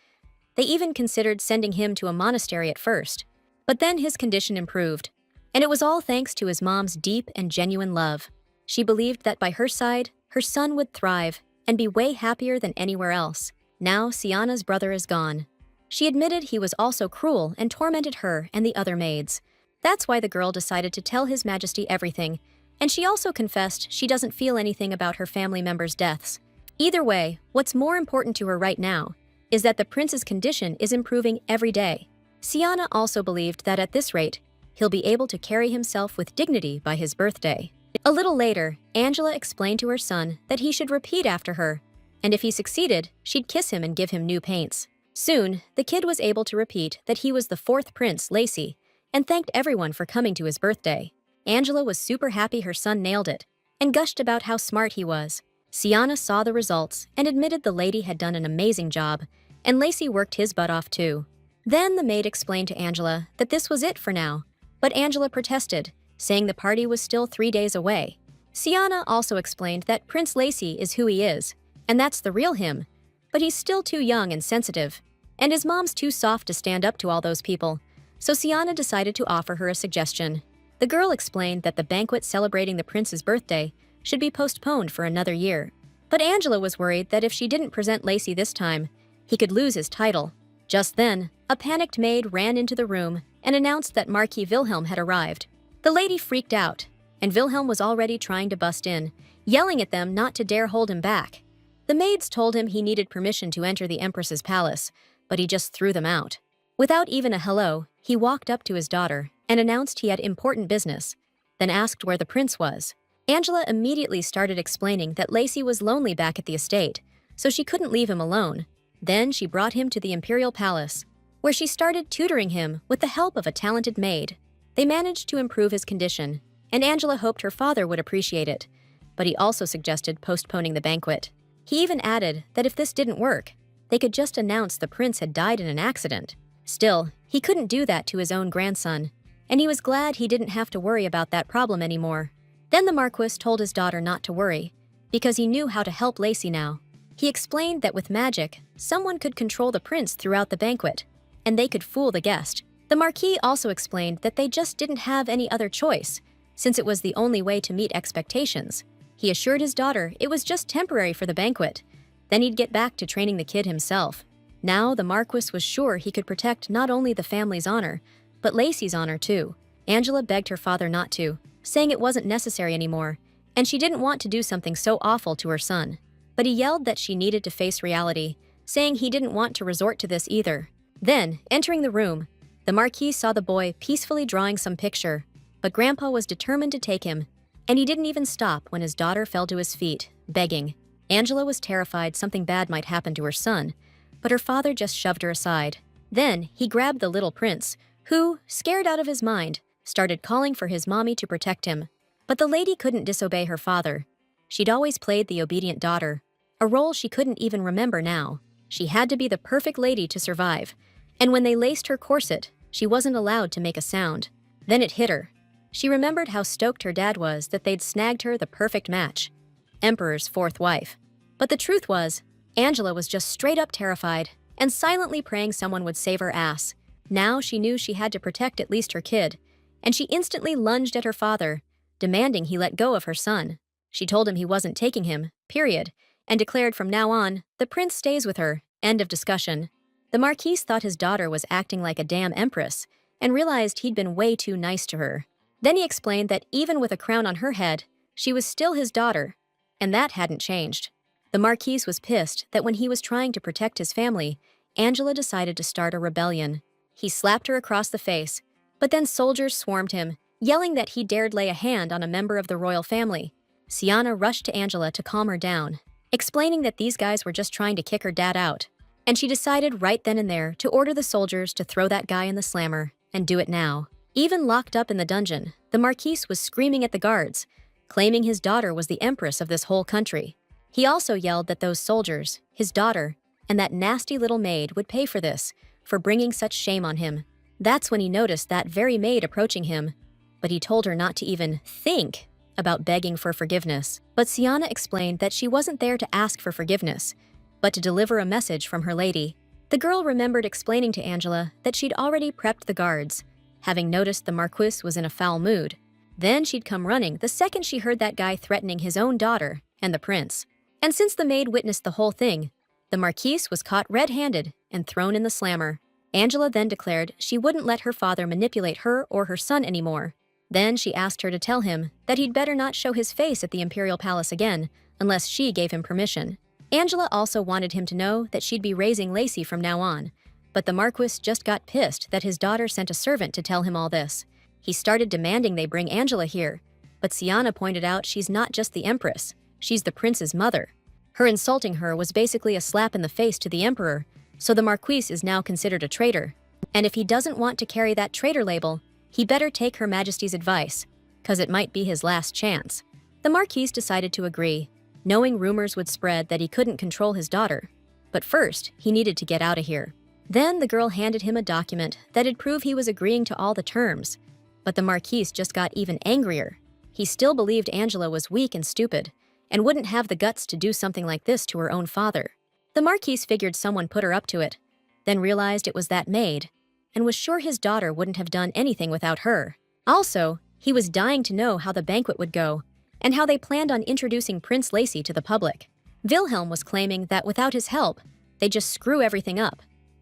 Speaker 1: They even considered sending him to a monastery at first, but then his condition improved, and it was all thanks to his mom's deep and genuine love. She believed that by her side, her son would thrive and be way happier than anywhere else. Now Sienna's brother is gone. She admitted he was also cruel and tormented her and the other maids. That's why the girl decided to tell His Majesty everything, and she also confessed she doesn't feel anything about her family members' deaths. Either way, what's more important to her right now is that the prince's condition is improving every day. Sienna also believed that at this rate, he'll be able to carry himself with dignity by his birthday. A little later, Angela explained to her son that he should repeat after her, and if he succeeded, she'd kiss him and give him new paints. Soon, the kid was able to repeat that he was the 4th prince, Lacey, and thanked everyone for coming to his birthday. Angela was super happy her son nailed it, and gushed about how smart he was. Sienna saw the results and admitted the lady had done an amazing job, and Lacey worked his butt off too. Then the maid explained to Angela that this was it for now, but Angela protested, saying the party was still 3 days away. Sienna also explained that Prince Lacey is who he is, and that's the real him, but he's still too young and sensitive, and his mom's too soft to stand up to all those people, so Sienna decided to offer her a suggestion. The girl explained that the banquet celebrating the prince's birthday should be postponed for another year, but Angela was worried that if she didn't present Lacey this time, he could lose his title. Just then, a panicked maid ran into the room and announced that Marquis Wilhelm had arrived. The lady freaked out, and Wilhelm was already trying to bust in, yelling at them not to dare hold him back. The maids told him he needed permission to enter the Empress's palace, but he just threw them out. Without even a hello, he walked up to his daughter and announced he had important business, then asked where the prince was. Angela immediately started explaining that Lacey was lonely back at the estate, so she couldn't leave him alone. Then she brought him to the imperial palace, where she started tutoring him with the help of a talented maid. They managed to improve his condition, and Angela hoped her father would appreciate it, but he also suggested postponing the banquet. He even added that if this didn't work, they could just announce the prince had died in an accident. Still, he couldn't do that to his own grandson, and he was glad he didn't have to worry about that problem anymore. Then the Marquis told his daughter not to worry, because he knew how to help Lacey now. He explained that with magic, someone could control the prince throughout the banquet, and they could fool the guest. The Marquis also explained that they just didn't have any other choice, since it was the only way to meet expectations. He assured his daughter it was just temporary for the banquet, then he'd get back to training the kid himself. Now the Marquis was sure he could protect not only the family's honor, but Lacey's honor too. Angela begged her father not to, saying it wasn't necessary anymore, and she didn't want to do something so awful to her son. But he yelled that she needed to face reality, saying he didn't want to resort to this either. Then, entering the room, the Marquis saw the boy peacefully drawing some picture, but Grandpa was determined to take him, and he didn't even stop when his daughter fell to his feet, begging. Angela was terrified something bad might happen to her son, but her father just shoved her aside. Then, he grabbed the little prince, who, scared out of his mind, started calling for his mommy to protect him. But the lady couldn't disobey her father. She'd always played the obedient daughter, a role she couldn't even remember now. She had to be the perfect lady to survive, and when they laced her corset, she wasn't allowed to make a sound. Then it hit her. She remembered how stoked her dad was that they'd snagged her the perfect match, Emperor's fourth wife. But the truth was, Angela was just straight up terrified and silently praying someone would save her ass. Now she knew she had to protect at least her kid, and she instantly lunged at her father, demanding he let go of her son. She told him he wasn't taking him, period, and declared from now on, the prince stays with her, end of discussion. The Marquis thought his daughter was acting like a damn empress and realized he'd been way too nice to her. Then he explained that even with a crown on her head, she was still his daughter, and that hadn't changed. The Marquis was pissed that when he was trying to protect his family, Angela decided to start a rebellion. He slapped her across the face, but then soldiers swarmed him, yelling that he dared lay a hand on a member of the royal family. Sienna rushed to Angela to calm her down, explaining that these guys were just trying to kick her dad out. And she decided right then and there to order the soldiers to throw that guy in the slammer, and do it now. Even locked up in the dungeon, the Marquis was screaming at the guards, claiming his daughter was the empress of this whole country. He also yelled that those soldiers, his daughter, and that nasty little maid would pay for this, for bringing such shame on him. That's when he noticed that very maid approaching him, but he told her not to even think about begging for forgiveness. But Sienna explained that she wasn't there to ask for forgiveness, but to deliver a message from her lady. The girl remembered explaining to Angela that she'd already prepped the guards, having noticed the Marquis was in a foul mood. Then she'd come running the second she heard that guy threatening his own daughter and the prince. And since the maid witnessed the whole thing, the Marquis was caught red-handed and thrown in the slammer. Angela then declared she wouldn't let her father manipulate her or her son anymore. Then she asked her to tell him that he'd better not show his face at the imperial palace again unless she gave him permission. Angela also wanted him to know that she'd be raising Lacey from now on, but the Marquis just got pissed that his daughter sent a servant to tell him all this. He started demanding they bring Angela here, but Sienna pointed out she's not just the empress, she's the prince's mother. Her insulting her was basically a slap in the face to the emperor, so the Marquis is now considered a traitor. And if he doesn't want to carry that traitor label, he better take Her Majesty's advice, 'cause it might be his last chance. The Marquis decided to agree, knowing rumors would spread that he couldn't control his daughter. But first, he needed to get out of here. Then the girl handed him a document that'd prove he was agreeing to all the terms. But the Marquis just got even angrier. He still believed Angela was weak and stupid, and wouldn't have the guts to do something like this to her own father. The Marquis figured someone put her up to it, then realized it was that maid, and was sure his daughter wouldn't have done anything without her. Also, he was dying to know how the banquet would go, and how they planned on introducing Prince Lacey to the public. Wilhelm was claiming that without his help, they'd just screw everything up,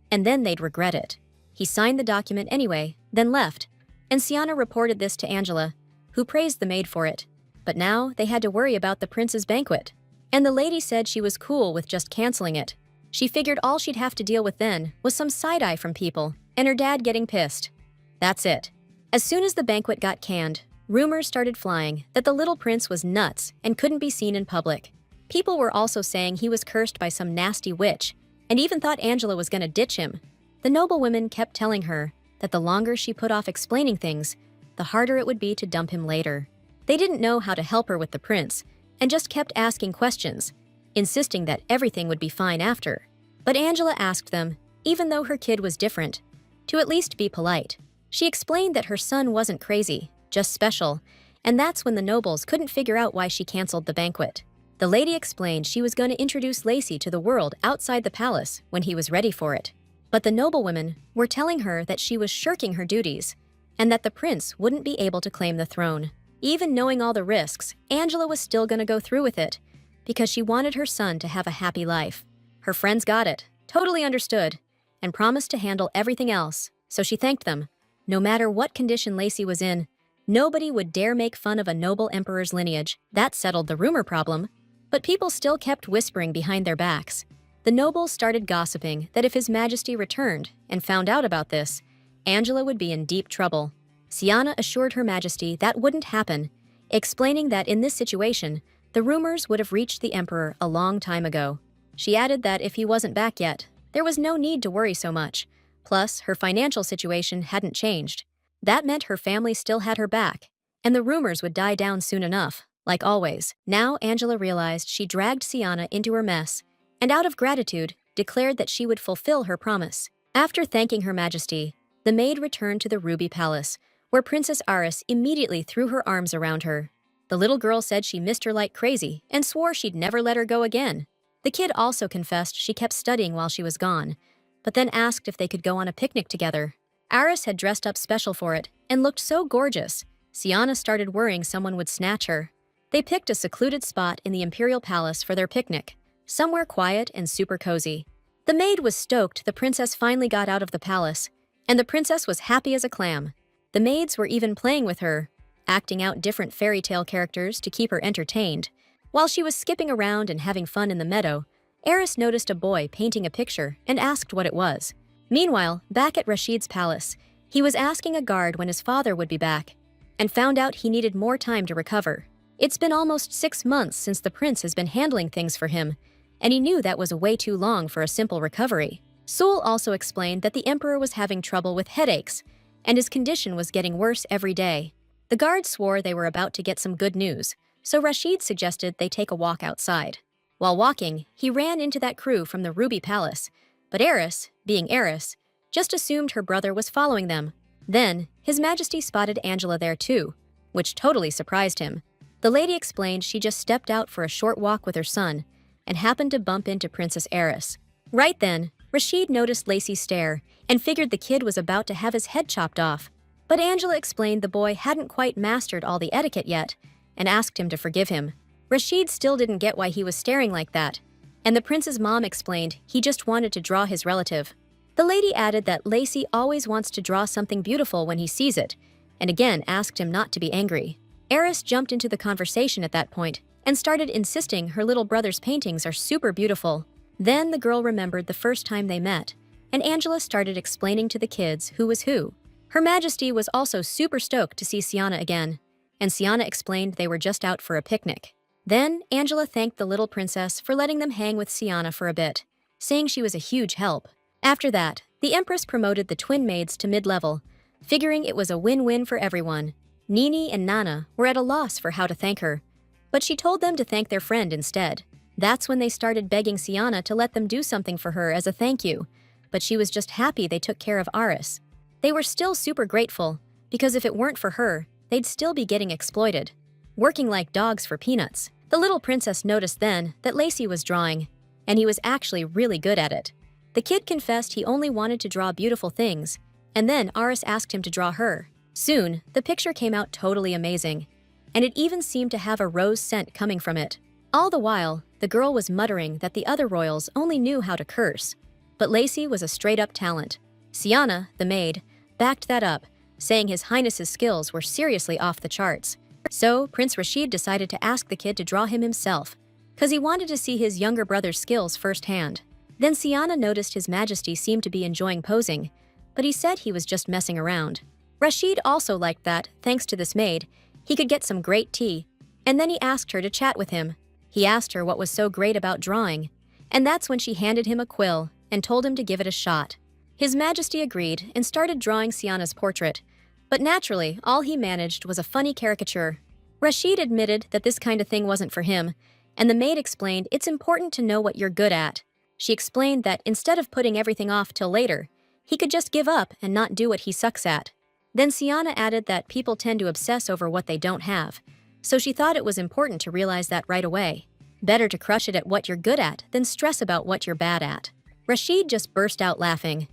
Speaker 1: and then they'd regret it. He signed the document anyway, then left, and Sienna reported this to Angela, who praised the maid for it. But now they had to worry about the prince's banquet, and the lady said she was cool with just canceling it. She figured all she'd have to deal with then was some side-eye from people, and her dad getting pissed. That's it. As soon as the banquet got canned, rumors started flying that the little prince was nuts and couldn't be seen in public. People were also saying he was cursed by some nasty witch, and even thought Angela was gonna ditch him. The noblewomen kept telling her that the longer she put off explaining things, the harder it would be to dump him later. They didn't know how to help her with the prince, and just kept asking questions, insisting that everything would be fine after. But Angela asked them, even though her kid was different, to at least be polite. She explained that her son wasn't crazy, just special, and that's when the nobles couldn't figure out why she canceled the banquet. The lady explained she was going to introduce Lacey to the world outside the palace when he was ready for it. But the noblewomen were telling her that she was shirking her duties, and that the prince wouldn't be able to claim the throne. Even knowing all the risks, Angela was still going to go through with it, because she wanted her son to have a happy life. Her friends got it, totally understood, and promised to handle everything else, so she thanked them. No matter what condition Lacey was in, Nobody would dare make fun of a noble emperor's lineage. That settled the rumor problem. But people still kept whispering behind their backs. The nobles started gossiping that if His Majesty returned and found out about this, Angela would be in deep trouble. Siana assured Her Majesty that wouldn't happen, explaining that in this situation, the rumors would have reached the emperor a long time ago. She added that if he wasn't back yet, there was no need to worry so much. Plus, her financial situation hadn't changed. That meant her family still had her back, and the rumors would die down soon enough, like always. Now Angela realized she dragged Siana into her mess, and out of gratitude, declared that she would fulfill her promise. After thanking Her Majesty, the maid returned to the Ruby Palace, where Princess Aris immediately threw her arms around her. The little girl said she missed her like crazy and swore she'd never let her go again. The kid also confessed she kept studying while she was gone, but then asked if they could go on a picnic together. Aris had dressed up special for it and looked so gorgeous, Siana started worrying someone would snatch her. They picked a secluded spot in the Imperial Palace for their picnic, somewhere quiet and super cozy. The maid was stoked the princess finally got out of the palace, and the princess was happy as a clam. The maids were even playing with her, acting out different fairy tale characters to keep her entertained. While she was skipping around and having fun in the meadow, Eris noticed a boy painting a picture and asked what it was. Meanwhile, back at Rashid's palace, he was asking a guard when his father would be back, and found out he needed more time to recover. It's been almost 6 months since the prince has been handling things for him, and he knew that was way too long for a simple recovery. Sul also explained that the emperor was having trouble with headaches, and his condition was getting worse every day. The guards swore they were about to get some good news, so Rashid suggested they take a walk outside. While walking, he ran into that crew from the Ruby Palace, but Eris, being Eris, just assumed her brother was following them. Then, His Majesty spotted Angela there too, which totally surprised him. The lady explained she just stepped out for a short walk with her son and happened to bump into Princess Eris. Right then, Rashid noticed Lacey's stare and figured the kid was about to have his head chopped off. But Angela explained the boy hadn't quite mastered all the etiquette yet and asked him to forgive him. Rashid still didn't get why he was staring like that, and the prince's mom explained he just wanted to draw his relative. The lady added that Lacey always wants to draw something beautiful when he sees it, and again asked him not to be angry. Eris jumped into the conversation at that point and started insisting her little brother's paintings are super beautiful. Then the girl remembered the first time they met, and Angela started explaining to the kids who was who. Her Majesty was also super stoked to see Siana again, and Siana explained they were just out for a picnic. Then Angela thanked the little princess for letting them hang with Siana for a bit, saying she was a huge help. After that, the Empress promoted the twin maids to mid-level, figuring it was a win-win for everyone. Nini and Nana were at a loss for how to thank her, but she told them to thank their friend instead. That's when they started begging Siana to let them do something for her as a thank you, but she was just happy they took care of Aris. They were still super grateful, because if it weren't for her, they'd still be getting exploited, working like dogs for peanuts. The little princess noticed then that Lacey was drawing, and he was actually really good at it. The kid confessed he only wanted to draw beautiful things, and then Aris asked him to draw her. Soon, the picture came out totally amazing, and it even seemed to have a rose scent coming from it. All the while, the girl was muttering that the other royals only knew how to curse, but Lacey was a straight-up talent. Siana, the maid, backed that up, saying His Highness's skills were seriously off the charts. So, Prince Rashid decided to ask the kid to draw him himself, because he wanted to see his younger brother's skills firsthand. Then Siana noticed His Majesty seemed to be enjoying posing, but he said he was just messing around. Rashid also liked that, thanks to this maid, he could get some great tea, and then he asked her to chat with him. He asked her what was so great about drawing, and that's when she handed him a quill and told him to give it a shot. His Majesty agreed and started drawing Siana's portrait, but naturally, all he managed was a funny caricature. Rashid admitted that this kind of thing wasn't for him, and the maid explained it's important to know what you're good at. She explained that instead of putting everything off till later, he could just give up and not do what he sucks at. Then Siana added that people tend to obsess over what they don't have, so she thought it was important to realize that right away. Better to crush it at what you're good at than stress about what you're bad at. Rashid just burst out laughing.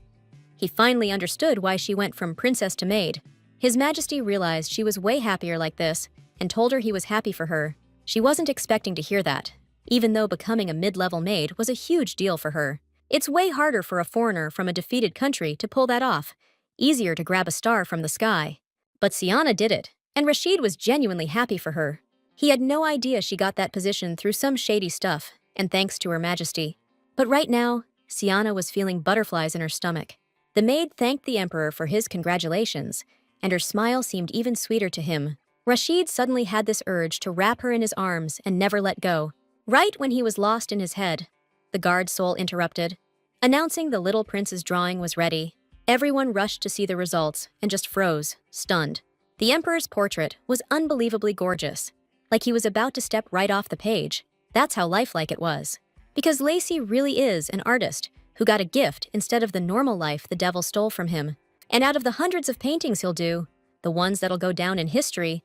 Speaker 1: He finally understood why she went from princess to maid. His Majesty realized she was way happier like this and told her he was happy for her. She wasn't expecting to hear that, even though becoming a mid-level maid was a huge deal for her. It's way harder for a foreigner from a defeated country to pull that off, easier to grab a star from the sky. But Siana did it, And Rashid was genuinely happy for her. He had no idea she got that position through some shady stuff, and thanks to Her Majesty. But right now, Siana was feeling butterflies in her stomach. The maid thanked the emperor for his congratulations, and her smile seemed even sweeter to him. Rashid suddenly had this urge to wrap her in his arms and never let go. Right when he was lost in his head, the guard soul interrupted, announcing the little prince's drawing was ready. Everyone rushed to see the results and just froze, stunned. The emperor's portrait was unbelievably gorgeous, like he was about to step right off the page. That's how lifelike it was. Because Lacey really is an artist who got a gift instead of the normal life the devil stole from him. And out of the hundreds of paintings he'll do, the ones that'll go down in history,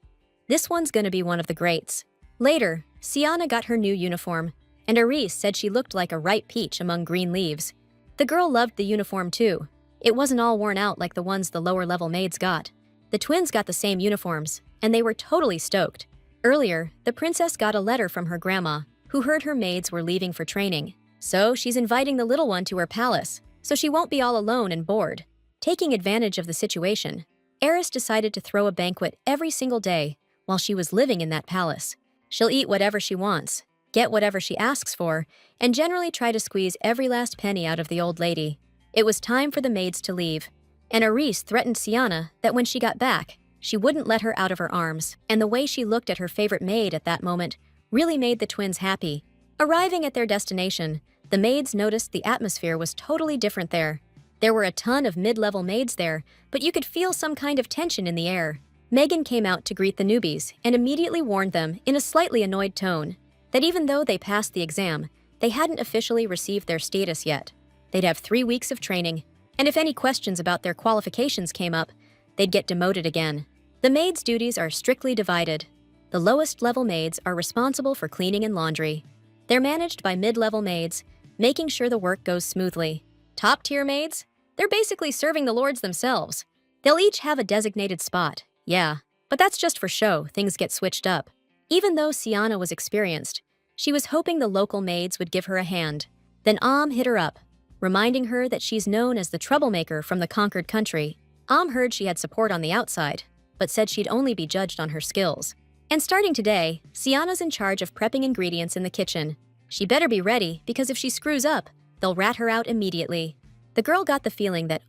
Speaker 1: this one's gonna be one of the greats. Later, Siana got her new uniform, and Aris said she looked like a ripe peach among green leaves. The girl loved the uniform too. It wasn't all worn out like the ones the lower-level maids got. The twins got the same uniforms, and they were totally stoked. Earlier, the princess got a letter from her grandma, who heard her maids were leaving for training. So she's inviting the little one to her palace, so she won't be all alone and bored. Taking advantage of the situation, Eris decided to throw a banquet every single day while she was living in that palace. She'll eat whatever she wants, get whatever she asks for, and generally try to squeeze every last penny out of the old lady. It was time for the maids to leave, and Aris threatened Siana that when she got back, she wouldn't let her out of her arms, and the way she looked at her favorite maid at that moment really made the twins happy. Arriving at their destination, the maids noticed the atmosphere was totally different there. There were a ton of mid-level maids there, but you could feel some kind of tension in the air. Megan came out to greet the newbies and immediately warned them in a slightly annoyed tone that even though they passed the exam, they hadn't officially received their status yet. They'd have 3 weeks of training, and if any questions about their qualifications came up, they'd get demoted again. The maids' duties are strictly divided. The lowest level maids are responsible for cleaning and laundry. They're managed by mid-level maids, making sure the work goes smoothly. Top-tier maids? They're basically serving the lords themselves. They'll each have a designated spot, yeah, but that's just for show. Things get switched up. Even though Siana was experienced, she was hoping the local maids would give her a hand. Then hit her up, reminding her that she's known as the troublemaker from the conquered country. Heard she had support on the outside, but said she'd only be judged on her skills. And starting today, Siana's in charge of prepping ingredients in the kitchen. She better be ready, because if she screws up, they'll rat her out immediately. The girl got the feeling that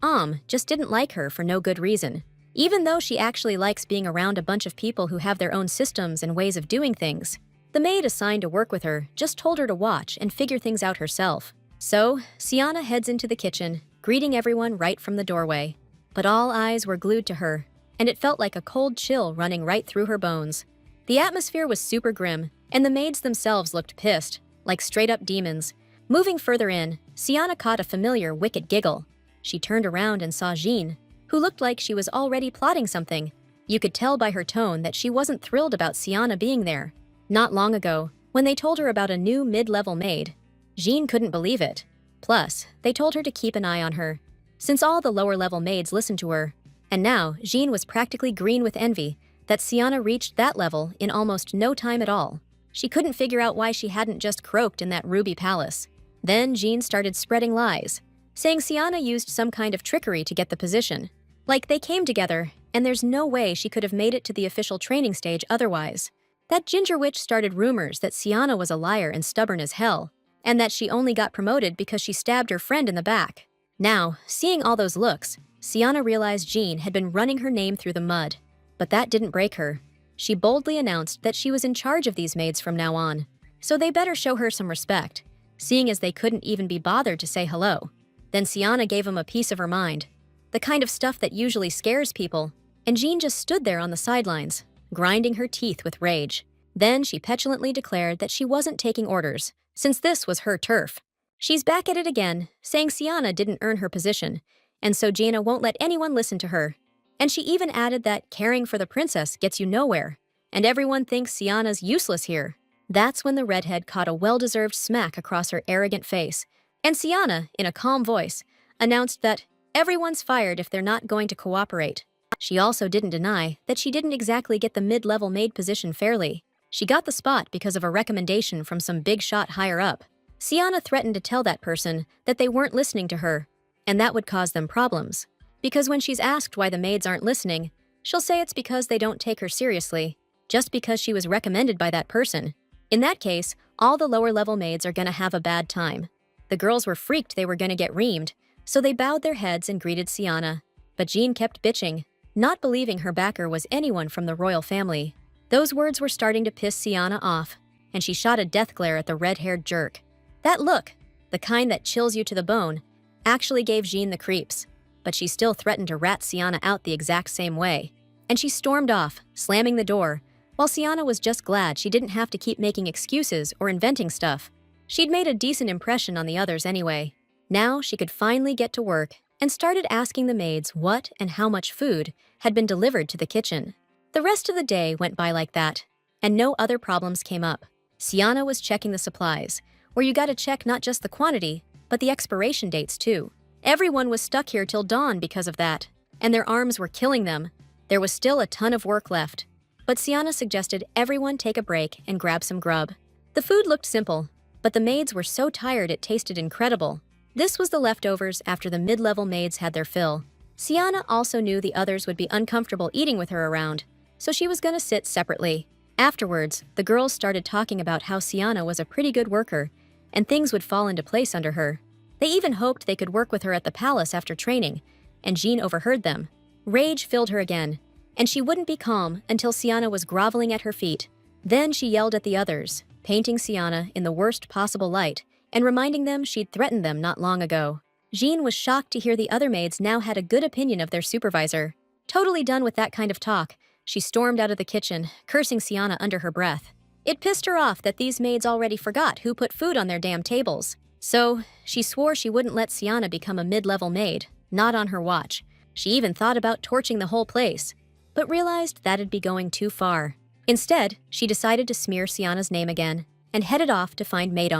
Speaker 1: just didn't like her for no good reason. Even though she actually likes being around a bunch of people who have their own systems and ways of doing things. The maid assigned to work with her just told her to watch and figure things out herself. So, Siana heads into the kitchen, greeting everyone right from the doorway. But all eyes were glued to her, and it felt like a cold chill running right through her bones. The atmosphere was super grim, and the maids themselves looked pissed, like straight-up demons. Moving further in, Siana caught a familiar wicked giggle. She turned around and saw Jean, who looked like she was already plotting something. You could tell by her tone that she wasn't thrilled about Siana being there. Not long ago, when they told her about a new mid-level maid, Jean couldn't believe it. Plus, they told her to keep an eye on her, since all the lower-level maids listened to her. And now, Jean was practically green with envy that Siana reached that level in almost no time at all. She couldn't figure out why she hadn't just croaked in that ruby palace. Then Jean started spreading lies, saying Siana used some kind of trickery to get the position. Like they came together, and there's no way she could have made it to the official training stage otherwise. That ginger witch started rumors that Siana was a liar and stubborn as hell, and that she only got promoted because she stabbed her friend in the back. Now, seeing all those looks, Siana realized Jean had been running her name through the mud. But that didn't break her. She boldly announced that she was in charge of these maids from now on, so they better show her some respect, seeing as they couldn't even be bothered to say hello. Then Siana gave him a piece of her mind, the kind of stuff that usually scares people, and Jean just stood there on the sidelines, grinding her teeth with rage. Then she petulantly declared that she wasn't taking orders, since this was her turf. She's back at it again, saying Siana didn't earn her position, and so Jaina won't let anyone listen to her. And she even added that caring for the princess gets you nowhere, and everyone thinks Siana's useless here. That's when the redhead caught a well-deserved smack across her arrogant face, and Siana, in a calm voice, announced that everyone's fired if they're not going to cooperate. She also didn't deny that she didn't exactly get the mid-level maid position fairly. She got the spot because of a recommendation from some big shot higher up. Siana threatened to tell that person that they weren't listening to her, and that would cause them problems. Because when she's asked why the maids aren't listening, she'll say it's because they don't take her seriously, just because she was recommended by that person. In that case, all the lower-level maids are gonna have a bad time. The girls were freaked they were gonna get reamed, so they bowed their heads and greeted Sienna. But Jean kept bitching, not believing her backer was anyone from the royal family. Those words were starting to piss Sienna off, and she shot a death glare at the red-haired jerk. That look, the kind that chills you to the bone, actually gave Jean the creeps, but she still threatened to rat Sienna out the exact same way. And she stormed off, slamming the door, while Sienna was just glad she didn't have to keep making excuses or inventing stuff. She'd made a decent impression on the others anyway. Now she could finally get to work and started asking the maids what and how much food had been delivered to the kitchen. The rest of the day went by like that, and no other problems came up. Sienna was checking the supplies, where you gotta check not just the quantity, but the expiration dates too. Everyone was stuck here till dawn because of that, and their arms were killing them. There was still a ton of work left, but Sienna suggested everyone take a break and grab some grub. The food looked simple, but the maids were so tired it tasted incredible. This was the leftovers after the mid-level maids had their fill. Sienna also knew the others would be uncomfortable eating with her around, so she was gonna sit separately. Afterwards, the girls started talking about how Sienna was a pretty good worker, and things would fall into place under her. They even hoped they could work with her at the palace after training, and Jean overheard them. Rage filled her again, and she wouldn't be calm until Sienna was groveling at her feet. Then she yelled at the others, painting Sienna in the worst possible light and reminding them she'd threatened them not long ago. Jean was shocked to hear the other maids now had a good opinion of their supervisor. Totally done with that kind of talk, she stormed out of the kitchen, cursing Sienna under her breath. It pissed her off that these maids already forgot who put food on their damn tables. So, she swore she wouldn't let Sienna become a mid-level maid, not on her watch. She even thought about torching the whole place, but realized that'd be going too far. Instead, she decided to smear Sienna's name again and headed off to find Maid.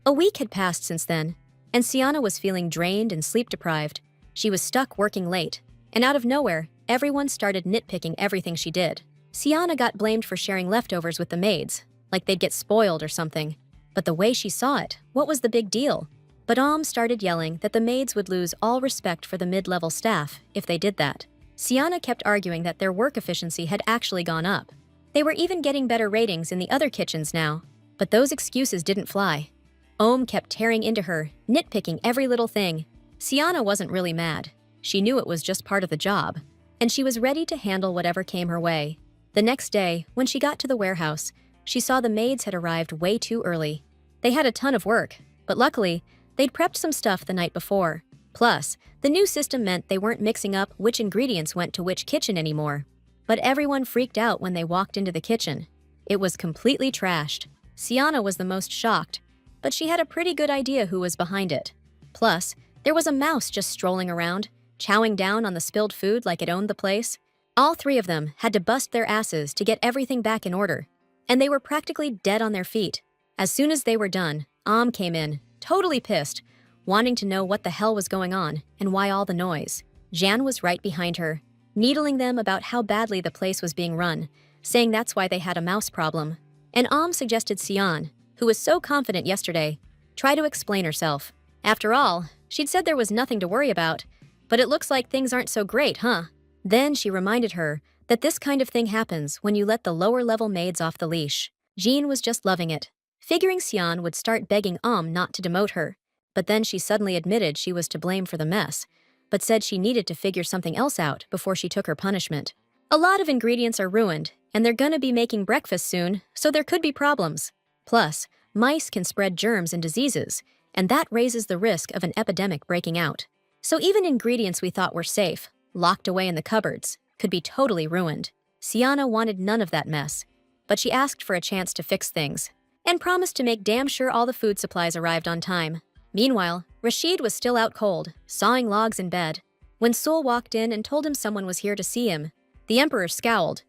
Speaker 1: A week had passed since then, and Sienna was feeling drained and sleep-deprived. She was stuck working late, and out of nowhere, everyone started nitpicking everything she did. Sienna got blamed for sharing leftovers with the maids, like they'd get spoiled or something. But the way she saw it, what was the big deal? But started yelling that the maids would lose all respect for the mid-level staff if they did that. Sienna kept arguing that their work efficiency had actually gone up. They were even getting better ratings in the other kitchens now, but those excuses didn't fly. Kept tearing into her, nitpicking every little thing. Sienna wasn't really mad. She knew it was just part of the job, and she was ready to handle whatever came her way. The next day, when she got to the warehouse, she saw the maids had arrived way too early. They had a ton of work, but luckily, they'd prepped some stuff the night before. Plus, the new system meant they weren't mixing up which ingredients went to which kitchen anymore. But everyone freaked out when they walked into the kitchen. It was completely trashed. Sienna was the most shocked, but she had a pretty good idea who was behind it. Plus, there was a mouse just strolling around, chowing down on the spilled food like it owned the place. All three of them had to bust their asses to get everything back in order, and they were practically dead on their feet. As soon as they were done, came in, totally pissed, wanting to know what the hell was going on and why all the noise. Jan was right behind her, needling them about how badly the place was being run, saying that's why they had a mouse problem. And suggested Sian, who was so confident yesterday, try to explain herself. After all, she'd said there was nothing to worry about, but it looks like things aren't so great, huh? Then she reminded her that this kind of thing happens when you let the lower-level maids off the leash. Jean was just loving it, figuring Sian would start begging not to demote her. But then she suddenly admitted she was to blame for the mess, but said she needed to figure something else out before she took her punishment. A lot of ingredients are ruined, and they're gonna be making breakfast soon, so there could be problems. Plus, mice can spread germs and diseases, and that raises the risk of an epidemic breaking out. So even ingredients we thought were safe, locked away in the cupboards, could be totally ruined. Sienna wanted none of that mess, but she asked for a chance to fix things, and promised to make damn sure all the food supplies arrived on time. Meanwhile, Rashid was still out cold, sawing logs in bed, when Sul walked in and told him someone was here to see him. The Emperor scowled,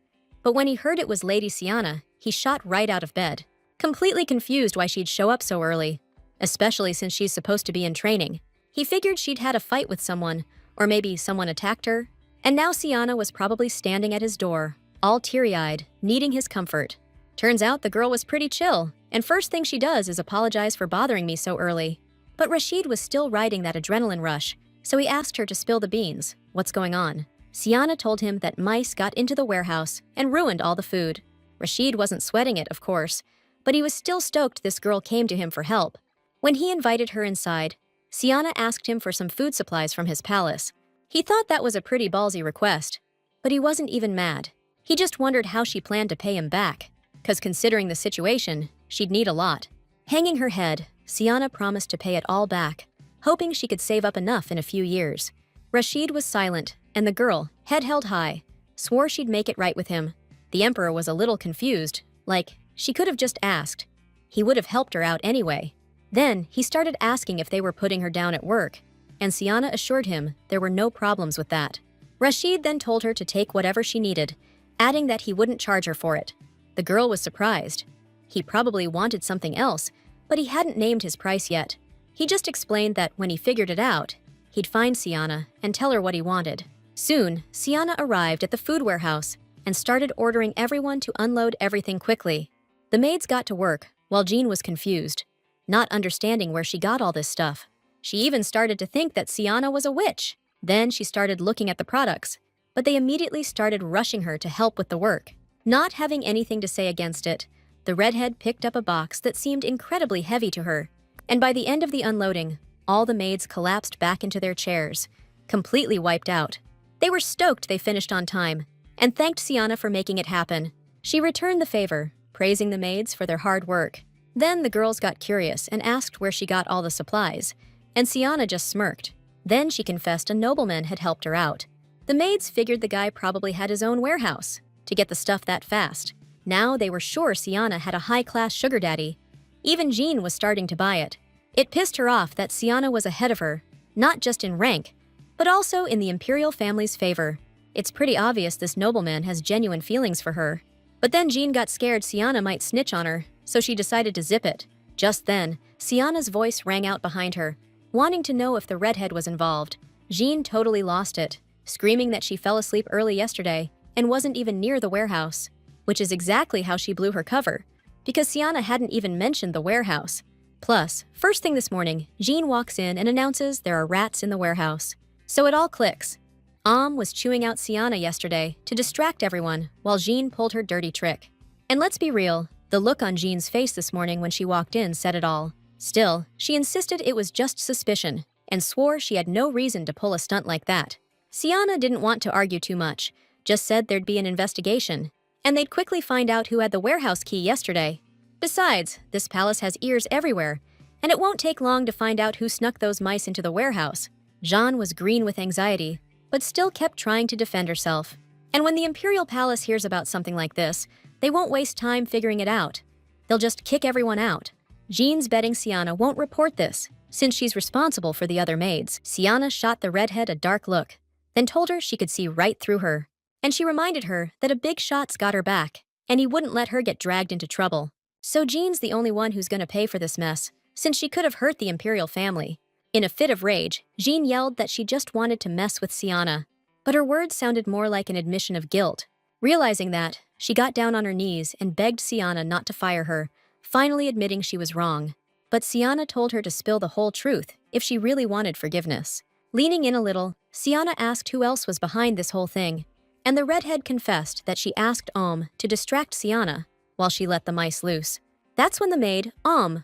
Speaker 1: but when he heard it was Lady Sienna, he shot right out of bed, completely confused why she'd show up so early, especially since she's supposed to be in training. He figured she'd had a fight with someone, or maybe someone attacked her, and now Sienna was probably standing at his door, all teary-eyed, needing his comfort. Turns out the girl was pretty chill, and first thing she does is apologize for bothering me so early. But Rashid was still riding that adrenaline rush, so he asked her to spill the beans. What's going on? Siana told him that mice got into the warehouse and ruined all the food. Rashid wasn't sweating it, of course, but he was still stoked this girl came to him for help. When he invited her inside, Siana asked him for some food supplies from his palace. He thought that was a pretty ballsy request, but he wasn't even mad. He just wondered how she planned to pay him back, 'cause considering the situation, she'd need a lot. Hanging her head, Siana promised to pay it all back, hoping she could save up enough in a few years. Rashid was silent, and the girl, head held high, swore she'd make it right with him. The emperor was a little confused, like, she could have just asked. He would have helped her out anyway. Then, he started asking if they were putting her down at work, and Siana assured him there were no problems with that. Rashid then told her to take whatever she needed, adding that he wouldn't charge her for it. The girl was surprised. He probably wanted something else, but he hadn't named his price yet. He just explained that when he figured it out, he'd find Siana and tell her what he wanted. Soon, Siana arrived at the food warehouse and started ordering everyone to unload everything quickly. The maids got to work, while Jean was confused, not understanding where she got all this stuff. She even started to think that Siana was a witch. Then she started looking at the products, but they immediately started rushing her to help with the work. Not having anything to say against it, the redhead picked up a box that seemed incredibly heavy to her, and by the end of the unloading, all the maids collapsed back into their chairs, completely wiped out. They were stoked they finished on time, and thanked Siana for making it happen. She returned the favor, praising the maids for their hard work. Then the girls got curious and asked where she got all the supplies, and Siana just smirked. Then she confessed a nobleman had helped her out. The maids figured the guy probably had his own warehouse to get the stuff that fast. Now they were sure Siana had a high-class sugar daddy. Even Jean was starting to buy it. It pissed her off that Siana was ahead of her, not just in rank, but also in the imperial family's favor. It's pretty obvious this nobleman has genuine feelings for her. But then Jean got scared Siana might snitch on her, so she decided to zip it. Just then, Siana's voice rang out behind her, wanting to know if the redhead was involved. Jean totally lost it, screaming that she fell asleep early yesterday and wasn't even near the warehouse, which is exactly how she blew her cover, because Siana hadn't even mentioned the warehouse. Plus, first thing this morning, Jean walks in and announces there are rats in the warehouse. So it all clicks. Was chewing out Siana yesterday to distract everyone while Jean pulled her dirty trick. And let's be real, the look on Jean's face this morning when she walked in said it all. Still, she insisted it was just suspicion and swore she had no reason to pull a stunt like that. Siana didn't want to argue too much, just said there'd be an investigation, and they'd quickly find out who had the warehouse key yesterday. Besides, this palace has ears everywhere, and it won't take long to find out who snuck those mice into the warehouse. Jean was green with anxiety, but still kept trying to defend herself. And when the imperial palace hears about something like this, they won't waste time figuring it out. They'll just kick everyone out. Jean's betting Siana won't report this, since she's responsible for the other maids. Siana shot the redhead a dark look, then told her she could see right through her. And she reminded her that a big shot's got her back, and he wouldn't let her get dragged into trouble. So Jean's the only one who's gonna pay for this mess, since she could have hurt the imperial family. In a fit of rage, Jean yelled that she just wanted to mess with Siana, but her words sounded more like an admission of guilt. Realizing that, she got down on her knees and begged Siana not to fire her, finally admitting she was wrong. But Siana told her to spill the whole truth if she really wanted forgiveness. Leaning in a little, Siana asked who else was behind this whole thing, and the redhead confessed that she asked to distract Siana while she let the mice loose. That's when the maid,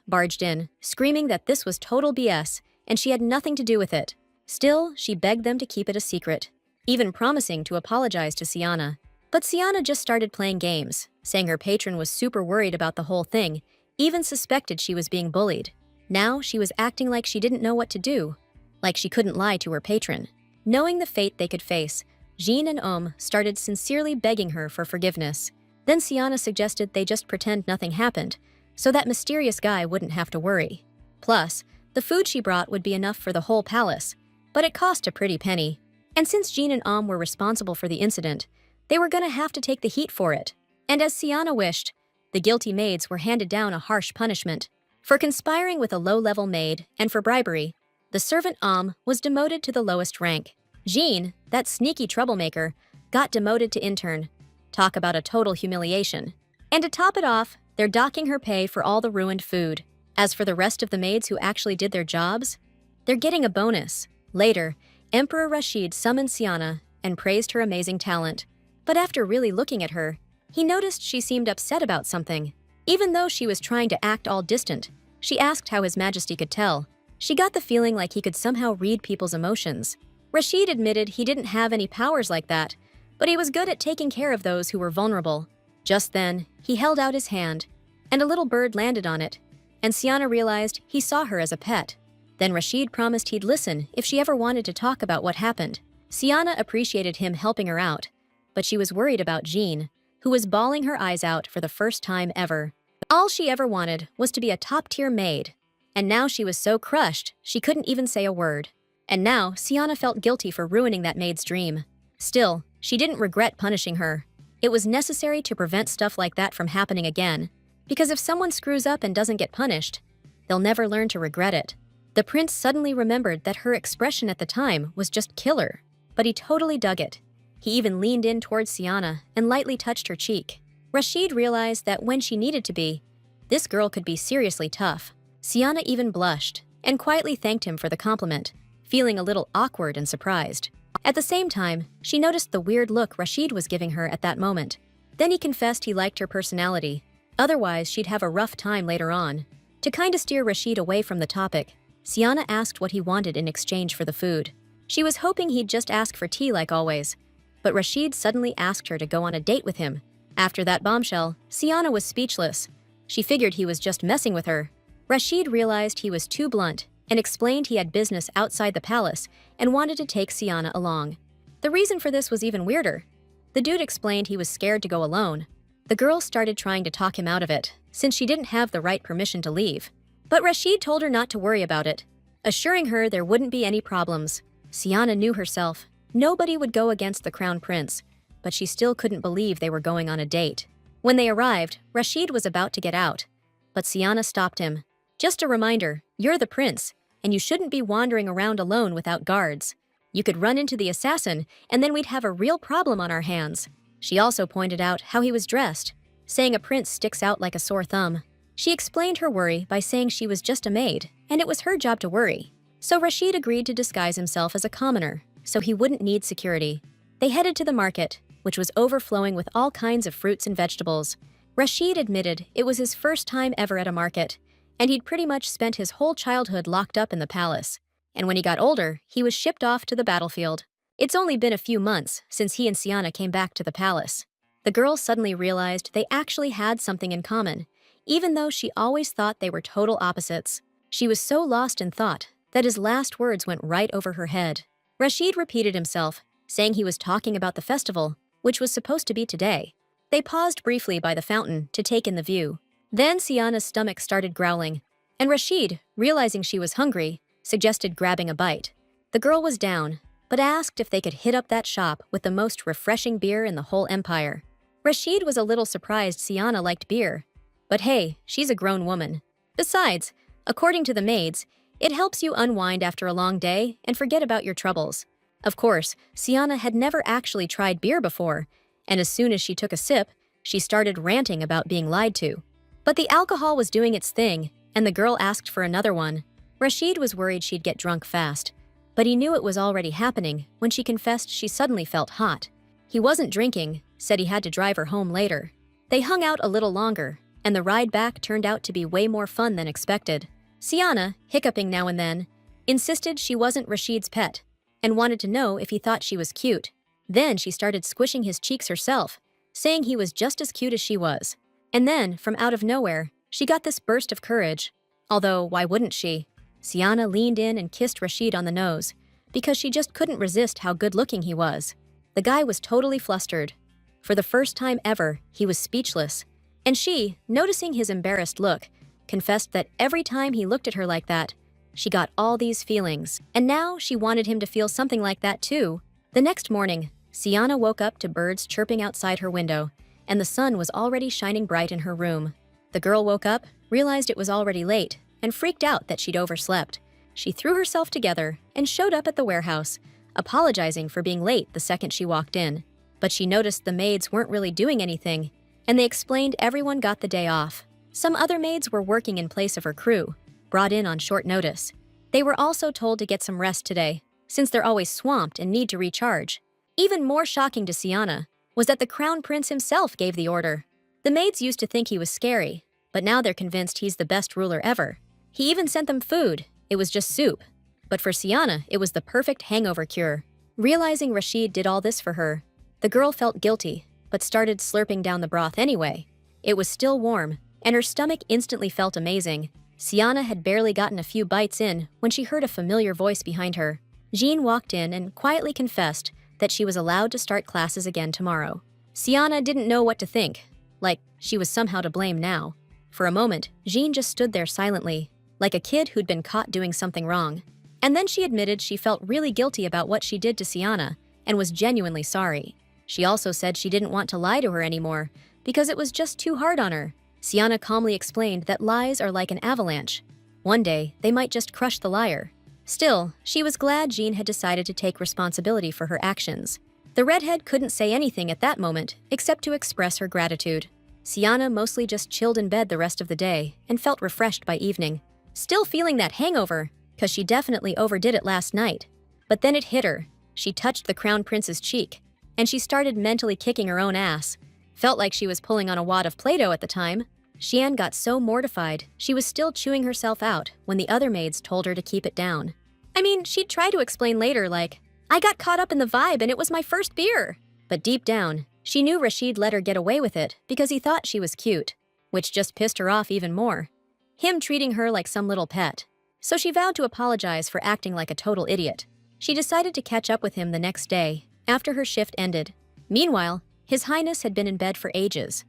Speaker 1: barged in, screaming that this was total BS and she had nothing to do with it. Still, she begged them to keep it a secret, even promising to apologize to Siana. But Siana just started playing games, saying her patron was super worried about the whole thing, even suspected she was being bullied. Now she was acting like she didn't know what to do, like she couldn't lie to her patron. Knowing the fate they could face, Jean and started sincerely begging her for forgiveness. Then Siana suggested they just pretend nothing happened, so that mysterious guy wouldn't have to worry. Plus, the food she brought would be enough for the whole palace, but it cost a pretty penny. And since Jean and were responsible for the incident, they were gonna have to take the heat for it. And as Siana wished, the guilty maids were handed down a harsh punishment. For conspiring with a low-level maid and for bribery, the servant was demoted to the lowest rank. Jean, that sneaky troublemaker, got demoted to intern. Talk about a total humiliation. And to top it off, they're docking her pay for all the ruined food. As for the rest of the maids who actually did their jobs, they're getting a bonus. Later, Emperor Rashid summoned Siana and praised her amazing talent. But after really looking at her, he noticed she seemed upset about something. Even though she was trying to act all distant, she asked how His Majesty could tell. She got the feeling like he could somehow read people's emotions. Rashid admitted he didn't have any powers like that, but he was good at taking care of those who were vulnerable. Just then, he held out his hand, and a little bird landed on it, and Siana realized he saw her as a pet. Then Rashid promised he'd listen if she ever wanted to talk about what happened. Siana appreciated him helping her out, but she was worried about Jean, who was bawling her eyes out for the first time ever. All she ever wanted was to be a top-tier maid, and now she was so crushed she couldn't even say a word. And now Siana felt guilty for ruining that maid's dream. Still, she didn't regret punishing her. It was necessary to prevent stuff like that from happening again, because if someone screws up and doesn't get punished, they'll never learn to regret it. The prince suddenly remembered that her expression at the time was just killer, but he totally dug it. He even leaned in towards Siana and lightly touched her cheek. Rashid realized that when she needed to be, this girl could be seriously tough. Siana even blushed and quietly thanked him for the compliment, feeling a little awkward and surprised. At the same time, she noticed the weird look Rashid was giving her at that moment. Then he confessed he liked her personality. Otherwise, she'd have a rough time later on. To kinda steer Rashid away from the topic, Siana asked what he wanted in exchange for the food. She was hoping he'd just ask for tea like always, but Rashid suddenly asked her to go on a date with him. After that bombshell, Siana was speechless. She figured he was just messing with her. Rashid realized he was too blunt and explained he had business outside the palace and wanted to take Siana along. The reason for this was even weirder. The dude explained he was scared to go alone. The girl started trying to talk him out of it, since she didn't have the right permission to leave. But Rashid told her not to worry about it, assuring her there wouldn't be any problems. Siana knew herself. Nobody would go against the crown prince, but she still couldn't believe they were going on a date. When they arrived, Rashid was about to get out, but Siana stopped him. Just a reminder, you're the prince, and you shouldn't be wandering around alone without guards. You could run into the assassin, and then we'd have a real problem on our hands. She also pointed out how he was dressed, saying a prince sticks out like a sore thumb. She explained her worry by saying she was just a maid, and it was her job to worry. So Rashid agreed to disguise himself as a commoner, so he wouldn't need security. They headed to the market, which was overflowing with all kinds of fruits and vegetables. Rashid admitted it was his first time ever at a market, and he'd pretty much spent his whole childhood locked up in the palace. And when he got older, he was shipped off to the battlefield. It's only been a few months since he and Siana came back to the palace. The girl suddenly realized they actually had something in common, even though she always thought they were total opposites. She was so lost in thought that his last words went right over her head. Rashid repeated himself, saying he was talking about the festival, which was supposed to be today. They paused briefly by the fountain to take in the view. Then Siana's stomach started growling, and Rashid, realizing she was hungry, suggested grabbing a bite. The girl was down, but asked if they could hit up that shop with the most refreshing beer in the whole empire. Rashid was a little surprised Siana liked beer, but hey, she's a grown woman. Besides, according to the maids, it helps you unwind after a long day and forget about your troubles. Of course, Siana had never actually tried beer before, and as soon as she took a sip, she started ranting about being lied to. But the alcohol was doing its thing, and the girl asked for another one. Rashid was worried she'd get drunk fast, but he knew it was already happening when she confessed she suddenly felt hot. He wasn't drinking, said he had to drive her home later. They hung out a little longer, and the ride back turned out to be way more fun than expected. Siana, hiccuping now and then, insisted she wasn't Rashid's pet, and wanted to know if he thought she was cute. Then she started squishing his cheeks herself, saying he was just as cute as she was. And then, from out of nowhere, she got this burst of courage. Although, why wouldn't she? Siana leaned in and kissed Rashid on the nose, because she just couldn't resist how good-looking he was. The guy was totally flustered. For the first time ever, he was speechless. And she, noticing his embarrassed look, confessed that every time he looked at her like that, she got all these feelings. And now she wanted him to feel something like that too. The next morning, Siana woke up to birds chirping outside her window, and the sun was already shining bright in her room. The girl woke up, realized it was already late, and freaked out that she'd overslept. She threw herself together and showed up at the warehouse, apologizing for being late the second she walked in. But she noticed the maids weren't really doing anything, and they explained everyone got the day off. Some other maids were working in place of her crew, brought in on short notice. They were also told to get some rest today, since they're always swamped and need to recharge. Even more shocking to Siana was that the crown prince himself gave the order. The maids used to think he was scary, but now they're convinced he's the best ruler ever. He even sent them food. It was just soup. But for Siana, it was the perfect hangover cure. Realizing Rashid did all this for her, the girl felt guilty, but started slurping down the broth anyway. It was still warm, and her stomach instantly felt amazing. Siana had barely gotten a few bites in when she heard a familiar voice behind her. Jean walked in and quietly confessed that she was allowed to start classes again tomorrow. Siana didn't know what to think, like she was somehow to blame now. For a moment, Jean just stood there silently, like a kid who'd been caught doing something wrong. And then she admitted she felt really guilty about what she did to Siana and was genuinely sorry. She also said she didn't want to lie to her anymore because it was just too hard on her. Siana calmly explained that lies are like an avalanche. One day, they might just crush the liar. Still, she was glad Jean had decided to take responsibility for her actions. The redhead couldn't say anything at that moment except to express her gratitude. Siana mostly just chilled in bed the rest of the day and felt refreshed by evening. Still feeling that hangover, because she definitely overdid it last night. But then it hit her. She touched the crown prince's cheek, and she started mentally kicking her own ass. Felt like she was pulling on a wad of Play-Doh at the time. Xian got so mortified, she was still chewing herself out when the other maids told her to keep it down. I mean, she'd try to explain later like, I got caught up in the vibe and it was my first beer. But deep down, she knew Rashid let her get away with it because he thought she was cute, which just pissed her off even more. Him treating her like some little pet. So she vowed to apologize for acting like a total idiot. She decided to catch up with him the next day, after her shift ended. Meanwhile, His Highness had been in bed for ages.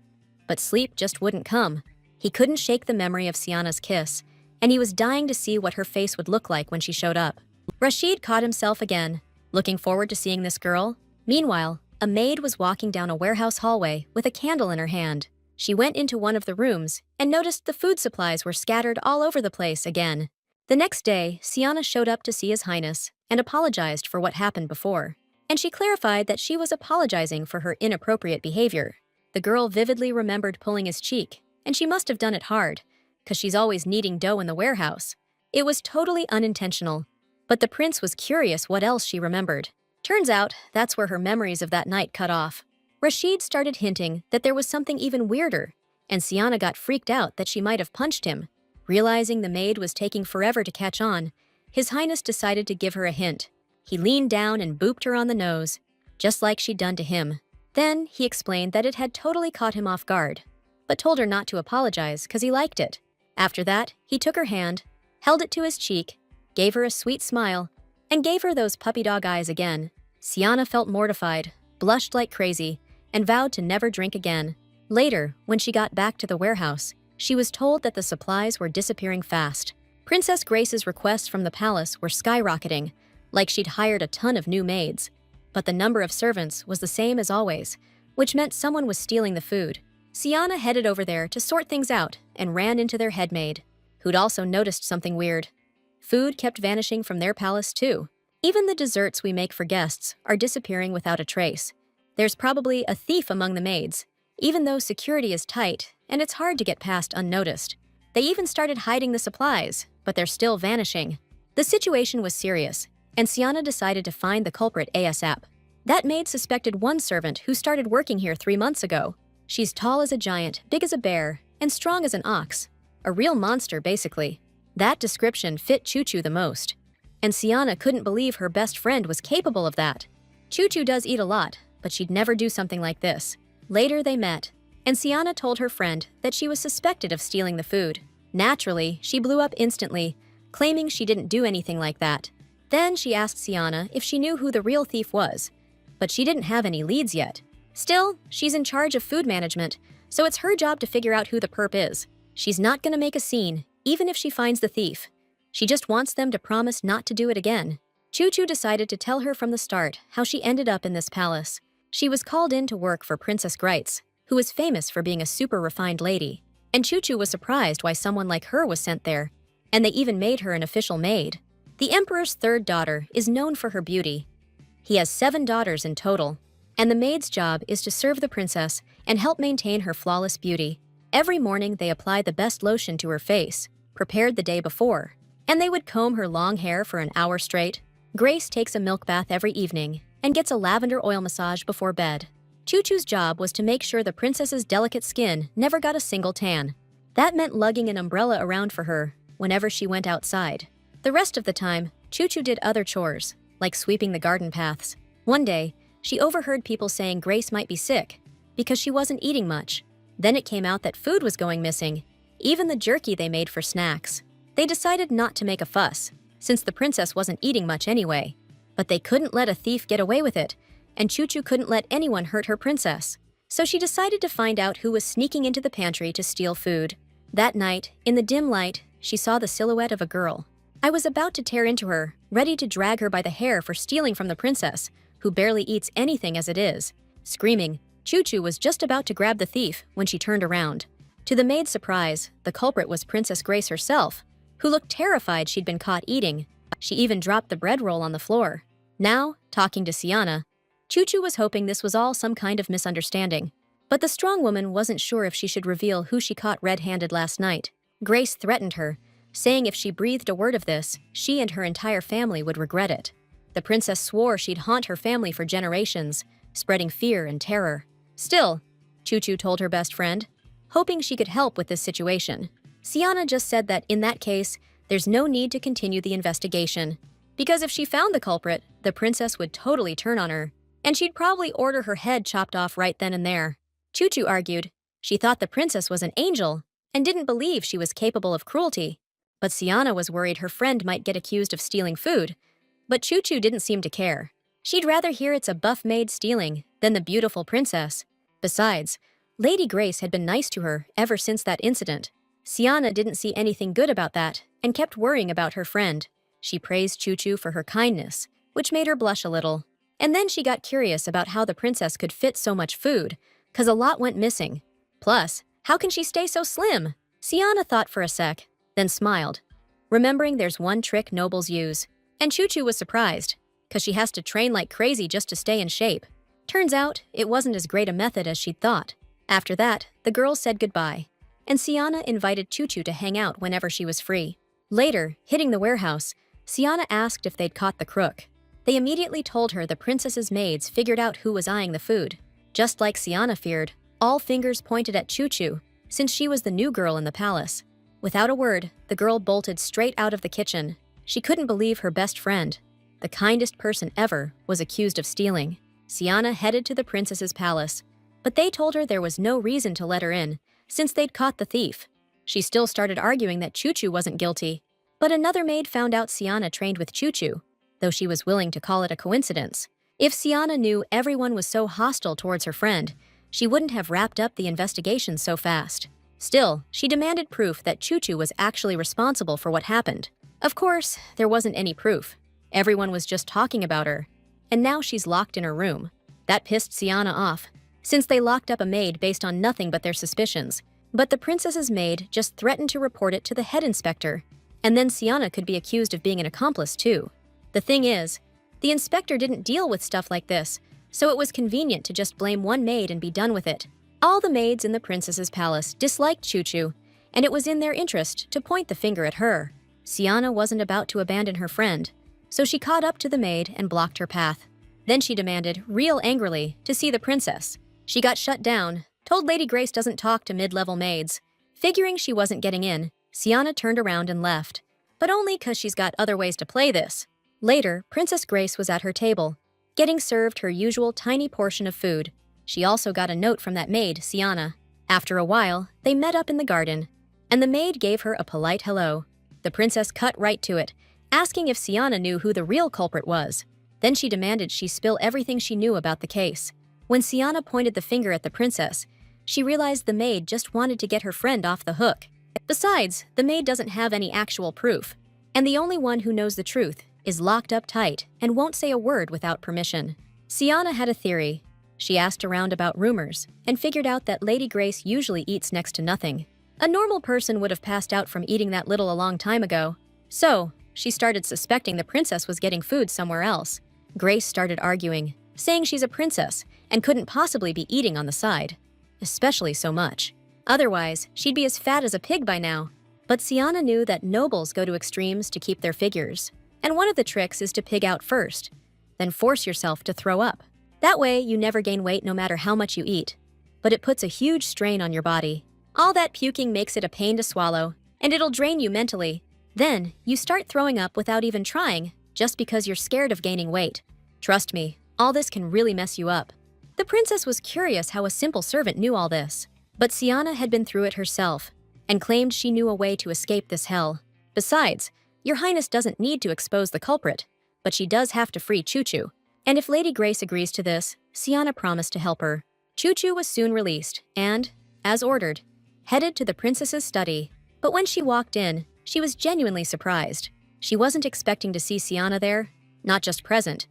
Speaker 1: But sleep just wouldn't come. He couldn't shake the memory of Siana's kiss, and he was dying to see what her face would look like when she showed up. Rashid caught himself again, looking forward to seeing this girl. Meanwhile, a maid was walking down a warehouse hallway with a candle in her hand. She went into one of the rooms and noticed the food supplies were scattered all over the place again. The next day, Siana showed up to see His Highness and apologized for what happened before. And she clarified that she was apologizing for her inappropriate behavior. The girl vividly remembered pulling his cheek, and she must have done it hard, because she's always kneading dough in the warehouse. It was totally unintentional, but the prince was curious what else she remembered. Turns out, that's where her memories of that night cut off. Rashid started hinting that there was something even weirder, and Siana got freaked out that she might have punched him. Realizing the maid was taking forever to catch on, His Highness decided to give her a hint. He leaned down and booped her on the nose, just like she'd done to him. Then, he explained that it had totally caught him off guard, but told her not to apologize because he liked it. After that, he took her hand, held it to his cheek, gave her a sweet smile, and gave her those puppy dog eyes again. Siana felt mortified, blushed like crazy, and vowed to never drink again. Later, when she got back to the warehouse, she was told that the supplies were disappearing fast. Princess Grace's requests from the palace were skyrocketing, like she'd hired a ton of new maids. But the number of servants was the same as always, which meant someone was stealing the food. Siana headed over there to sort things out and ran into their head maid, who'd also noticed something weird. Food kept vanishing from their palace too. Even the desserts we make for guests are disappearing without a trace. There's probably a thief among the maids, even though security is tight and it's hard to get past unnoticed. They even started hiding the supplies, but they're still vanishing. The situation was serious, and Siana decided to find the culprit ASAP. That maid suspected one servant who started working here 3 months ago. She's tall as a giant, big as a bear, and strong as an ox. A real monster, basically. That description fit Choo-Choo the most. And Siana couldn't believe her best friend was capable of that. Choo-Choo does eat a lot, but she'd never do something like this. Later they met, and Siana told her friend that she was suspected of stealing the food. Naturally, she blew up instantly, claiming she didn't do anything like that. Then she asked Siana if she knew who the real thief was, but she didn't have any leads yet. Still, she's in charge of food management, so it's her job to figure out who the perp is. She's not gonna make a scene, even if she finds the thief. She just wants them to promise not to do it again. Choo-Choo decided to tell her from the start how she ended up in this palace. She was called in to work for Princess Greitz, who was famous for being a super refined lady. And Choo-Choo was surprised why someone like her was sent there, and they even made her an official maid. The emperor's third daughter is known for her beauty. He has 7 daughters in total, and the maid's job is to serve the princess and help maintain her flawless beauty. Every morning they applied the best lotion to her face, prepared the day before, and they would comb her long hair for an hour straight. Grace takes a milk bath every evening, and gets a lavender oil massage before bed. Choo-Choo's job was to make sure the princess's delicate skin never got a single tan. That meant lugging an umbrella around for her whenever she went outside. The rest of the time, Choo-Choo did other chores, like sweeping the garden paths. One day, she overheard people saying Grace might be sick because she wasn't eating much. Then it came out that food was going missing, even the jerky they made for snacks. They decided not to make a fuss, since the princess wasn't eating much anyway. But they couldn't let a thief get away with it, and Choo-Choo couldn't let anyone hurt her princess. So she decided to find out who was sneaking into the pantry to steal food. That night, in the dim light, she saw the silhouette of a girl. I was about to tear into her, ready to drag her by the hair for stealing from the princess, who barely eats anything as it is. Screaming, Choo-Choo was just about to grab the thief when she turned around. To the maid's surprise, the culprit was Princess Grace herself, who looked terrified she'd been caught eating. She even dropped the bread roll on the floor. Now, talking to Siana, Choo-Choo was hoping this was all some kind of misunderstanding. But the strong woman wasn't sure if she should reveal who she caught red-handed last night. Grace threatened her, saying if she breathed a word of this, she and her entire family would regret it. The princess swore she'd haunt her family for generations, spreading fear and terror. Still, Choo-Choo told her best friend, hoping she could help with this situation. Siana just said that in that case, there's no need to continue the investigation, because if she found the culprit, the princess would totally turn on her, and she'd probably order her head chopped off right then and there. Choo-Choo argued she thought the princess was an angel and didn't believe she was capable of cruelty. But Siana was worried her friend might get accused of stealing food. But Choo-Choo didn't seem to care. She'd rather hear it's a buff maid stealing than the beautiful princess. Besides, Lady Grace had been nice to her ever since that incident. Siana didn't see anything good about that and kept worrying about her friend. She praised Choo-Choo for her kindness, which made her blush a little. And then she got curious about how the princess could fit so much food, 'cause a lot went missing. Plus, how can she stay so slim? Siana thought for a sec, then smiled, remembering there's one trick nobles use. And Choo-Choo was surprised, 'cause she has to train like crazy just to stay in shape. Turns out, it wasn't as great a method as she'd thought. After that, the girls said goodbye, and Siana invited Choo-Choo to hang out whenever she was free. Later, hitting the warehouse, Siana asked if they'd caught the crook. They immediately told her the princess's maids figured out who was eyeing the food. Just like Siana feared, all fingers pointed at Choo-Choo, since she was the new girl in the palace. Without a word, the girl bolted straight out of the kitchen. She couldn't believe her best friend, the kindest person ever, was accused of stealing. Siana headed to the princess's palace, but they told her there was no reason to let her in, since they'd caught the thief. She still started arguing that Choo-Choo wasn't guilty, but another maid found out Siana trained with Choo-Choo, though she was willing to call it a coincidence. If Siana knew everyone was so hostile towards her friend, she wouldn't have wrapped up the investigation so fast. Still, she demanded proof that Choo-Choo was actually responsible for what happened. Of course, there wasn't any proof. Everyone was just talking about her, and now she's locked in her room. That pissed Siana off, since they locked up a maid based on nothing but their suspicions. But the princess's maid just threatened to report it to the head inspector, and then Siana could be accused of being an accomplice too. The thing is, the inspector didn't deal with stuff like this, so it was convenient to just blame one maid and be done with it. All the maids in the princess's palace disliked Choo-Choo, and it was in their interest to point the finger at her. Siana wasn't about to abandon her friend, so she caught up to the maid and blocked her path. Then she demanded, real angrily, to see the princess. She got shut down, told Lady Grace doesn't talk to mid-level maids. Figuring she wasn't getting in, Siana turned around and left, but only 'cause she's got other ways to play this. Later, Princess Grace was at her table, getting served her usual tiny portion of food. She also got a note from that maid, Siana. After a while, they met up in the garden, and the maid gave her a polite hello. The princess cut right to it, asking if Siana knew who the real culprit was. Then she demanded she spill everything she knew about the case. When Siana pointed the finger at the princess, she realized the maid just wanted to get her friend off the hook. Besides, the maid doesn't have any actual proof, and the only one who knows the truth is locked up tight and won't say a word without permission. Siana had a theory. She asked around about rumors and figured out that Lady Grace usually eats next to nothing. A normal person would have passed out from eating that little a long time ago. So, she started suspecting the princess was getting food somewhere else. Grace started arguing, saying she's a princess and couldn't possibly be eating on the side, especially so much. Otherwise, she'd be as fat as a pig by now. But Siana knew that nobles go to extremes to keep their figures, and one of the tricks is to pig out first. then force yourself to throw up. That way, you never gain weight no matter how much you eat. But it puts a huge strain on your body. All that puking makes it a pain to swallow, and it'll drain you mentally. Then, you start throwing up without even trying, just because you're scared of gaining weight. Trust me, all this can really mess you up. The princess was curious how a simple servant knew all this, but Siana had been through it herself, and claimed she knew a way to escape this hell. Besides, Your Highness doesn't need to expose the culprit, but she does have to free Choo-Choo. And if Lady Grace agrees to this, Siana promised to help her. Choo-Choo was soon released and, as ordered, headed to the princess's study. But when she walked in, she was genuinely surprised. She wasn't expecting to see Siana there, not just present,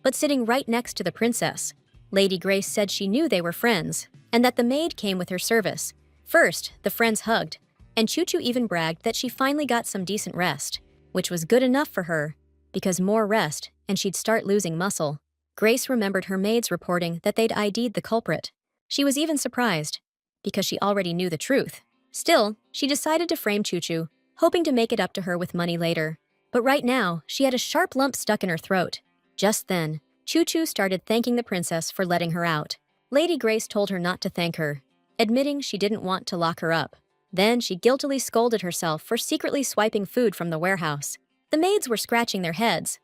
Speaker 1: but sitting right next to the princess. Lady Grace said she knew they were friends, and that the maid came with her service. First, the friends hugged, and Choo-Choo even bragged that she finally got some decent rest, which was good enough for her, because more rest, and she'd start losing muscle. Grace remembered her maids reporting that they'd ID'd the culprit. She was even surprised, because she already knew the truth. Still, she decided to frame Choo-Choo, hoping to make it up to her with money later. But right now, she had a sharp lump stuck in her throat. Just then, Choo-Choo started thanking the princess for letting her out. Lady Grace told her not to thank her, admitting she didn't want to lock her up. Then she guiltily scolded herself for secretly swiping food from the warehouse. The maids were scratching their heads.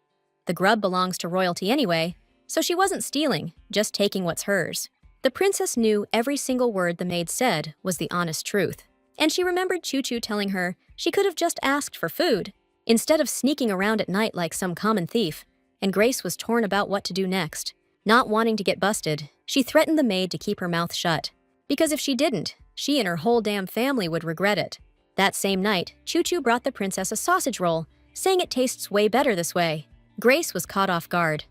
Speaker 1: The grub belongs to royalty anyway, so she wasn't stealing, just taking what's hers. The princess knew every single word the maid said was the honest truth. And she remembered Choo-Choo telling her she could have just asked for food, instead of sneaking around at night like some common thief. And Grace was torn about what to do next. Not wanting to get busted, she threatened the maid to keep her mouth shut. Because if she didn't, she and her whole damn family would regret it. That same night, Choo-Choo brought the princess a sausage roll, saying it tastes way better this way. Grace was caught off guard.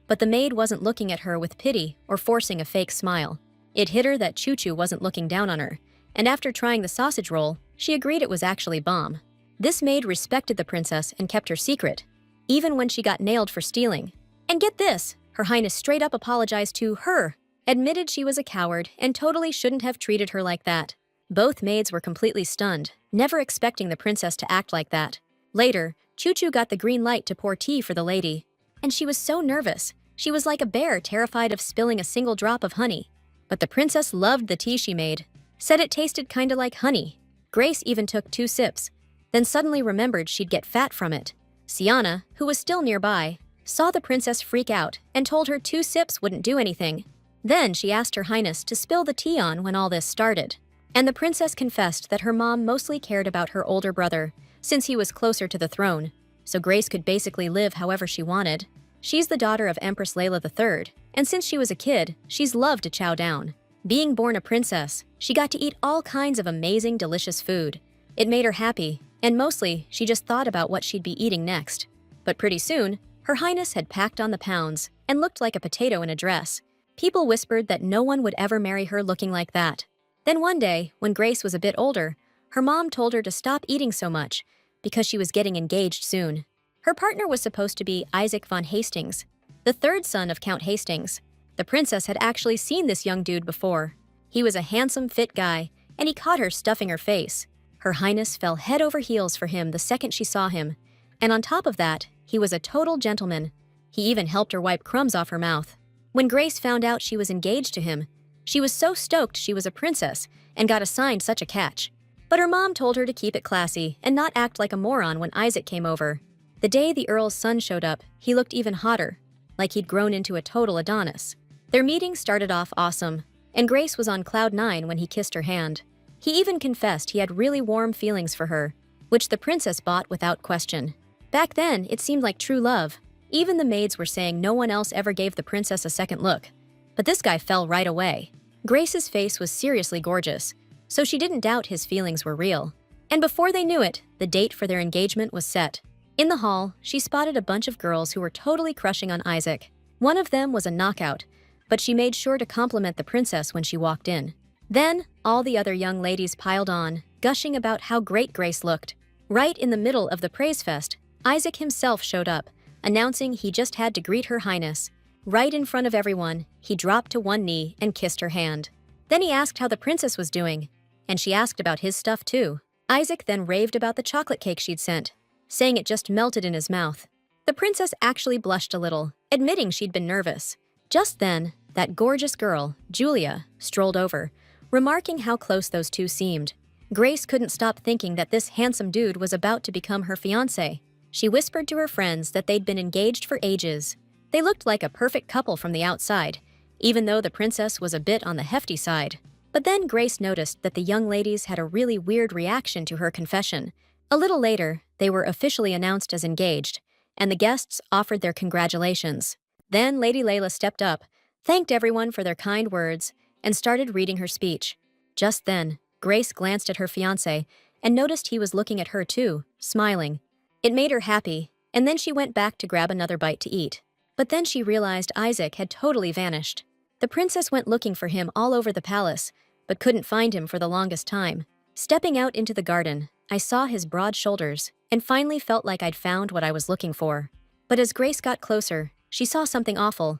Speaker 1: But the maid wasn't looking at her with pity or forcing a fake smile. It hit her that Choo-Choo wasn't looking down on her, and after trying the sausage roll, she agreed it was actually bomb. This maid respected the princess and kept her secret, even when she got nailed for stealing. And get this, Her Highness straight up apologized to her, admitted she was a coward and totally shouldn't have treated her like that. Both maids were completely stunned, never expecting the princess to act like that. Later, Choo-Choo got the green light to pour tea for the lady, and she was so nervous. She was like a bear terrified of spilling a single drop of honey. But the princess loved the tea she made, said it tasted kinda like honey. Grace even took 2 sips, then suddenly remembered she'd get fat from it. Siana, who was still nearby, saw the princess freak out and told her 2 sips wouldn't do anything. Then she asked Her Highness to spill the tea on when all this started. And the princess confessed that her mom mostly cared about her older brother, since he was closer to the throne, so Grace could basically live however she wanted. She's the daughter of Empress Layla III, and since she was a kid, she's loved to chow down. Being born a princess, she got to eat all kinds of amazing, delicious food. It made her happy, and mostly, she just thought about what she'd be eating next. But pretty soon, Her Highness had packed on the pounds and looked like a potato in a dress. People whispered that no one would ever marry her looking like that. Then one day, when Grace was a bit older, her mom told her to stop eating so much because she was getting engaged soon. Her partner was supposed to be Isaac von Hastings, the 3rd son of Count Hastings. The princess had actually seen this young dude before. He was a handsome, fit guy, and he caught her stuffing her face. Her Highness fell head over heels for him the second she saw him. And on top of that, he was a total gentleman. He even helped her wipe crumbs off her mouth. When Grace found out she was engaged to him, she was so stoked she was a princess and got assigned such a catch. But her mom told her to keep it classy and not act like a moron when Isaac came over. The day the Earl's son showed up, he looked even hotter, like he'd grown into a total Adonis. Their meeting started off awesome, and Grace was on cloud 9 when he kissed her hand. He even confessed he had really warm feelings for her, which the princess bought without question. Back then, it seemed like true love. Even the maids were saying no one else ever gave the princess a second look. But this guy fell right away. Grace's face was seriously gorgeous, so she didn't doubt his feelings were real. And before they knew it, the date for their engagement was set. In the hall, she spotted a bunch of girls who were totally crushing on Isaac. One of them was a knockout, but she made sure to compliment the princess when she walked in. Then, all the other young ladies piled on, gushing about how great Grace looked. Right in the middle of the praise fest, Isaac himself showed up, announcing he just had to greet Her Highness. Right in front of everyone, he dropped to one knee and kissed her hand. Then he asked how the princess was doing, and she asked about his stuff too. Isaac then raved about the chocolate cake she'd sent, saying it just melted in his mouth. The princess actually blushed a little, admitting she'd been nervous. Just then, that gorgeous girl, Julia, strolled over, remarking how close those two seemed. Grace couldn't stop thinking that this handsome dude was about to become her fiancé. She whispered to her friends that they'd been engaged for ages. They looked like a perfect couple from the outside, even though the princess was a bit on the hefty side. But then Grace noticed that the young ladies had a really weird reaction to her confession. A little later, they were officially announced as engaged, and the guests offered their congratulations. Then Lady Layla stepped up, thanked everyone for their kind words, and started reading her speech. Just then, Grace glanced at her fiancé and noticed he was looking at her too, smiling. It made her happy, and then she went back to grab another bite to eat. But then she realized Isaac had totally vanished. The princess went looking for him all over the palace, but couldn't find him for the longest time. Stepping out into the garden, I saw his broad shoulders and finally felt like I'd found what I was looking for. But as Grace got closer, she saw something awful.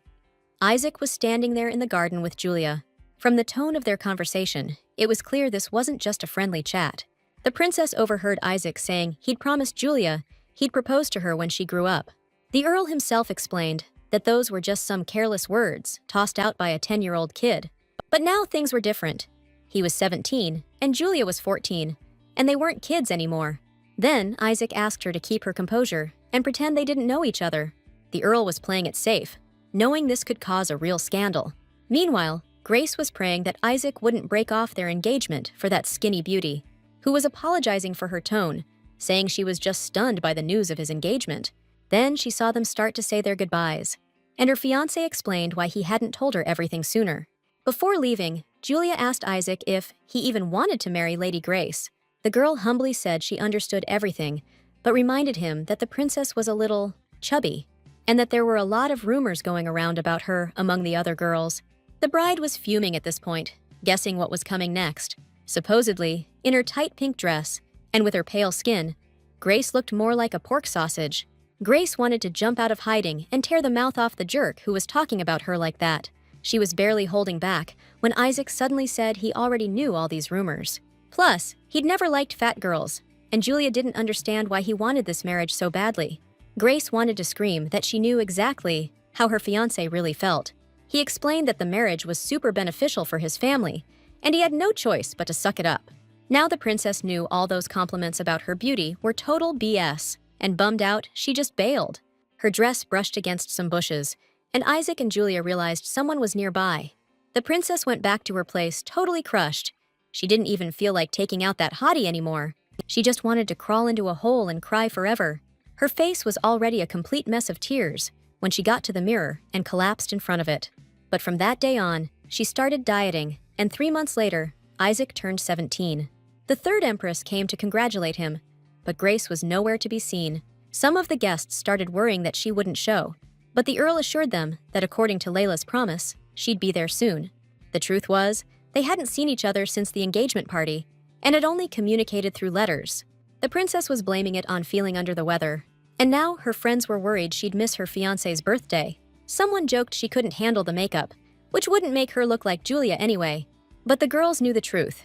Speaker 1: Isaac was standing there in the garden with Julia. From the tone of their conversation, it was clear this wasn't just a friendly chat. The princess overheard Isaac saying he'd promised Julia he'd propose to her when she grew up. The Earl himself explained that those were just some careless words tossed out by a 10-year-old kid. But now things were different. He was 17 and Julia was 14, and they weren't kids anymore. Then Isaac asked her to keep her composure and pretend they didn't know each other. The Earl was playing it safe, knowing this could cause a real scandal. Meanwhile, Grace was praying that Isaac wouldn't break off their engagement for that skinny beauty, who was apologizing for her tone, saying she was just stunned by the news of his engagement. Then she saw them start to say their goodbyes, and her fiancé explained why he hadn't told her everything sooner. Before leaving, Julia asked Isaac if he even wanted to marry Lady Grace. The girl humbly said she understood everything, but reminded him that the princess was a little chubby, and that there were a lot of rumors going around about her among the other girls. The bride was fuming at this point, guessing what was coming next. Supposedly, in her tight pink dress, and with her pale skin, Grace looked more like a pork sausage. Grace wanted to jump out of hiding and tear the mouth off the jerk who was talking about her like that. She was barely holding back when Isaac suddenly said he already knew all these rumors. Plus, he'd never liked fat girls, and Julia didn't understand why he wanted this marriage so badly. Grace wanted to scream that she knew exactly how her fiancé really felt. He explained that the marriage was super beneficial for his family, and he had no choice but to suck it up. Now the princess knew all those compliments about her beauty were total BS, and bummed out, she just bailed. Her dress brushed against some bushes, and Isaac and Julia realized someone was nearby. The princess went back to her place totally crushed. She didn't even feel like taking out that hottie anymore. She just wanted to crawl into a hole and cry forever. Her face was already a complete mess of tears when she got to the mirror and collapsed in front of it. But from that day on, she started dieting, and 3 months later, Isaac turned 17. The third empress came to congratulate him, but Grace was nowhere to be seen. Some of the guests started worrying that she wouldn't show, but the Earl assured them that according to Layla's promise, she'd be there soon. The truth was, they hadn't seen each other since the engagement party, and had only communicated through letters. The princess was blaming it on feeling under the weather, and now her friends were worried she'd miss her fiancé's birthday. Someone joked she couldn't handle the makeup, which wouldn't make her look like Julia anyway. But the girls knew the truth.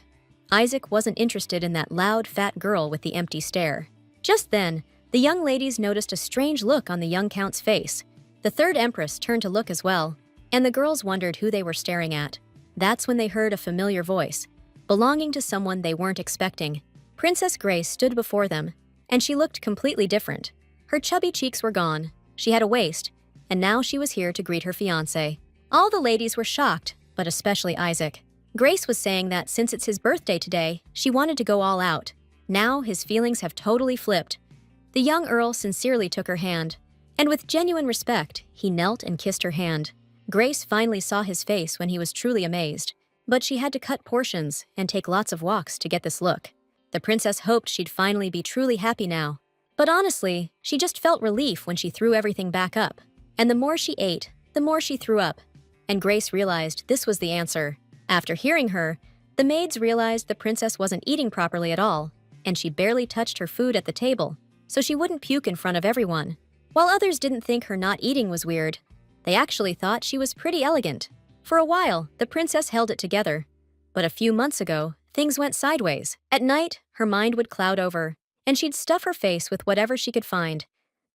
Speaker 1: Isaac wasn't interested in that loud, fat girl with the empty stare. Just then, the young ladies noticed a strange look on the young count's face. The third empress turned to look as well, and the girls wondered who they were staring at. That's when they heard a familiar voice, belonging to someone they weren't expecting. Princess Grace stood before them, and she looked completely different. Her chubby cheeks were gone, she had a waist, and now she was here to greet her fiancé. All the ladies were shocked, but especially Isaac. Grace was saying that since it's his birthday today, she wanted to go all out. Now his feelings have totally flipped. The young Earl sincerely took her hand, and with genuine respect, he knelt and kissed her hand. Grace finally saw his face when he was truly amazed, but she had to cut portions and take lots of walks to get this look. The princess hoped she'd finally be truly happy now. But honestly, she just felt relief when she threw everything back up. And the more she ate, the more she threw up. And Grace realized this was the answer. After hearing her, the maids realized the princess wasn't eating properly at all, and she barely touched her food at the table, so she wouldn't puke in front of everyone. While others didn't think her not eating was weird, they actually thought she was pretty elegant. For a while, the princess held it together. But a few months ago, things went sideways. At night, her mind would cloud over, and she'd stuff her face with whatever she could find.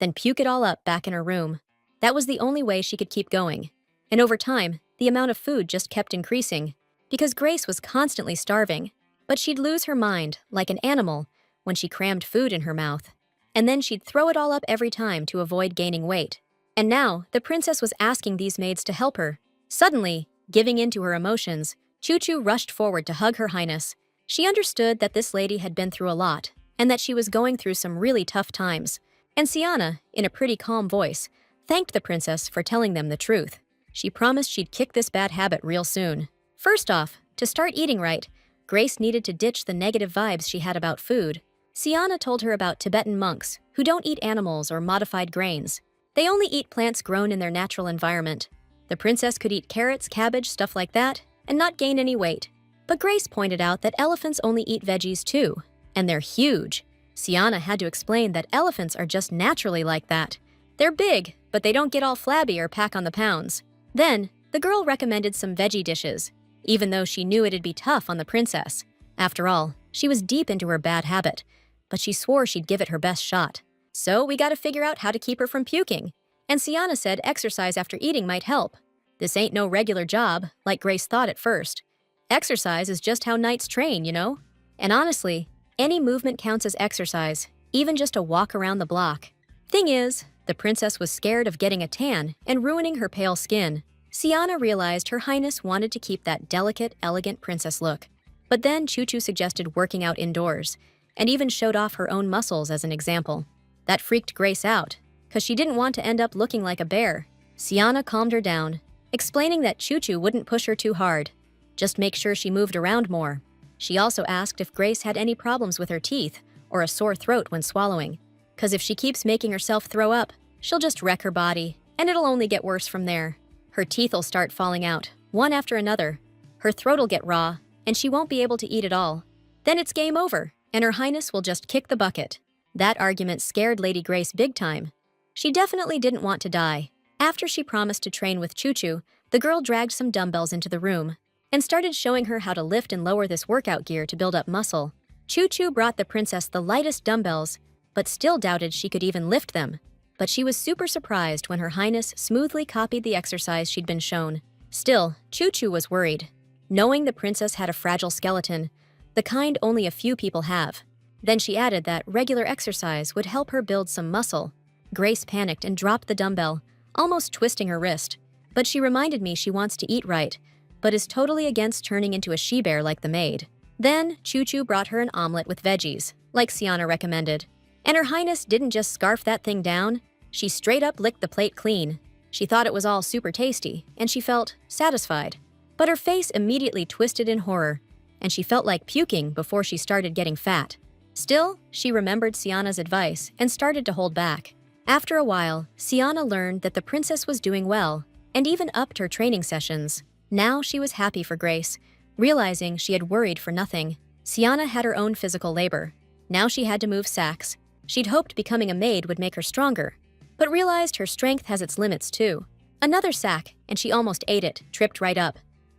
Speaker 1: then puke it all up back in her room. That was the only way she could keep going. And over time, the amount of food just kept increasing, because Grace was constantly starving. But she'd lose her mind, like an animal, when she crammed food in her mouth. And then she'd throw it all up every time to avoid gaining weight. And now, the princess was asking these maids to help her. Suddenly, giving in to her emotions, Choo-Choo rushed forward to hug Her Highness. She understood that this lady had been through a lot, and that she was going through some really tough times. And Siana, in a pretty calm voice, thanked the princess for telling them the truth. She promised she'd kick this bad habit real soon. First off, to start eating right, Grace needed to ditch the negative vibes she had about food. Siana told her about Tibetan monks who don't eat animals or modified grains. They only eat plants grown in their natural environment. The princess could eat carrots, cabbage, stuff like that, and not gain any weight. But Grace pointed out that elephants only eat veggies too, and they're huge. Siana had to explain that elephants are just naturally like that. They're big, but they don't get all flabby or pack on the pounds. Then, the girl recommended some veggie dishes, even though she knew it'd be tough on the princess. After all, she was deep into her bad habit, but she swore she'd give it her best shot. So we gotta figure out how to keep her from puking. And Siana said exercise after eating might help. This ain't no regular job, like Grace thought at first. Exercise is just how knights train, you know? And honestly, any movement counts as exercise, even just a walk around the block. Thing is, the princess was scared of getting a tan and ruining her pale skin. Siana realized Her Highness wanted to keep that delicate, elegant princess look. But then Choo-Choo suggested working out indoors, and even showed off her own muscles as an example. That freaked Grace out, because she didn't want to end up looking like a bear. Siana calmed her down, explaining that Choo-Choo wouldn't push her too hard. Just make sure she moved around more. She also asked if Grace had any problems with her teeth or a sore throat when swallowing, because if she keeps making herself throw up, she'll just wreck her body, and it'll only get worse from there. Her teeth'll start falling out, one after another. Her throat'll get raw, and she won't be able to eat at all. Then it's game over, and Her Highness will just kick the bucket. That argument scared Lady Grace big time. She definitely didn't want to die. After she promised to train with Choo-Choo, the girl dragged some dumbbells into the room and started showing her how to lift and lower this workout gear to build up muscle. Choo-Choo brought the princess the lightest dumbbells, but still doubted she could even lift them. But she was super surprised when Her Highness smoothly copied the exercise she'd been shown. Still, Choo-Choo was worried, knowing the princess had a fragile skeleton, the kind only a few people have. Then she added that regular exercise would help her build some muscle. Grace panicked and dropped the dumbbell, almost twisting her wrist. But she reminded me she wants to eat right, but is totally against turning into a she-bear like the maid. Then, Choo-Choo brought her an omelet with veggies, like Siana recommended. And Her Highness didn't just scarf that thing down, she straight up licked the plate clean. She thought it was all super tasty, and she felt satisfied. But her face immediately twisted in horror, and she felt like puking before she started getting fat. Still, she remembered Siana's advice and started to hold back. After a while, Siana learned that the princess was doing well, and even upped her training sessions. Now she was happy for Grace, realizing she had worried for nothing. Siana had her own physical labor. Now she had to move sacks. She'd hoped becoming a maid would make her stronger, but realized her strength has its limits too. Another sack, and she almost ate it, tripped right up.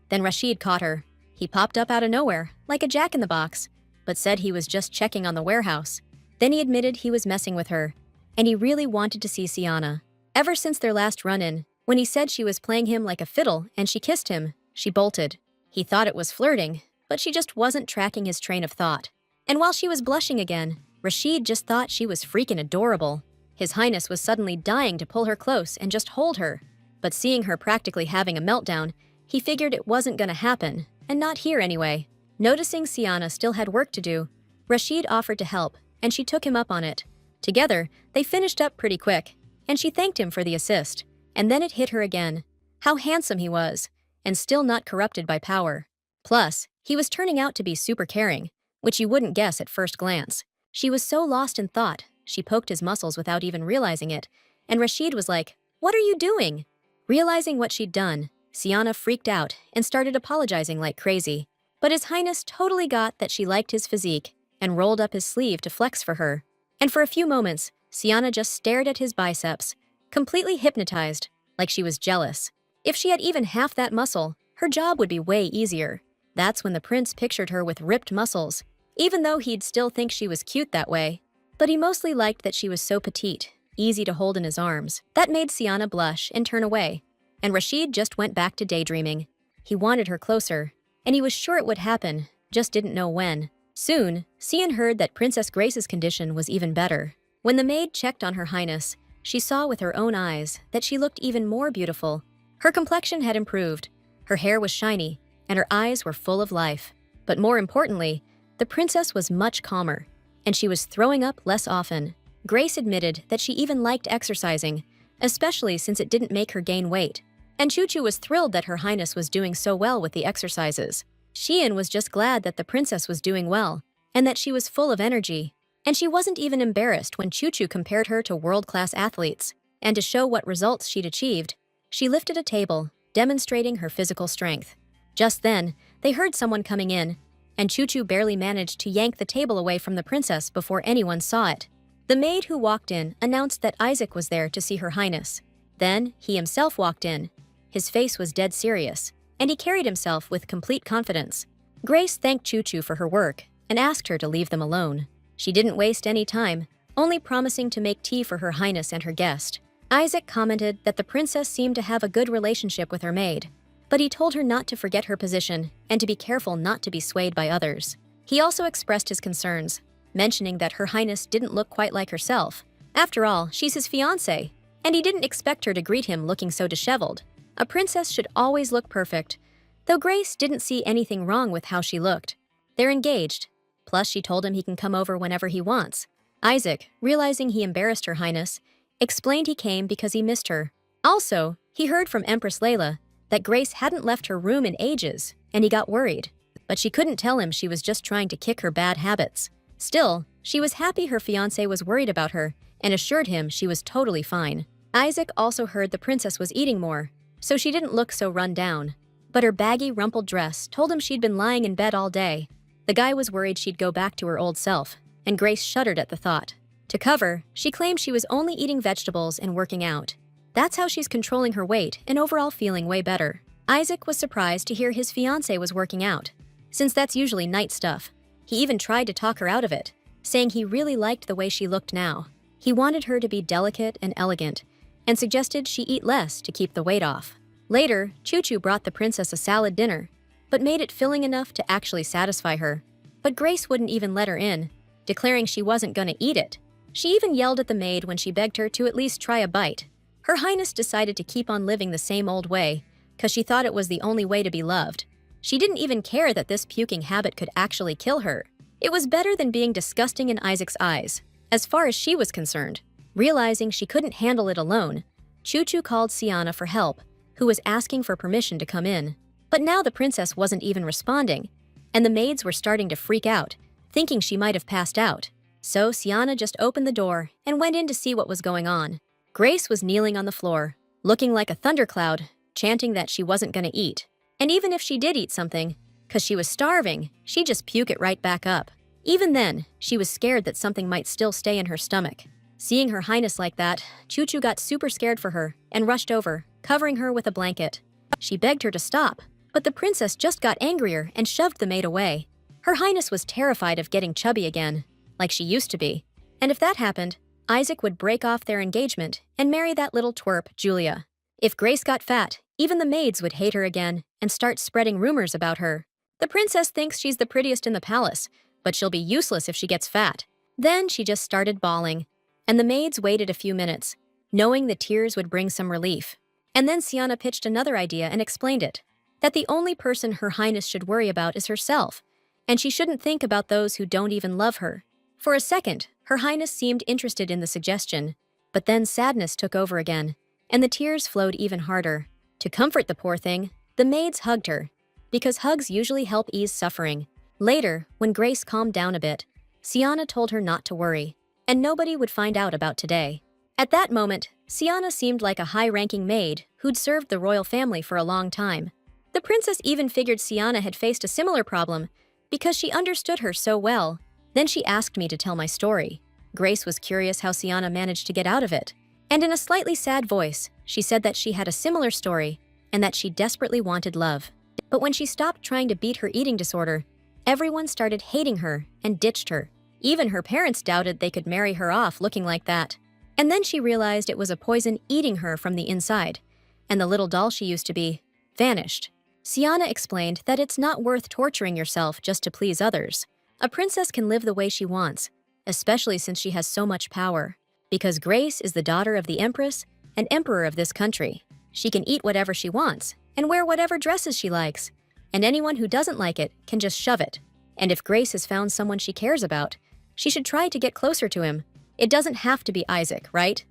Speaker 1: Then Rashid caught her. He popped up out of nowhere, like a jack-in-the-box, but said he was just checking on the warehouse. Then he admitted he was messing with her, and he really wanted to see Siana. Ever since their last run-in, when he said she was playing him like a fiddle and she kissed him, she bolted. He thought it was flirting, but she just wasn't tracking his train of thought. And while she was blushing again, Rashid just thought she was freaking adorable. His Highness was suddenly dying to pull her close and just hold her. But seeing her practically having a meltdown, he figured it wasn't gonna happen, and not here anyway. Noticing Siana still had work to do, Rashid offered to help, and she took him up on it. Together, they finished up pretty quick, and she thanked him for the assist. And then it hit her again. How handsome he was, and still not corrupted by power. Plus, he was turning out to be super caring, which you wouldn't guess at first glance. She was so lost in thought, she poked his muscles without even realizing it, and Rashid was like, "What are you doing?" Realizing what she'd done, Siana freaked out and started apologizing like crazy. But His Highness totally got that she liked his physique and rolled up his sleeve to flex for her. And for a few moments, Siana just stared at his biceps, completely hypnotized, like she was jealous. If she had even half that muscle, her job would be way easier. That's when the prince pictured her with ripped muscles, even though he'd still think she was cute that way. But he mostly liked that she was so petite, easy to hold in his arms. That made Siana blush and turn away, and Rashid just went back to daydreaming. He wanted her closer, and he was sure it would happen, just didn't know when. Soon, Sian heard that Princess Grace's condition was even better. When the maid checked on Her Highness, she saw with her own eyes that she looked even more beautiful. Her complexion had improved, her hair was shiny, and her eyes were full of life. But more importantly, the princess was much calmer, and she was throwing up less often. Grace admitted that she even liked exercising, especially since it didn't make her gain weight. And Choo-Choo was thrilled that Her Highness was doing so well with the exercises. Xian was just glad that the princess was doing well, and that she was full of energy. And she wasn't even embarrassed when Choo-Choo compared her to world-class athletes. And to show what results she'd achieved, she lifted a table, demonstrating her physical strength. Just then, they heard someone coming in, and Choo-Choo barely managed to yank the table away from the princess before anyone saw it. The maid who walked in announced that Isaac was there to see Her Highness. Then, he himself walked in. His face was dead serious, and he carried himself with complete confidence. Grace thanked Choo-Choo for her work and asked her to leave them alone. She didn't waste any time, only promising to make tea for Her Highness and her guest. Isaac commented that the princess seemed to have a good relationship with her maid, but he told her not to forget her position and to be careful not to be swayed by others. He also expressed his concerns, mentioning that Her Highness didn't look quite like herself. After all, she's his fiancée, and he didn't expect her to greet him looking so disheveled. A princess should always look perfect, though Grace didn't see anything wrong with how she looked. They're engaged. Plus, she told him he can come over whenever he wants. Isaac, realizing he embarrassed Her Highness, explained he came because he missed her. Also, he heard from Empress Layla that Grace hadn't left her room in ages, and he got worried. But she couldn't tell him she was just trying to kick her bad habits. Still, she was happy her fiancé was worried about her and assured him she was totally fine. Isaac also heard the princess was eating more, so she didn't look so run down. But her baggy, rumpled dress told him she'd been lying in bed all day. The guy was worried she'd go back to her old self, and Grace shuddered at the thought. To cover, she claimed she was only eating vegetables and working out. That's how she's controlling her weight and overall feeling way better. Isaac was surprised to hear his fiancé was working out, since that's usually night stuff. He even tried to talk her out of it, saying he really liked the way she looked now. He wanted her to be delicate and elegant, and suggested she eat less to keep the weight off. Later, Choo-Choo brought the princess a salad dinner, but made it filling enough to actually satisfy her. But Grace wouldn't even let her in, declaring she wasn't gonna eat it. She even yelled at the maid when she begged her to at least try a bite. Her Highness decided to keep on living the same old way, because she thought it was the only way to be loved. She didn't even care that this puking habit could actually kill her. It was better than being disgusting in Isaac's eyes, as far as she was concerned. Realizing she couldn't handle it alone, Choo-Choo called Siana for help, who was asking for permission to come in. But now the princess wasn't even responding, and the maids were starting to freak out, thinking she might have passed out. So Siana just opened the door and went in to see what was going on. Grace was kneeling on the floor, looking like a thundercloud, chanting that she wasn't gonna eat. And even if she did eat something, 'cause she was starving, she'd just puke it right back up. Even then, she was scared that something might still stay in her stomach. Seeing Her Highness like that, Choo-Choo got super scared for her and rushed over, covering her with a blanket. She begged her to stop, but the princess just got angrier and shoved the maid away. Her Highness was terrified of getting chubby again, like she used to be. And if that happened, Isaac would break off their engagement and marry that little twerp, Julia. If Grace got fat, even the maids would hate her again and start spreading rumors about her. The princess thinks she's the prettiest in the palace, but she'll be useless if she gets fat. Then she just started bawling, and the maids waited a few minutes, knowing the tears would bring some relief. And then Siana pitched another idea and explained it, that the only person Her Highness should worry about is herself, and she shouldn't think about those who don't even love her. For a second, Her Highness seemed interested in the suggestion, but then sadness took over again, and the tears flowed even harder. To comfort the poor thing, the maids hugged her, because hugs usually help ease suffering. Later, when Grace calmed down a bit, Siana told her not to worry, and nobody would find out about today. At that moment, Siana seemed like a high-ranking maid who'd served the royal family for a long time. The princess even figured Siana had faced a similar problem because she understood her so well. Then she asked me to tell my story. Grace was curious how Siana managed to get out of it. And in a slightly sad voice, she said that she had a similar story and that she desperately wanted love. But when she stopped trying to beat her eating disorder, everyone started hating her and ditched her. Even her parents doubted they could marry her off looking like that. And then she realized it was a poison eating her from the inside, and the little doll she used to be vanished. Siana explained that it's not worth torturing yourself just to please others. A princess can live the way she wants, especially since she has so much power. Because Grace is the daughter of the Empress and Emperor of this country. She can eat whatever she wants and wear whatever dresses she likes, and anyone who doesn't like it can just shove it. And if Grace has found someone she cares about, she should try to get closer to him. It doesn't have to be Isaac, right?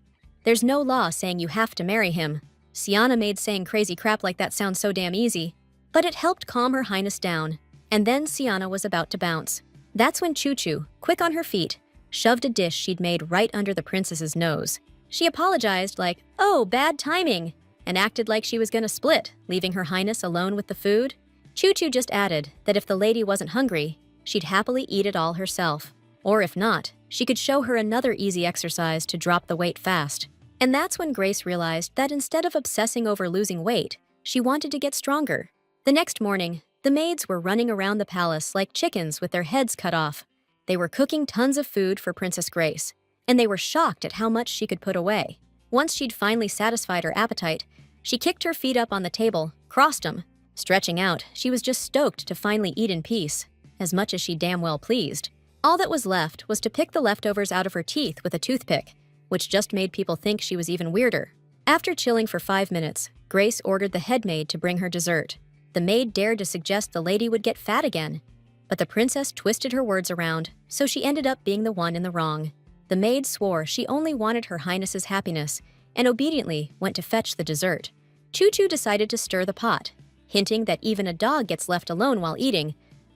Speaker 1: There's no law saying you have to marry him. Siana made saying crazy crap like that sound so damn easy, but it helped calm Her Highness down. And then Siana was about to bounce. That's when Choo-Choo, quick on her feet, shoved a dish she'd made right under the princess's nose. She apologized like, "Oh, bad timing," and acted like she was gonna split, leaving Her Highness alone with the food. Choo-Choo just added that if the lady wasn't hungry, she'd happily eat it all herself. Or if not, she could show her another easy exercise to drop the weight fast. And that's when Grace realized that instead of obsessing over losing weight, she wanted to get stronger. The next morning, the maids were running around the palace like chickens with their heads cut off. They were cooking tons of food for Princess Grace, and they were shocked at how much she could put away. Once she'd finally satisfied her appetite, she kicked her feet up on the table, crossed them. Stretching out, she was just stoked to finally eat in peace, as much as she damn well pleased. All that was left was to pick the leftovers out of her teeth with a toothpick, which just made people think she was even weirder. After chilling for 5 minutes, Grace ordered the head maid to bring her dessert. The maid dared to suggest the lady would get fat again, but the princess twisted her words around, so she ended up being the one in the wrong. The maid swore she only wanted Her Highness's happiness and obediently went to fetch the dessert. Choo-Choo decided to stir the pot, hinting that even a dog gets left alone while eating,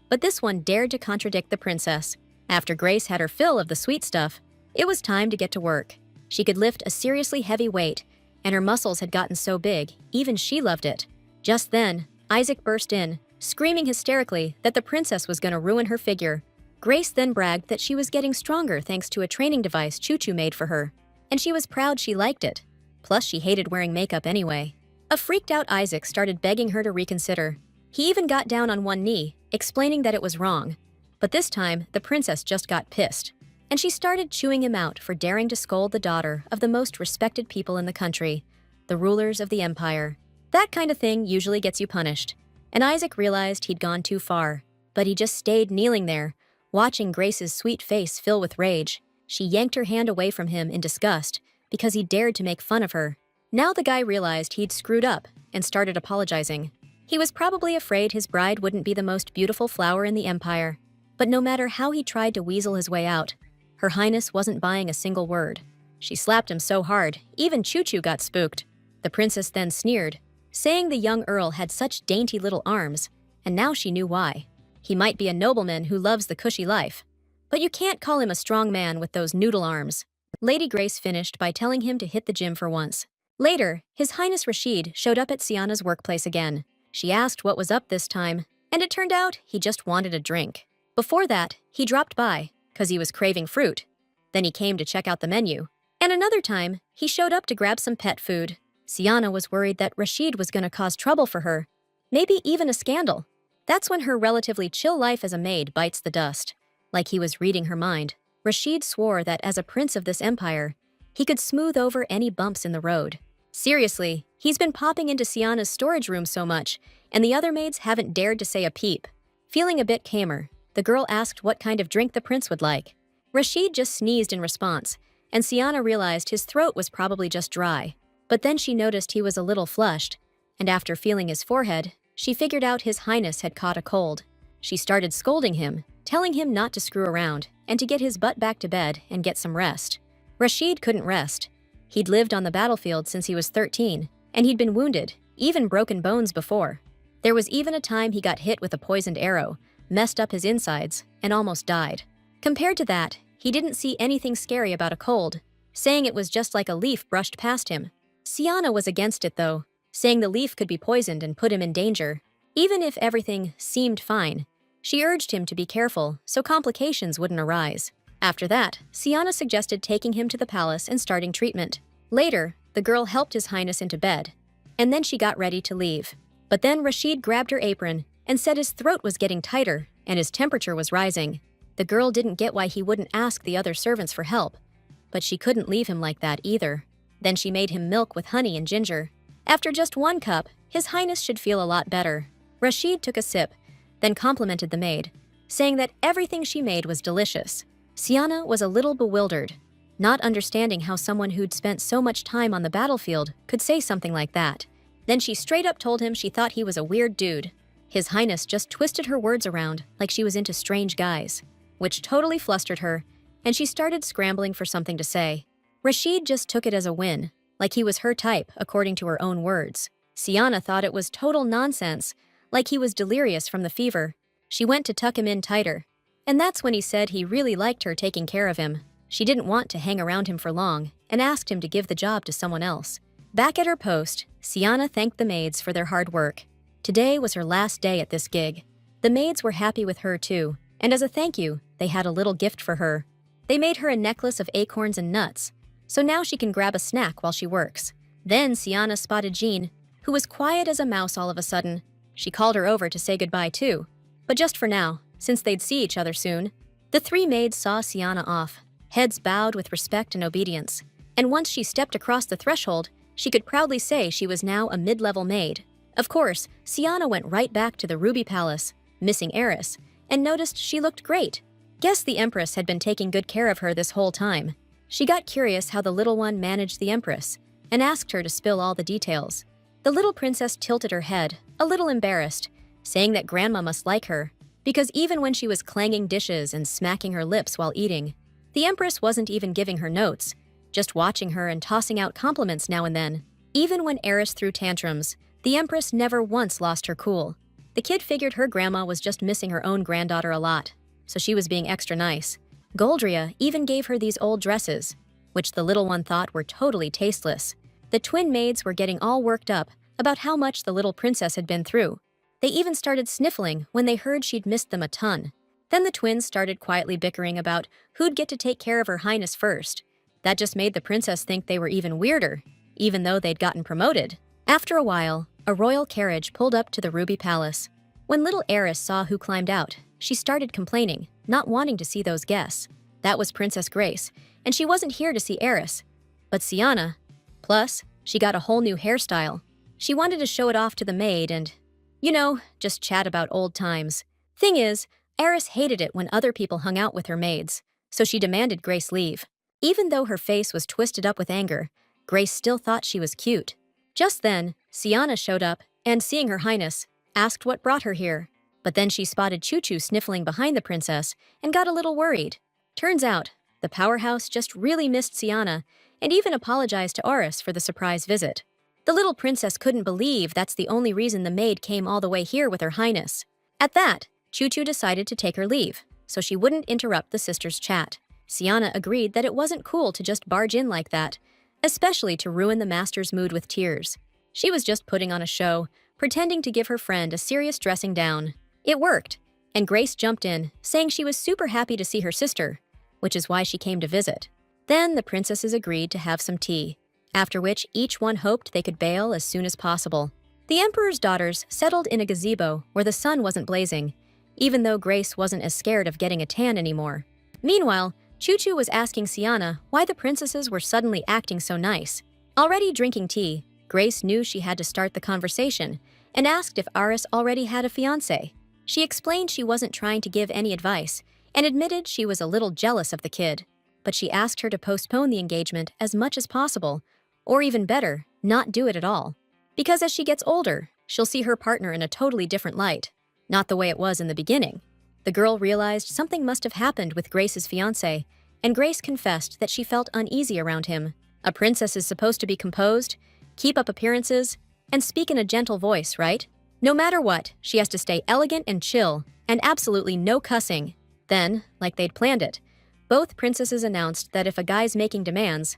Speaker 1: but this one dared to contradict the princess. After Grace had her fill of the sweet stuff, it was time to get to work. She could lift a seriously heavy weight, and her muscles had gotten so big, even she loved it. Just then, Isaac burst in, screaming hysterically that the princess was going to ruin her figure. Grace then bragged that she was getting stronger thanks to a training device Choo-Choo made for her, and she was proud she liked it. Plus, she hated wearing makeup anyway. A freaked-out Isaac started begging her to reconsider. He even got down on one knee, explaining that it was wrong. But this time, the princess just got pissed, and she started chewing him out for daring to scold the daughter of the most respected people in the country, the rulers of the empire. That kind of thing usually gets you punished, and Isaac realized he'd gone too far, but he just stayed kneeling there, watching Grace's sweet face fill with rage. She yanked her hand away from him in disgust because he dared to make fun of her. Now the guy realized he'd screwed up and started apologizing. He was probably afraid his bride wouldn't be the most beautiful flower in the empire. But no matter how he tried to weasel his way out, Her Highness wasn't buying a single word. She slapped him so hard, even Choo-Choo got spooked. The princess then sneered, saying the young earl had such dainty little arms, and now she knew why. He might be a nobleman who loves the cushy life, but you can't call him a strong man with those noodle arms. Lady Grace finished by telling him to hit the gym for once. Later, His Highness Rashid showed up at Siana's workplace again. She asked what was up this time, and it turned out he just wanted a drink. Before that, he dropped by, because he was craving fruit. Then he came to check out the menu. And another time, he showed up to grab some pet food. Siana was worried that Rashid was going to cause trouble for her, maybe even a scandal. That's when her relatively chill life as a maid bites the dust. Like he was reading her mind, Rashid swore that as a prince of this empire, he could smooth over any bumps in the road. Seriously, he's been popping into Siana's storage room so much, and the other maids haven't dared to say a peep. Feeling a bit calmer, the girl asked what kind of drink the prince would like. Rashid just sneezed in response, and Siana realized his throat was probably just dry. But then she noticed he was a little flushed, and after feeling his forehead, she figured out His Highness had caught a cold. She started scolding him, telling him not to screw around and to get his butt back to bed and get some rest. Rashid couldn't rest. He'd lived on the battlefield since he was 13, and he'd been wounded, even broken bones before. There was even a time he got hit with a poisoned arrow, messed up his insides, and almost died. Compared to that, he didn't see anything scary about a cold, saying it was just like a leaf brushed past him. Siana was against it though, saying the leaf could be poisoned and put him in danger. Even if everything seemed fine, she urged him to be careful so complications wouldn't arise. After that, Siana suggested taking him to the palace and starting treatment. Later, the girl helped His Highness into bed, and then she got ready to leave. But then Rashid grabbed her apron and said his throat was getting tighter and his temperature was rising. The girl didn't get why he wouldn't ask the other servants for help, but she couldn't leave him like that either. Then she made him milk with honey and ginger. After just 1 cup, His Highness should feel a lot better. Rashid took a sip, then complimented the maid, saying that everything she made was delicious. Siana was a little bewildered, not understanding how someone who'd spent so much time on the battlefield could say something like that. Then she straight up told him she thought he was a weird dude. His Highness just twisted her words around like she was into strange guys, which totally flustered her, and she started scrambling for something to say. Rashid just took it as a win, like he was her type, according to her own words. Siana thought it was total nonsense, like he was delirious from the fever. She went to tuck him in tighter, and that's when he said he really liked her taking care of him. She didn't want to hang around him for long and asked him to give the job to someone else. Back at her post, Siana thanked the maids for their hard work. Today was her last day at this gig. The maids were happy with her too, and as a thank you, they had a little gift for her. They made her a necklace of acorns and nuts, so now she can grab a snack while she works. Then Siana spotted Jean, who was quiet as a mouse all of a sudden. She called her over to say goodbye too, but just for now, since they'd see each other soon. The 3 maids saw Siana off, heads bowed with respect and obedience, and once she stepped across the threshold, she could proudly say she was now a mid-level maid. Of course, Siana went right back to the Ruby Palace, missing Eris, and noticed she looked great. Guess the Empress had been taking good care of her this whole time. She got curious how the little one managed the Empress, and asked her to spill all the details. The little princess tilted her head, a little embarrassed, saying that Grandma must like her, because even when she was clanging dishes and smacking her lips while eating, the Empress wasn't even giving her notes, just watching her and tossing out compliments now and then. Even when Eris threw tantrums, the Empress never once lost her cool. The kid figured her grandma was just missing her own granddaughter a lot, so she was being extra nice. Goldria even gave her these old dresses, which the little one thought were totally tasteless. The twin maids were getting all worked up about how much the little princess had been through. They even started sniffling when they heard she'd missed them a ton. Then the twins started quietly bickering about who'd get to take care of Her Highness first. That just made the princess think they were even weirder, even though they'd gotten promoted. After a while, a royal carriage pulled up to the Ruby Palace. When little Eris saw who climbed out, she started complaining, not wanting to see those guests. That was Princess Grace, and she wasn't here to see Eris, but Siana. Plus, she got a whole new hairstyle. She wanted to show it off to the maid and, just chat about old times. Thing is, Eris hated it when other people hung out with her maids, so she demanded Grace leave. Even though her face was twisted up with anger, Grace still thought she was cute. Just then, Siana showed up and, seeing Her Highness, asked what brought her here. But then she spotted Choo-Choo sniffling behind the princess and got a little worried. Turns out, the powerhouse just really missed Siana and even apologized to Oris for the surprise visit. The little princess couldn't believe that's the only reason the maid came all the way here with Her Highness. At that, Choo-Choo decided to take her leave, so she wouldn't interrupt the sisters' chat. Siana agreed that it wasn't cool to just barge in like that, especially to ruin the master's mood with tears. She was just putting on a show, pretending to give her friend a serious dressing down. It worked, and Grace jumped in, saying she was super happy to see her sister, which is why she came to visit. Then the princesses agreed to have some tea, after which each one hoped they could bail as soon as possible. The emperor's daughters settled in a gazebo where the sun wasn't blazing, even though Grace wasn't as scared of getting a tan anymore. Meanwhile, Choo-Choo was asking Siana why the princesses were suddenly acting so nice. Already drinking tea, Grace knew she had to start the conversation and asked if Aris already had a fiancé. She explained she wasn't trying to give any advice and admitted she was a little jealous of the kid, but she asked her to postpone the engagement as much as possible, or even better, not do it at all. Because as she gets older, she'll see her partner in a totally different light, not the way it was in the beginning. The girl realized something must have happened with Grace's fiancé, and Grace confessed that she felt uneasy around him. A princess is supposed to be composed, keep up appearances, and speak in a gentle voice, right? No matter what, she has to stay elegant and chill, and absolutely no cussing. Then, like they'd planned it, both princesses announced that if a guy's making demands,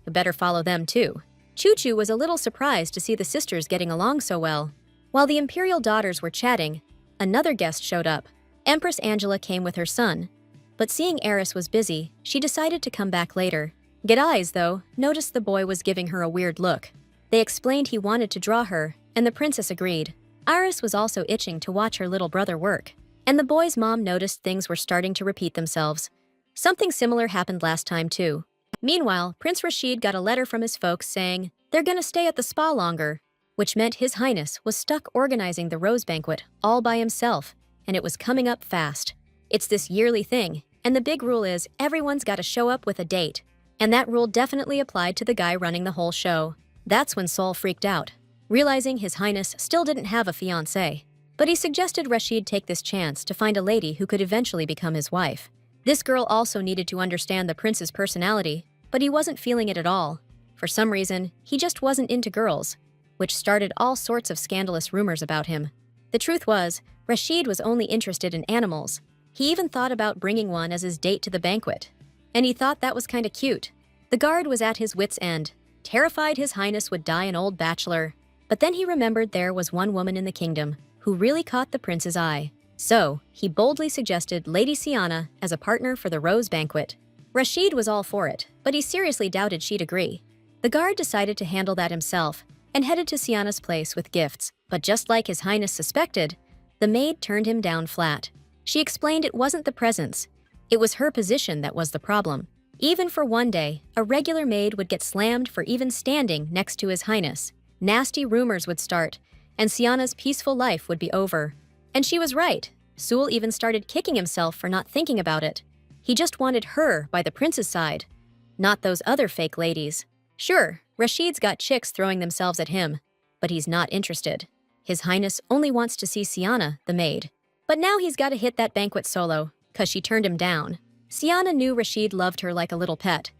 Speaker 1: you better follow them too. Choo-Choo was a little surprised to see the sisters getting along so well. While the imperial daughters were chatting, another guest showed up. Empress Angela came with her son, but seeing Eris was busy, she decided to come back later. Get Eyes, though, noticed the boy was giving her a weird look. They explained he wanted to draw her, and the princess agreed. Iris was also itching to watch her little brother work, and the boy's mom noticed things were starting to repeat themselves. Something similar happened last time too. Meanwhile, Prince Rashid got a letter from his folks saying they're gonna stay at the spa longer, which meant His Highness was stuck organizing the rose banquet all by himself, and it was coming up fast. It's this yearly thing, and the big rule is everyone's gotta show up with a date. And that rule definitely applied to the guy running the whole show. That's when Sol freaked out, realizing His Highness still didn't have a fiancée. But he suggested Rashid take this chance to find a lady who could eventually become his wife. This girl also needed to understand the prince's personality, but he wasn't feeling it at all. For some reason, he just wasn't into girls, which started all sorts of scandalous rumors about him. The truth was, Rashid was only interested in animals. He even thought about bringing one as his date to the banquet. And he thought that was kinda cute. The guard was at his wit's end, terrified His Highness would die an old bachelor. But then he remembered there was one woman in the kingdom who really caught the prince's eye. So, he boldly suggested Lady Siana as a partner for the rose banquet. Rashid was all for it, but he seriously doubted she'd agree. The guard decided to handle that himself and headed to Siana's place with gifts. But just like His Highness suspected, the maid turned him down flat. She explained it wasn't the presents. It was her position that was the problem. Even for one day, a regular maid would get slammed for even standing next to His Highness. Nasty rumors would start, and Siana's peaceful life would be over. And she was right. Sul even started kicking himself for not thinking about it. He just wanted her by the prince's side, not those other fake ladies. Sure, Rashid's got chicks throwing themselves at him, but he's not interested. His Highness only wants to see Siana, the maid. But now he's got to hit that banquet solo, 'cause she turned him down. Siana knew Rashid loved her like a little pet,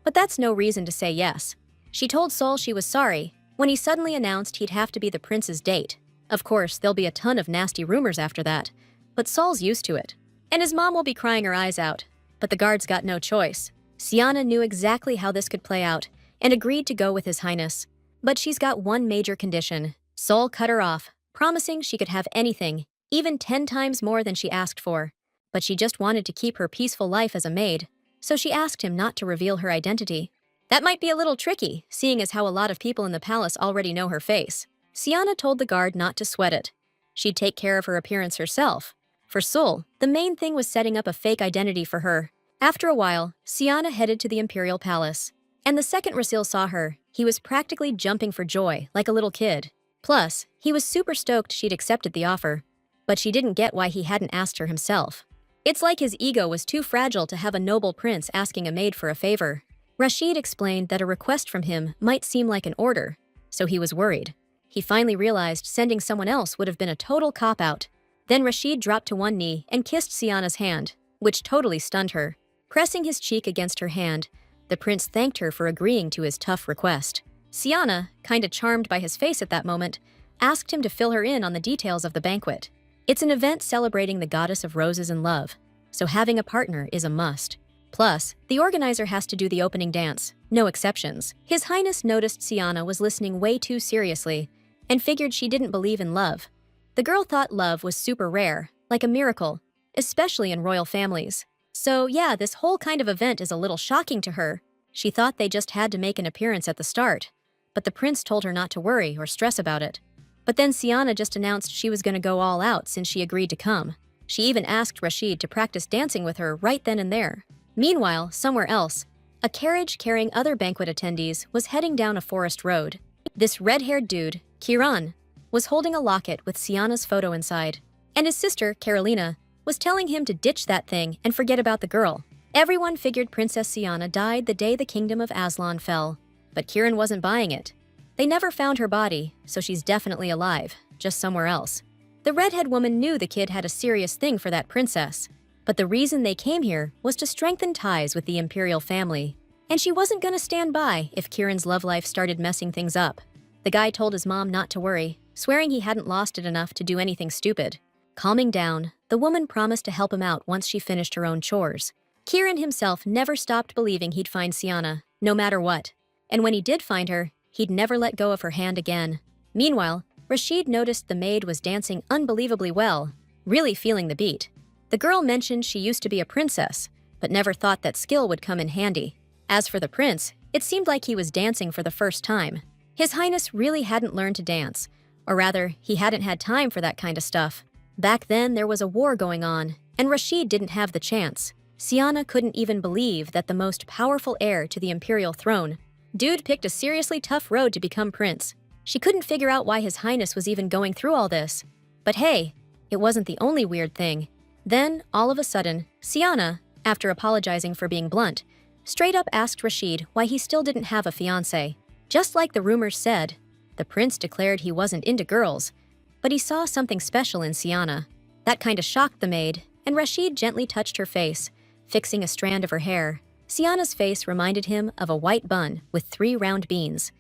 Speaker 1: but that's no reason to say yes. She told Sol she was sorry when he suddenly announced he'd have to be the prince's date. Of course, there'll be a ton of nasty rumors after that, but Sol's used to it. And his mom will be crying her eyes out, but the guard's got no choice. Siana knew exactly how this could play out and agreed to go with His Highness. But she's got one major condition. Sol cut her off, promising she could have anything, even 10 times more than she asked for. But she just wanted to keep her peaceful life as a maid, so she asked him not to reveal her identity. That might be a little tricky, seeing as how a lot of people in the palace already know her face. Siana told the guard not to sweat it. She'd take care of her appearance herself. For Sul, the main thing was setting up a fake identity for her. After a while, Siana headed to the imperial palace. And the second Rasil saw her, he was practically jumping for joy, like a little kid. Plus, he was super stoked she'd accepted the offer. But she didn't get why he hadn't asked her himself. It's like his ego was too fragile to have a noble prince asking a maid for a favor. Rashid explained that a request from him might seem like an order, so he was worried. He finally realized sending someone else would have been a total cop-out. Then Rashid dropped to one knee and kissed Siana's hand, which totally stunned her. Pressing his cheek against her hand, the prince thanked her for agreeing to his tough request. Siana, kinda charmed by his face at that moment, asked him to fill her in on the details of the banquet. It's an event celebrating the goddess of roses and love, so having a partner is a must. Plus, the organizer has to do the opening dance, no exceptions. His Highness noticed Siana was listening way too seriously and figured she didn't believe in love. The girl thought love was super rare, like a miracle, especially in royal families. So yeah, this whole kind of event is a little shocking to her. She thought they just had to make an appearance at the start, but the prince told her not to worry or stress about it. But then Siana just announced she was going to go all out since she agreed to come. She even asked Rashid to practice dancing with her right then and there. Meanwhile, somewhere else, a carriage carrying other banquet attendees was heading down a forest road. This red-haired dude, Kiran, was holding a locket with Siana's photo inside, and his sister, Carolina, was telling him to ditch that thing and forget about the girl. Everyone figured Princess Siana died the day the kingdom of Aslan fell, but Kiran wasn't buying it. They never found her body, so she's definitely alive, just somewhere else. The redhead woman knew the kid had a serious thing for that princess, but the reason they came here was to strengthen ties with the imperial family, and she wasn't gonna stand by if Kiran's love life started messing things up. The guy told his mom not to worry, swearing he hadn't lost it enough to do anything stupid. Calming down, the woman promised to help him out once she finished her own chores. Kiran himself never stopped believing he'd find Siana, no matter what. And when he did find her, he'd never let go of her hand again. Meanwhile, Rashid noticed the maid was dancing unbelievably well, really feeling the beat. The girl mentioned she used to be a princess, but never thought that skill would come in handy. As for the prince, it seemed like he was dancing for the first time. His Highness really hadn't learned to dance, or rather, he hadn't had time for that kind of stuff. Back then, there was a war going on, and Rashid didn't have the chance. Siana couldn't even believe that the most powerful heir to the imperial throne, dude picked a seriously tough road to become prince. She couldn't figure out why His Highness was even going through all this. But hey, it wasn't the only weird thing. Then, all of a sudden, Siana, after apologizing for being blunt, straight up asked Rashid why he still didn't have a fiancé. Just like the rumors said, the prince declared he wasn't into girls, but he saw something special in Siana. That kinda shocked the maid, and Rashid gently touched her face, fixing a strand of her hair. Siana's face reminded him of a white bun with 3 round beans.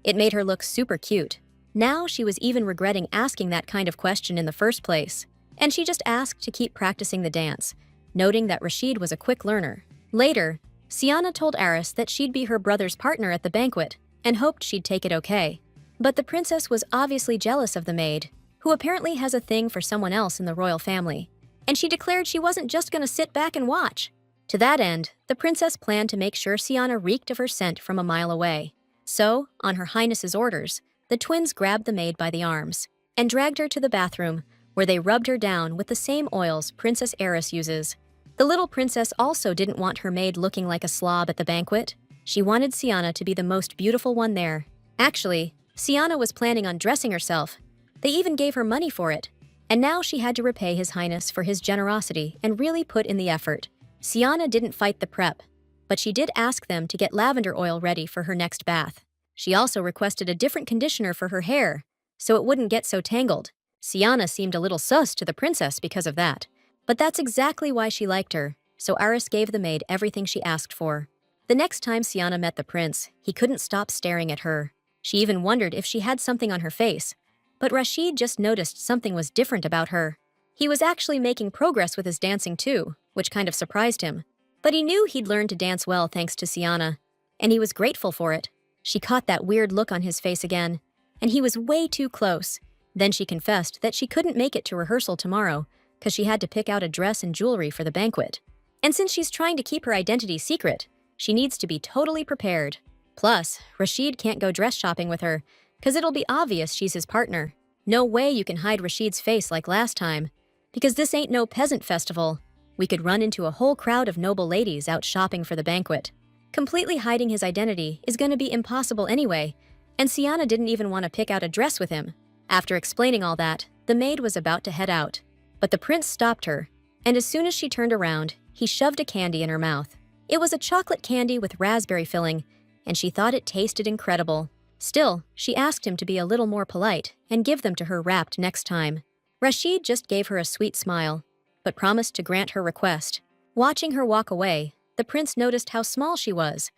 Speaker 1: It made her look super cute. Now she was even regretting asking that kind of question in the first place, and she just asked to keep practicing the dance, noting that Rashid was a quick learner. Later, Siana told Aris that she'd be her brother's partner at the banquet, and hoped she'd take it okay. But the princess was obviously jealous of the maid, who apparently has a thing for someone else in the royal family, and she declared she wasn't just gonna sit back and watch. To that end, the princess planned to make sure Siana reeked of her scent from a mile away. So, on Her Highness's orders, the twins grabbed the maid by the arms and dragged her to the bathroom, where they rubbed her down with the same oils Princess Aris uses. The little princess also didn't want her maid looking like a slob at the banquet. She wanted Siana to be the most beautiful one there. Actually, Siana was planning on dressing herself. They even gave her money for it. And now she had to repay His Highness for his generosity and really put in the effort. Siana didn't fight the prep, but she did ask them to get lavender oil ready for her next bath. She also requested a different conditioner for her hair, so it wouldn't get so tangled. Siana seemed a little sus to the princess because of that. But that's exactly why she liked her, so Aris gave the maid everything she asked for. The next time Siana met the prince, he couldn't stop staring at her. She even wondered if she had something on her face. But Rashid just noticed something was different about her. He was actually making progress with his dancing too, which kind of surprised him. But he knew he'd learned to dance well thanks to Siana, and he was grateful for it. She caught that weird look on his face again, and he was way too close. Then she confessed that she couldn't make it to rehearsal tomorrow because she had to pick out a dress and jewelry for the banquet. And since she's trying to keep her identity secret, she needs to be totally prepared. Plus, Rashid can't go dress shopping with her because it'll be obvious she's his partner. No way you can hide Rashid's face like last time, because this ain't no peasant festival. We could run into a whole crowd of noble ladies out shopping for the banquet. Completely hiding his identity is going to be impossible anyway, and Siana didn't even want to pick out a dress with him. After explaining all that, the maid was about to head out. But the prince stopped her, and as soon as she turned around, he shoved a candy in her mouth. It was a chocolate candy with raspberry filling, and she thought it tasted incredible. Still, she asked him to be a little more polite and give them to her wrapped next time. Rashid just gave her a sweet smile, but promised to grant her request. Watching her walk away, the prince noticed how small she was.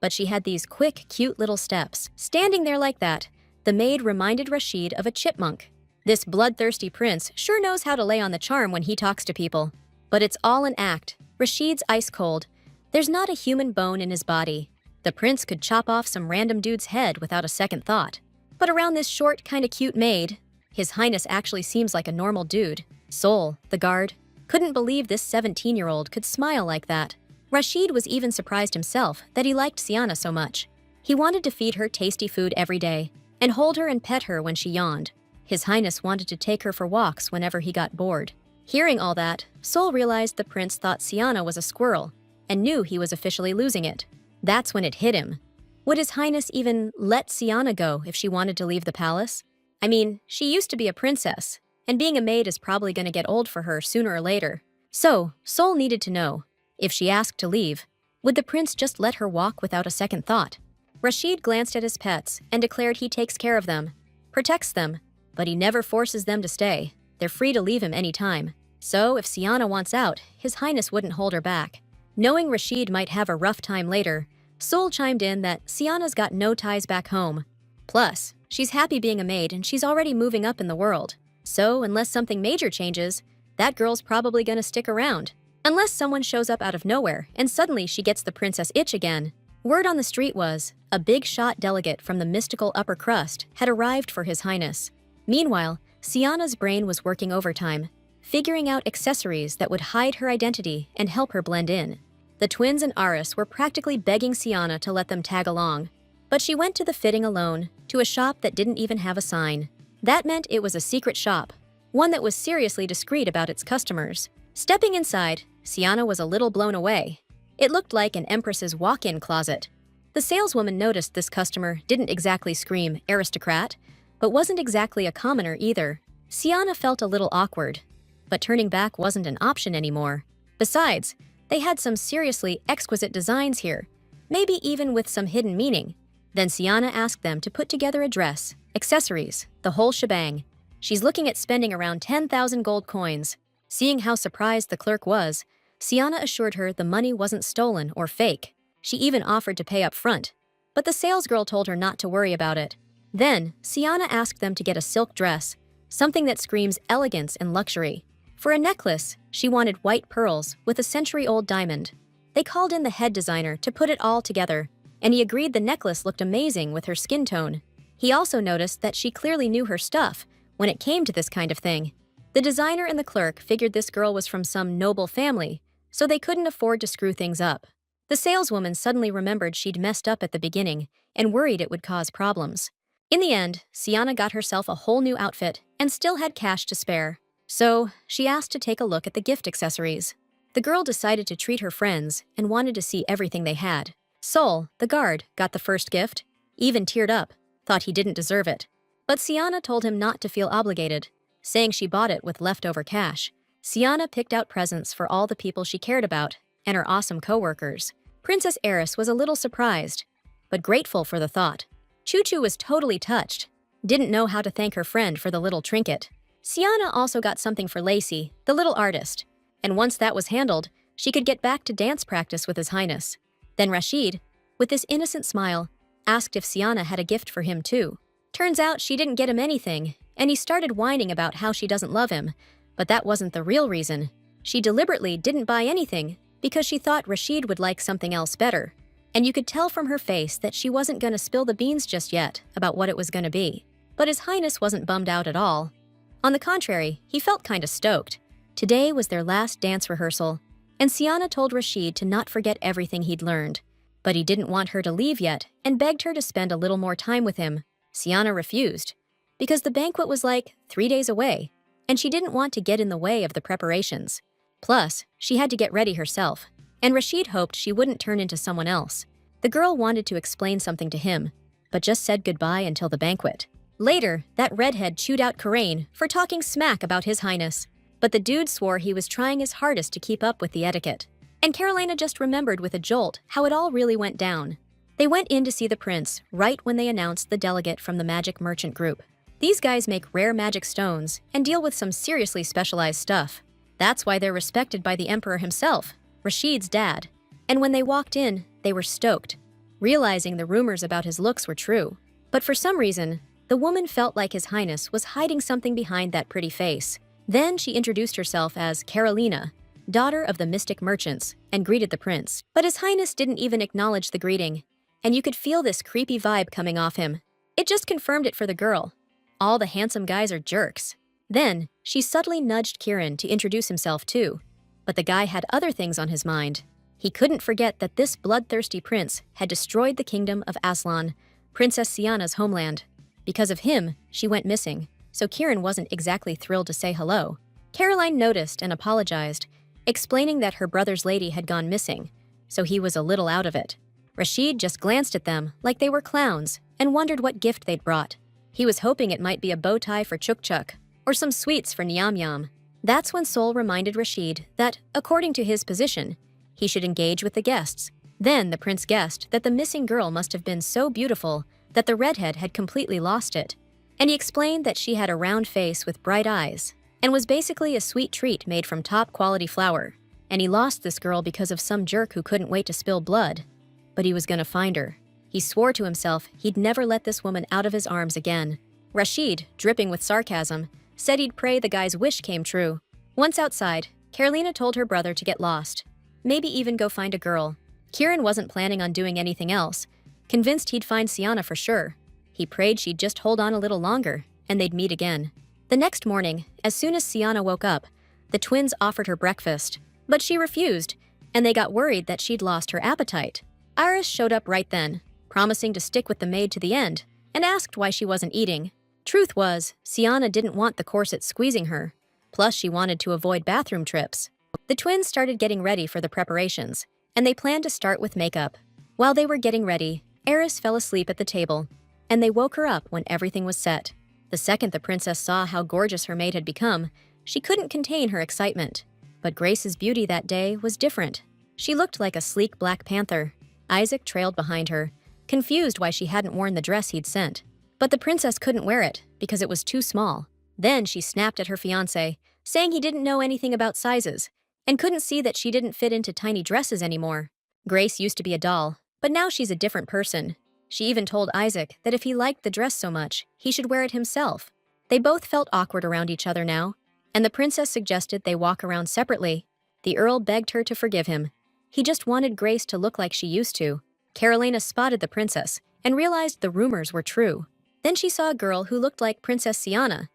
Speaker 1: But she had these quick, cute little steps. Standing there like that, the maid reminded Rashid of a chipmunk. This bloodthirsty prince sure knows how to lay on the charm when he talks to people. But it's all an act. Rashid's ice cold. There's not a human bone in his body. The prince could chop off some random dude's head without a second thought. But around this short, kinda cute maid, His Highness actually seems like a normal dude. Sol, the guard, couldn't believe this 17-year-old could smile like that. Rashid was even surprised himself that he liked Siana so much. He wanted to feed her tasty food every day, and hold her and pet her when she yawned. His Highness wanted to take her for walks whenever he got bored. Hearing all that, Sol realized the prince thought Siana was a squirrel, and knew he was officially losing it. That's when it hit him. Would His Highness even let Siana go if she wanted to leave the palace? I mean, she used to be a princess, and being a maid is probably going to get old for her sooner or later. So, Sol needed to know, if she asked to leave, would the prince just let her walk without a second thought? Rashid glanced at his pets and declared he takes care of them, protects them, but he never forces them to stay. They're free to leave him anytime. So, if Siana wants out, His Highness wouldn't hold her back. Knowing Rashid might have a rough time later, Sol chimed in that Siana's got no ties back home. Plus, she's happy being a maid and she's already moving up in the world. So, unless something major changes, that girl's probably gonna stick around. Unless someone shows up out of nowhere and suddenly she gets the princess itch again. Word on the street was, a big shot delegate from the mystical upper crust had arrived for His Highness. Meanwhile, Siana's brain was working overtime, figuring out accessories that would hide her identity and help her blend in. The twins and Aris were practically begging Siana to let them tag along. But she went to the fitting alone, to a shop that didn't even have a sign. That meant it was a secret shop, one that was seriously discreet about its customers. Stepping inside, Siana was a little blown away. It looked like an empress's walk-in closet. The saleswoman noticed this customer didn't exactly scream aristocrat, but wasn't exactly a commoner either. Siana felt a little awkward, but turning back wasn't an option anymore. Besides, they had some seriously exquisite designs here, maybe even with some hidden meaning. Then Siana asked them to put together a dress, accessories, the whole shebang. She's looking at spending around 10,000 gold coins. Seeing how surprised the clerk was, Siana assured her the money wasn't stolen or fake. She even offered to pay up front, but the salesgirl told her not to worry about it. Then, Siana asked them to get a silk dress, something that screams elegance and luxury. For a necklace, she wanted white pearls with a century-old diamond. They called in the head designer to put it all together, and he agreed the necklace looked amazing with her skin tone. He also noticed that she clearly knew her stuff when it came to this kind of thing. The designer and the clerk figured this girl was from some noble family, so they couldn't afford to screw things up. The saleswoman suddenly remembered she'd messed up at the beginning and worried it would cause problems. In the end, Siana got herself a whole new outfit and still had cash to spare. So, she asked to take a look at the gift accessories. The girl decided to treat her friends and wanted to see everything they had. Sol, the guard, got the first gift, even teared up, thought he didn't deserve it. But Siana told him not to feel obligated, saying she bought it with leftover cash. Siana picked out presents for all the people she cared about and her awesome co-workers. Princess Eris was a little surprised, but grateful for the thought. Choo-Choo was totally touched, didn't know how to thank her friend for the little trinket. Siana also got something for Lacey, the little artist, and once that was handled, she could get back to dance practice with His Highness. Then Rashid, with this innocent smile, asked if Siana had a gift for him too. Turns out she didn't get him anything, and he started whining about how she doesn't love him, but that wasn't the real reason. She deliberately didn't buy anything because she thought Rashid would like something else better, and you could tell from her face that she wasn't going to spill the beans just yet about what it was going to be. But His Highness wasn't bummed out at all. On the contrary, he felt kinda stoked. Today was their last dance rehearsal, and Siana told Rashid to not forget everything he'd learned. But he didn't want her to leave yet and begged her to spend a little more time with him. Siana refused, because the banquet was like 3 days away, and she didn't want to get in the way of the preparations. Plus, she had to get ready herself, and Rashid hoped she wouldn't turn into someone else. The girl wanted to explain something to him, but just said goodbye until the banquet. Later, that redhead chewed out Karain for talking smack about His Highness, but the dude swore he was trying his hardest to keep up with the etiquette. And Carolina just remembered with a jolt how it all really went down. They went in to see the prince right when they announced the delegate from the magic merchant group. These guys make rare magic stones and deal with some seriously specialized stuff. That's why they're respected by the emperor himself, Rashid's dad. And when they walked in, they were stoked, realizing the rumors about his looks were true. But for some reason, the woman felt like His Highness was hiding something behind that pretty face. Then she introduced herself as Carolina, daughter of the mystic merchants, and greeted the prince. But His Highness didn't even acknowledge the greeting, and you could feel this creepy vibe coming off him. It just confirmed it for the girl. All the handsome guys are jerks. Then, she subtly nudged Kiran to introduce himself too. But the guy had other things on his mind. He couldn't forget that this bloodthirsty prince had destroyed the kingdom of Aslan, Princess Siana's homeland. Because of him, she went missing, so Kiran wasn't exactly thrilled to say hello. Caroline noticed and apologized, explaining that her brother's lady had gone missing, so he was a little out of it. Rashid just glanced at them like they were clowns and wondered what gift they'd brought. He was hoping it might be a bow tie for Chuk Chuk or some sweets for Niam Yam. That's when Sol reminded Rashid that, according to his position, he should engage with the guests. Then the prince guessed that the missing girl must have been so beautiful that the redhead had completely lost it. And he explained that she had a round face with bright eyes and was basically a sweet treat made from top-quality flour. And he lost this girl because of some jerk who couldn't wait to spill blood. But he was gonna find her. He swore to himself he'd never let this woman out of his arms again. Rashid, dripping with sarcasm, said he'd pray the guy's wish came true. Once outside, Carolina told her brother to get lost, maybe even go find a girl. Kiran wasn't planning on doing anything else, convinced he'd find Siana for sure. He prayed she'd just hold on a little longer, and they'd meet again. The next morning, as soon as Siana woke up, the twins offered her breakfast, but she refused, and they got worried that she'd lost her appetite. Iris showed up right then, promising to stick with the maid to the end, and asked why she wasn't eating. Truth was, Siana didn't want the corset squeezing her, plus she wanted to avoid bathroom trips. The twins started getting ready for the preparations, and they planned to start with makeup. While they were getting ready, Eris fell asleep at the table, and they woke her up when everything was set. The second the princess saw how gorgeous her maid had become, she couldn't contain her excitement. But Grace's beauty that day was different. She looked like a sleek black panther. Isaac trailed behind her, confused why she hadn't worn the dress he'd sent. But the princess couldn't wear it because it was too small. Then she snapped at her fiancé, saying he didn't know anything about sizes and couldn't see that she didn't fit into tiny dresses anymore. Grace used to be a doll, but now she's a different person. She even told Isaac that if he liked the dress so much, he should wear it himself. They both felt awkward around each other now, and the princess suggested they walk around separately. The Earl begged her to forgive him. He just wanted Grace to look like she used to. Carolina spotted the princess and realized the rumors were true. Then she saw a girl who looked like Princess Sienna,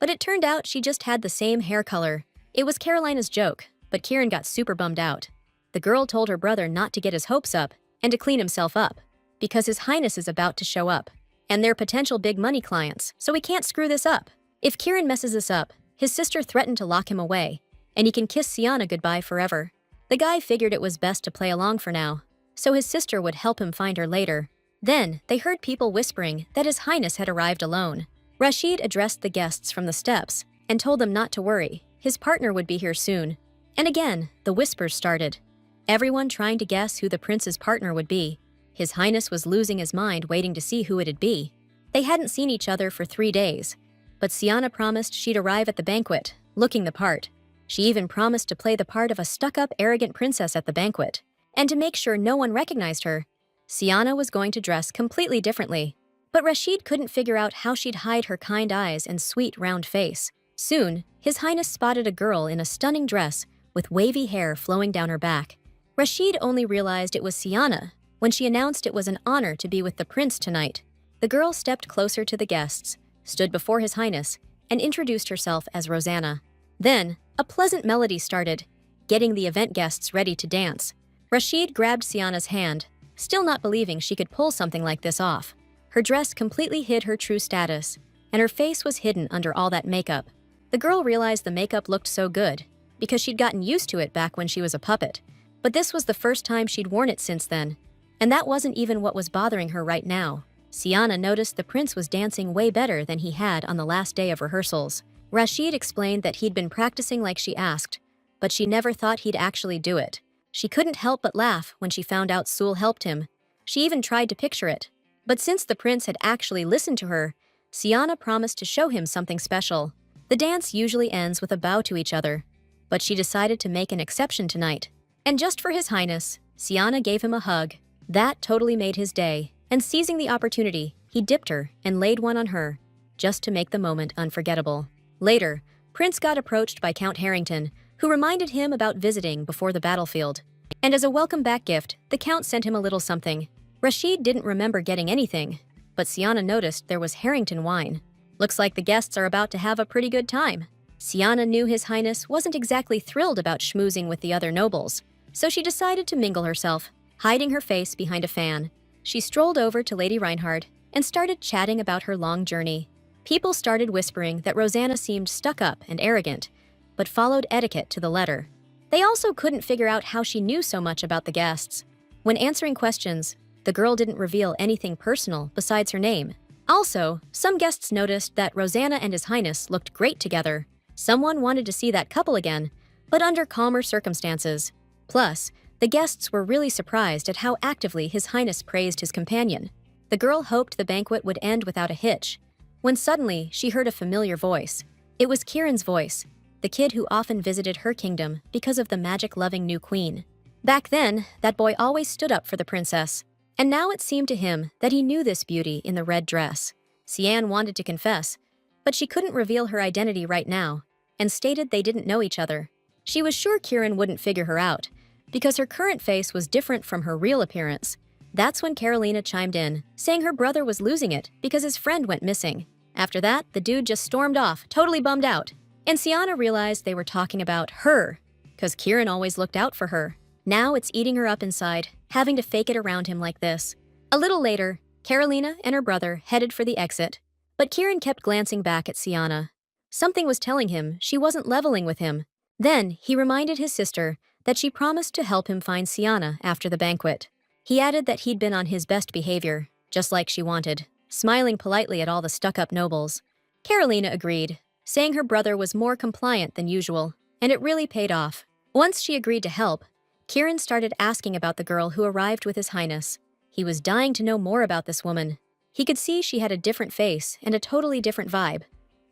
Speaker 1: but it turned out she just had the same hair color. It was Carolina's joke, but Kieran got super bummed out. The girl told her brother not to get his hopes up and to clean himself up, because His Highness is about to show up, and they're potential big money clients, so he can't screw this up. If Kieran messes this up, his sister threatened to lock him away, and he can kiss Sienna goodbye forever. The guy figured it was best to play along for now, so his sister would help him find her later. Then, they heard people whispering that His Highness had arrived alone. Rashid addressed the guests from the steps and told them not to worry, his partner would be here soon. And again, the whispers started. Everyone trying to guess who the prince's partner would be. His Highness was losing his mind waiting to see who it'd be. They hadn't seen each other for 3 days, but Sienna promised she'd arrive at the banquet, looking the part. She even promised to play the part of a stuck-up, arrogant princess at the banquet. And to make sure no one recognized her, Sienna was going to dress completely differently. But Rashid couldn't figure out how she'd hide her kind eyes and sweet, round face. Soon, His Highness spotted a girl in a stunning dress with wavy hair flowing down her back. Rashid only realized it was Sienna when she announced it was an honor to be with the prince tonight. The girl stepped closer to the guests, stood before His Highness, and introduced herself as Rosanna. Then, a pleasant melody started, getting the event guests ready to dance. Rashid grabbed Sienna's hand, still not believing she could pull something like this off. Her dress completely hid her true status, and her face was hidden under all that makeup. The girl realized the makeup looked so good, because she'd gotten used to it back when she was a puppet. But this was the first time she'd worn it since then, and that wasn't even what was bothering her right now. Sienna noticed the prince was dancing way better than he had on the last day of rehearsals. Rashid explained that he'd been practicing like she asked, but she never thought he'd actually do it. She couldn't help but laugh when she found out Sul helped him. She even tried to picture it. But since the prince had actually listened to her, Sienna promised to show him something special. The dance usually ends with a bow to each other, but she decided to make an exception tonight. And just for His Highness, Sienna gave him a hug. That totally made his day, and seizing the opportunity, he dipped her and laid one on her, just to make the moment unforgettable. Later, Prince got approached by Count Harrington, who reminded him about visiting before the battlefield. And as a welcome back gift, the Count sent him a little something. Rashid didn't remember getting anything, but Sienna noticed there was Harrington wine. Looks like the guests are about to have a pretty good time. Sienna knew His Highness wasn't exactly thrilled about schmoozing with the other nobles, so she decided to mingle herself, hiding her face behind a fan. She strolled over to Lady Reinhardt and started chatting about her long journey. People started whispering that Rosanna seemed stuck up and arrogant, but followed etiquette to the letter. They also couldn't figure out how she knew so much about the guests. When answering questions, the girl didn't reveal anything personal besides her name. Also, some guests noticed that Rosanna and His Highness looked great together. Someone wanted to see that couple again, but under calmer circumstances. Plus, the guests were really surprised at how actively His Highness praised his companion. The girl hoped the banquet would end without a hitch, when suddenly she heard a familiar voice. It was Kieran's voice, the kid who often visited her kingdom because of the magic-loving new queen. Back then, that boy always stood up for the princess. And now it seemed to him that he knew this beauty in the red dress. Sian wanted to confess, but she couldn't reveal her identity right now, and stated they didn't know each other. She was sure Kieran wouldn't figure her out, because her current face was different from her real appearance. That's when Carolina chimed in, saying her brother was losing it because his friend went missing. After that, the dude just stormed off, totally bummed out. And Sienna realized they were talking about her, because Kieran always looked out for her. Now it's eating her up inside, having to fake it around him like this. A little later, Carolina and her brother headed for the exit, but Kieran kept glancing back at Sienna. Something was telling him she wasn't leveling with him. Then he reminded his sister that she promised to help him find Siana after the banquet. He added that he'd been on his best behavior, just like she wanted, smiling politely at all the stuck-up nobles. Carolina agreed, saying her brother was more compliant than usual, and it really paid off. Once she agreed to help, Kieran started asking about the girl who arrived with His Highness. He was dying to know more about this woman. He could see she had a different face and a totally different vibe,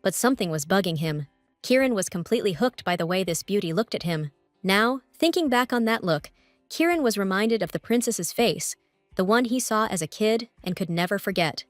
Speaker 1: but something was bugging him. Kieran was completely hooked by the way this beauty looked at him. Now, thinking back on that look, Kieran was reminded of the princess's face, the one he saw as a kid and could never forget.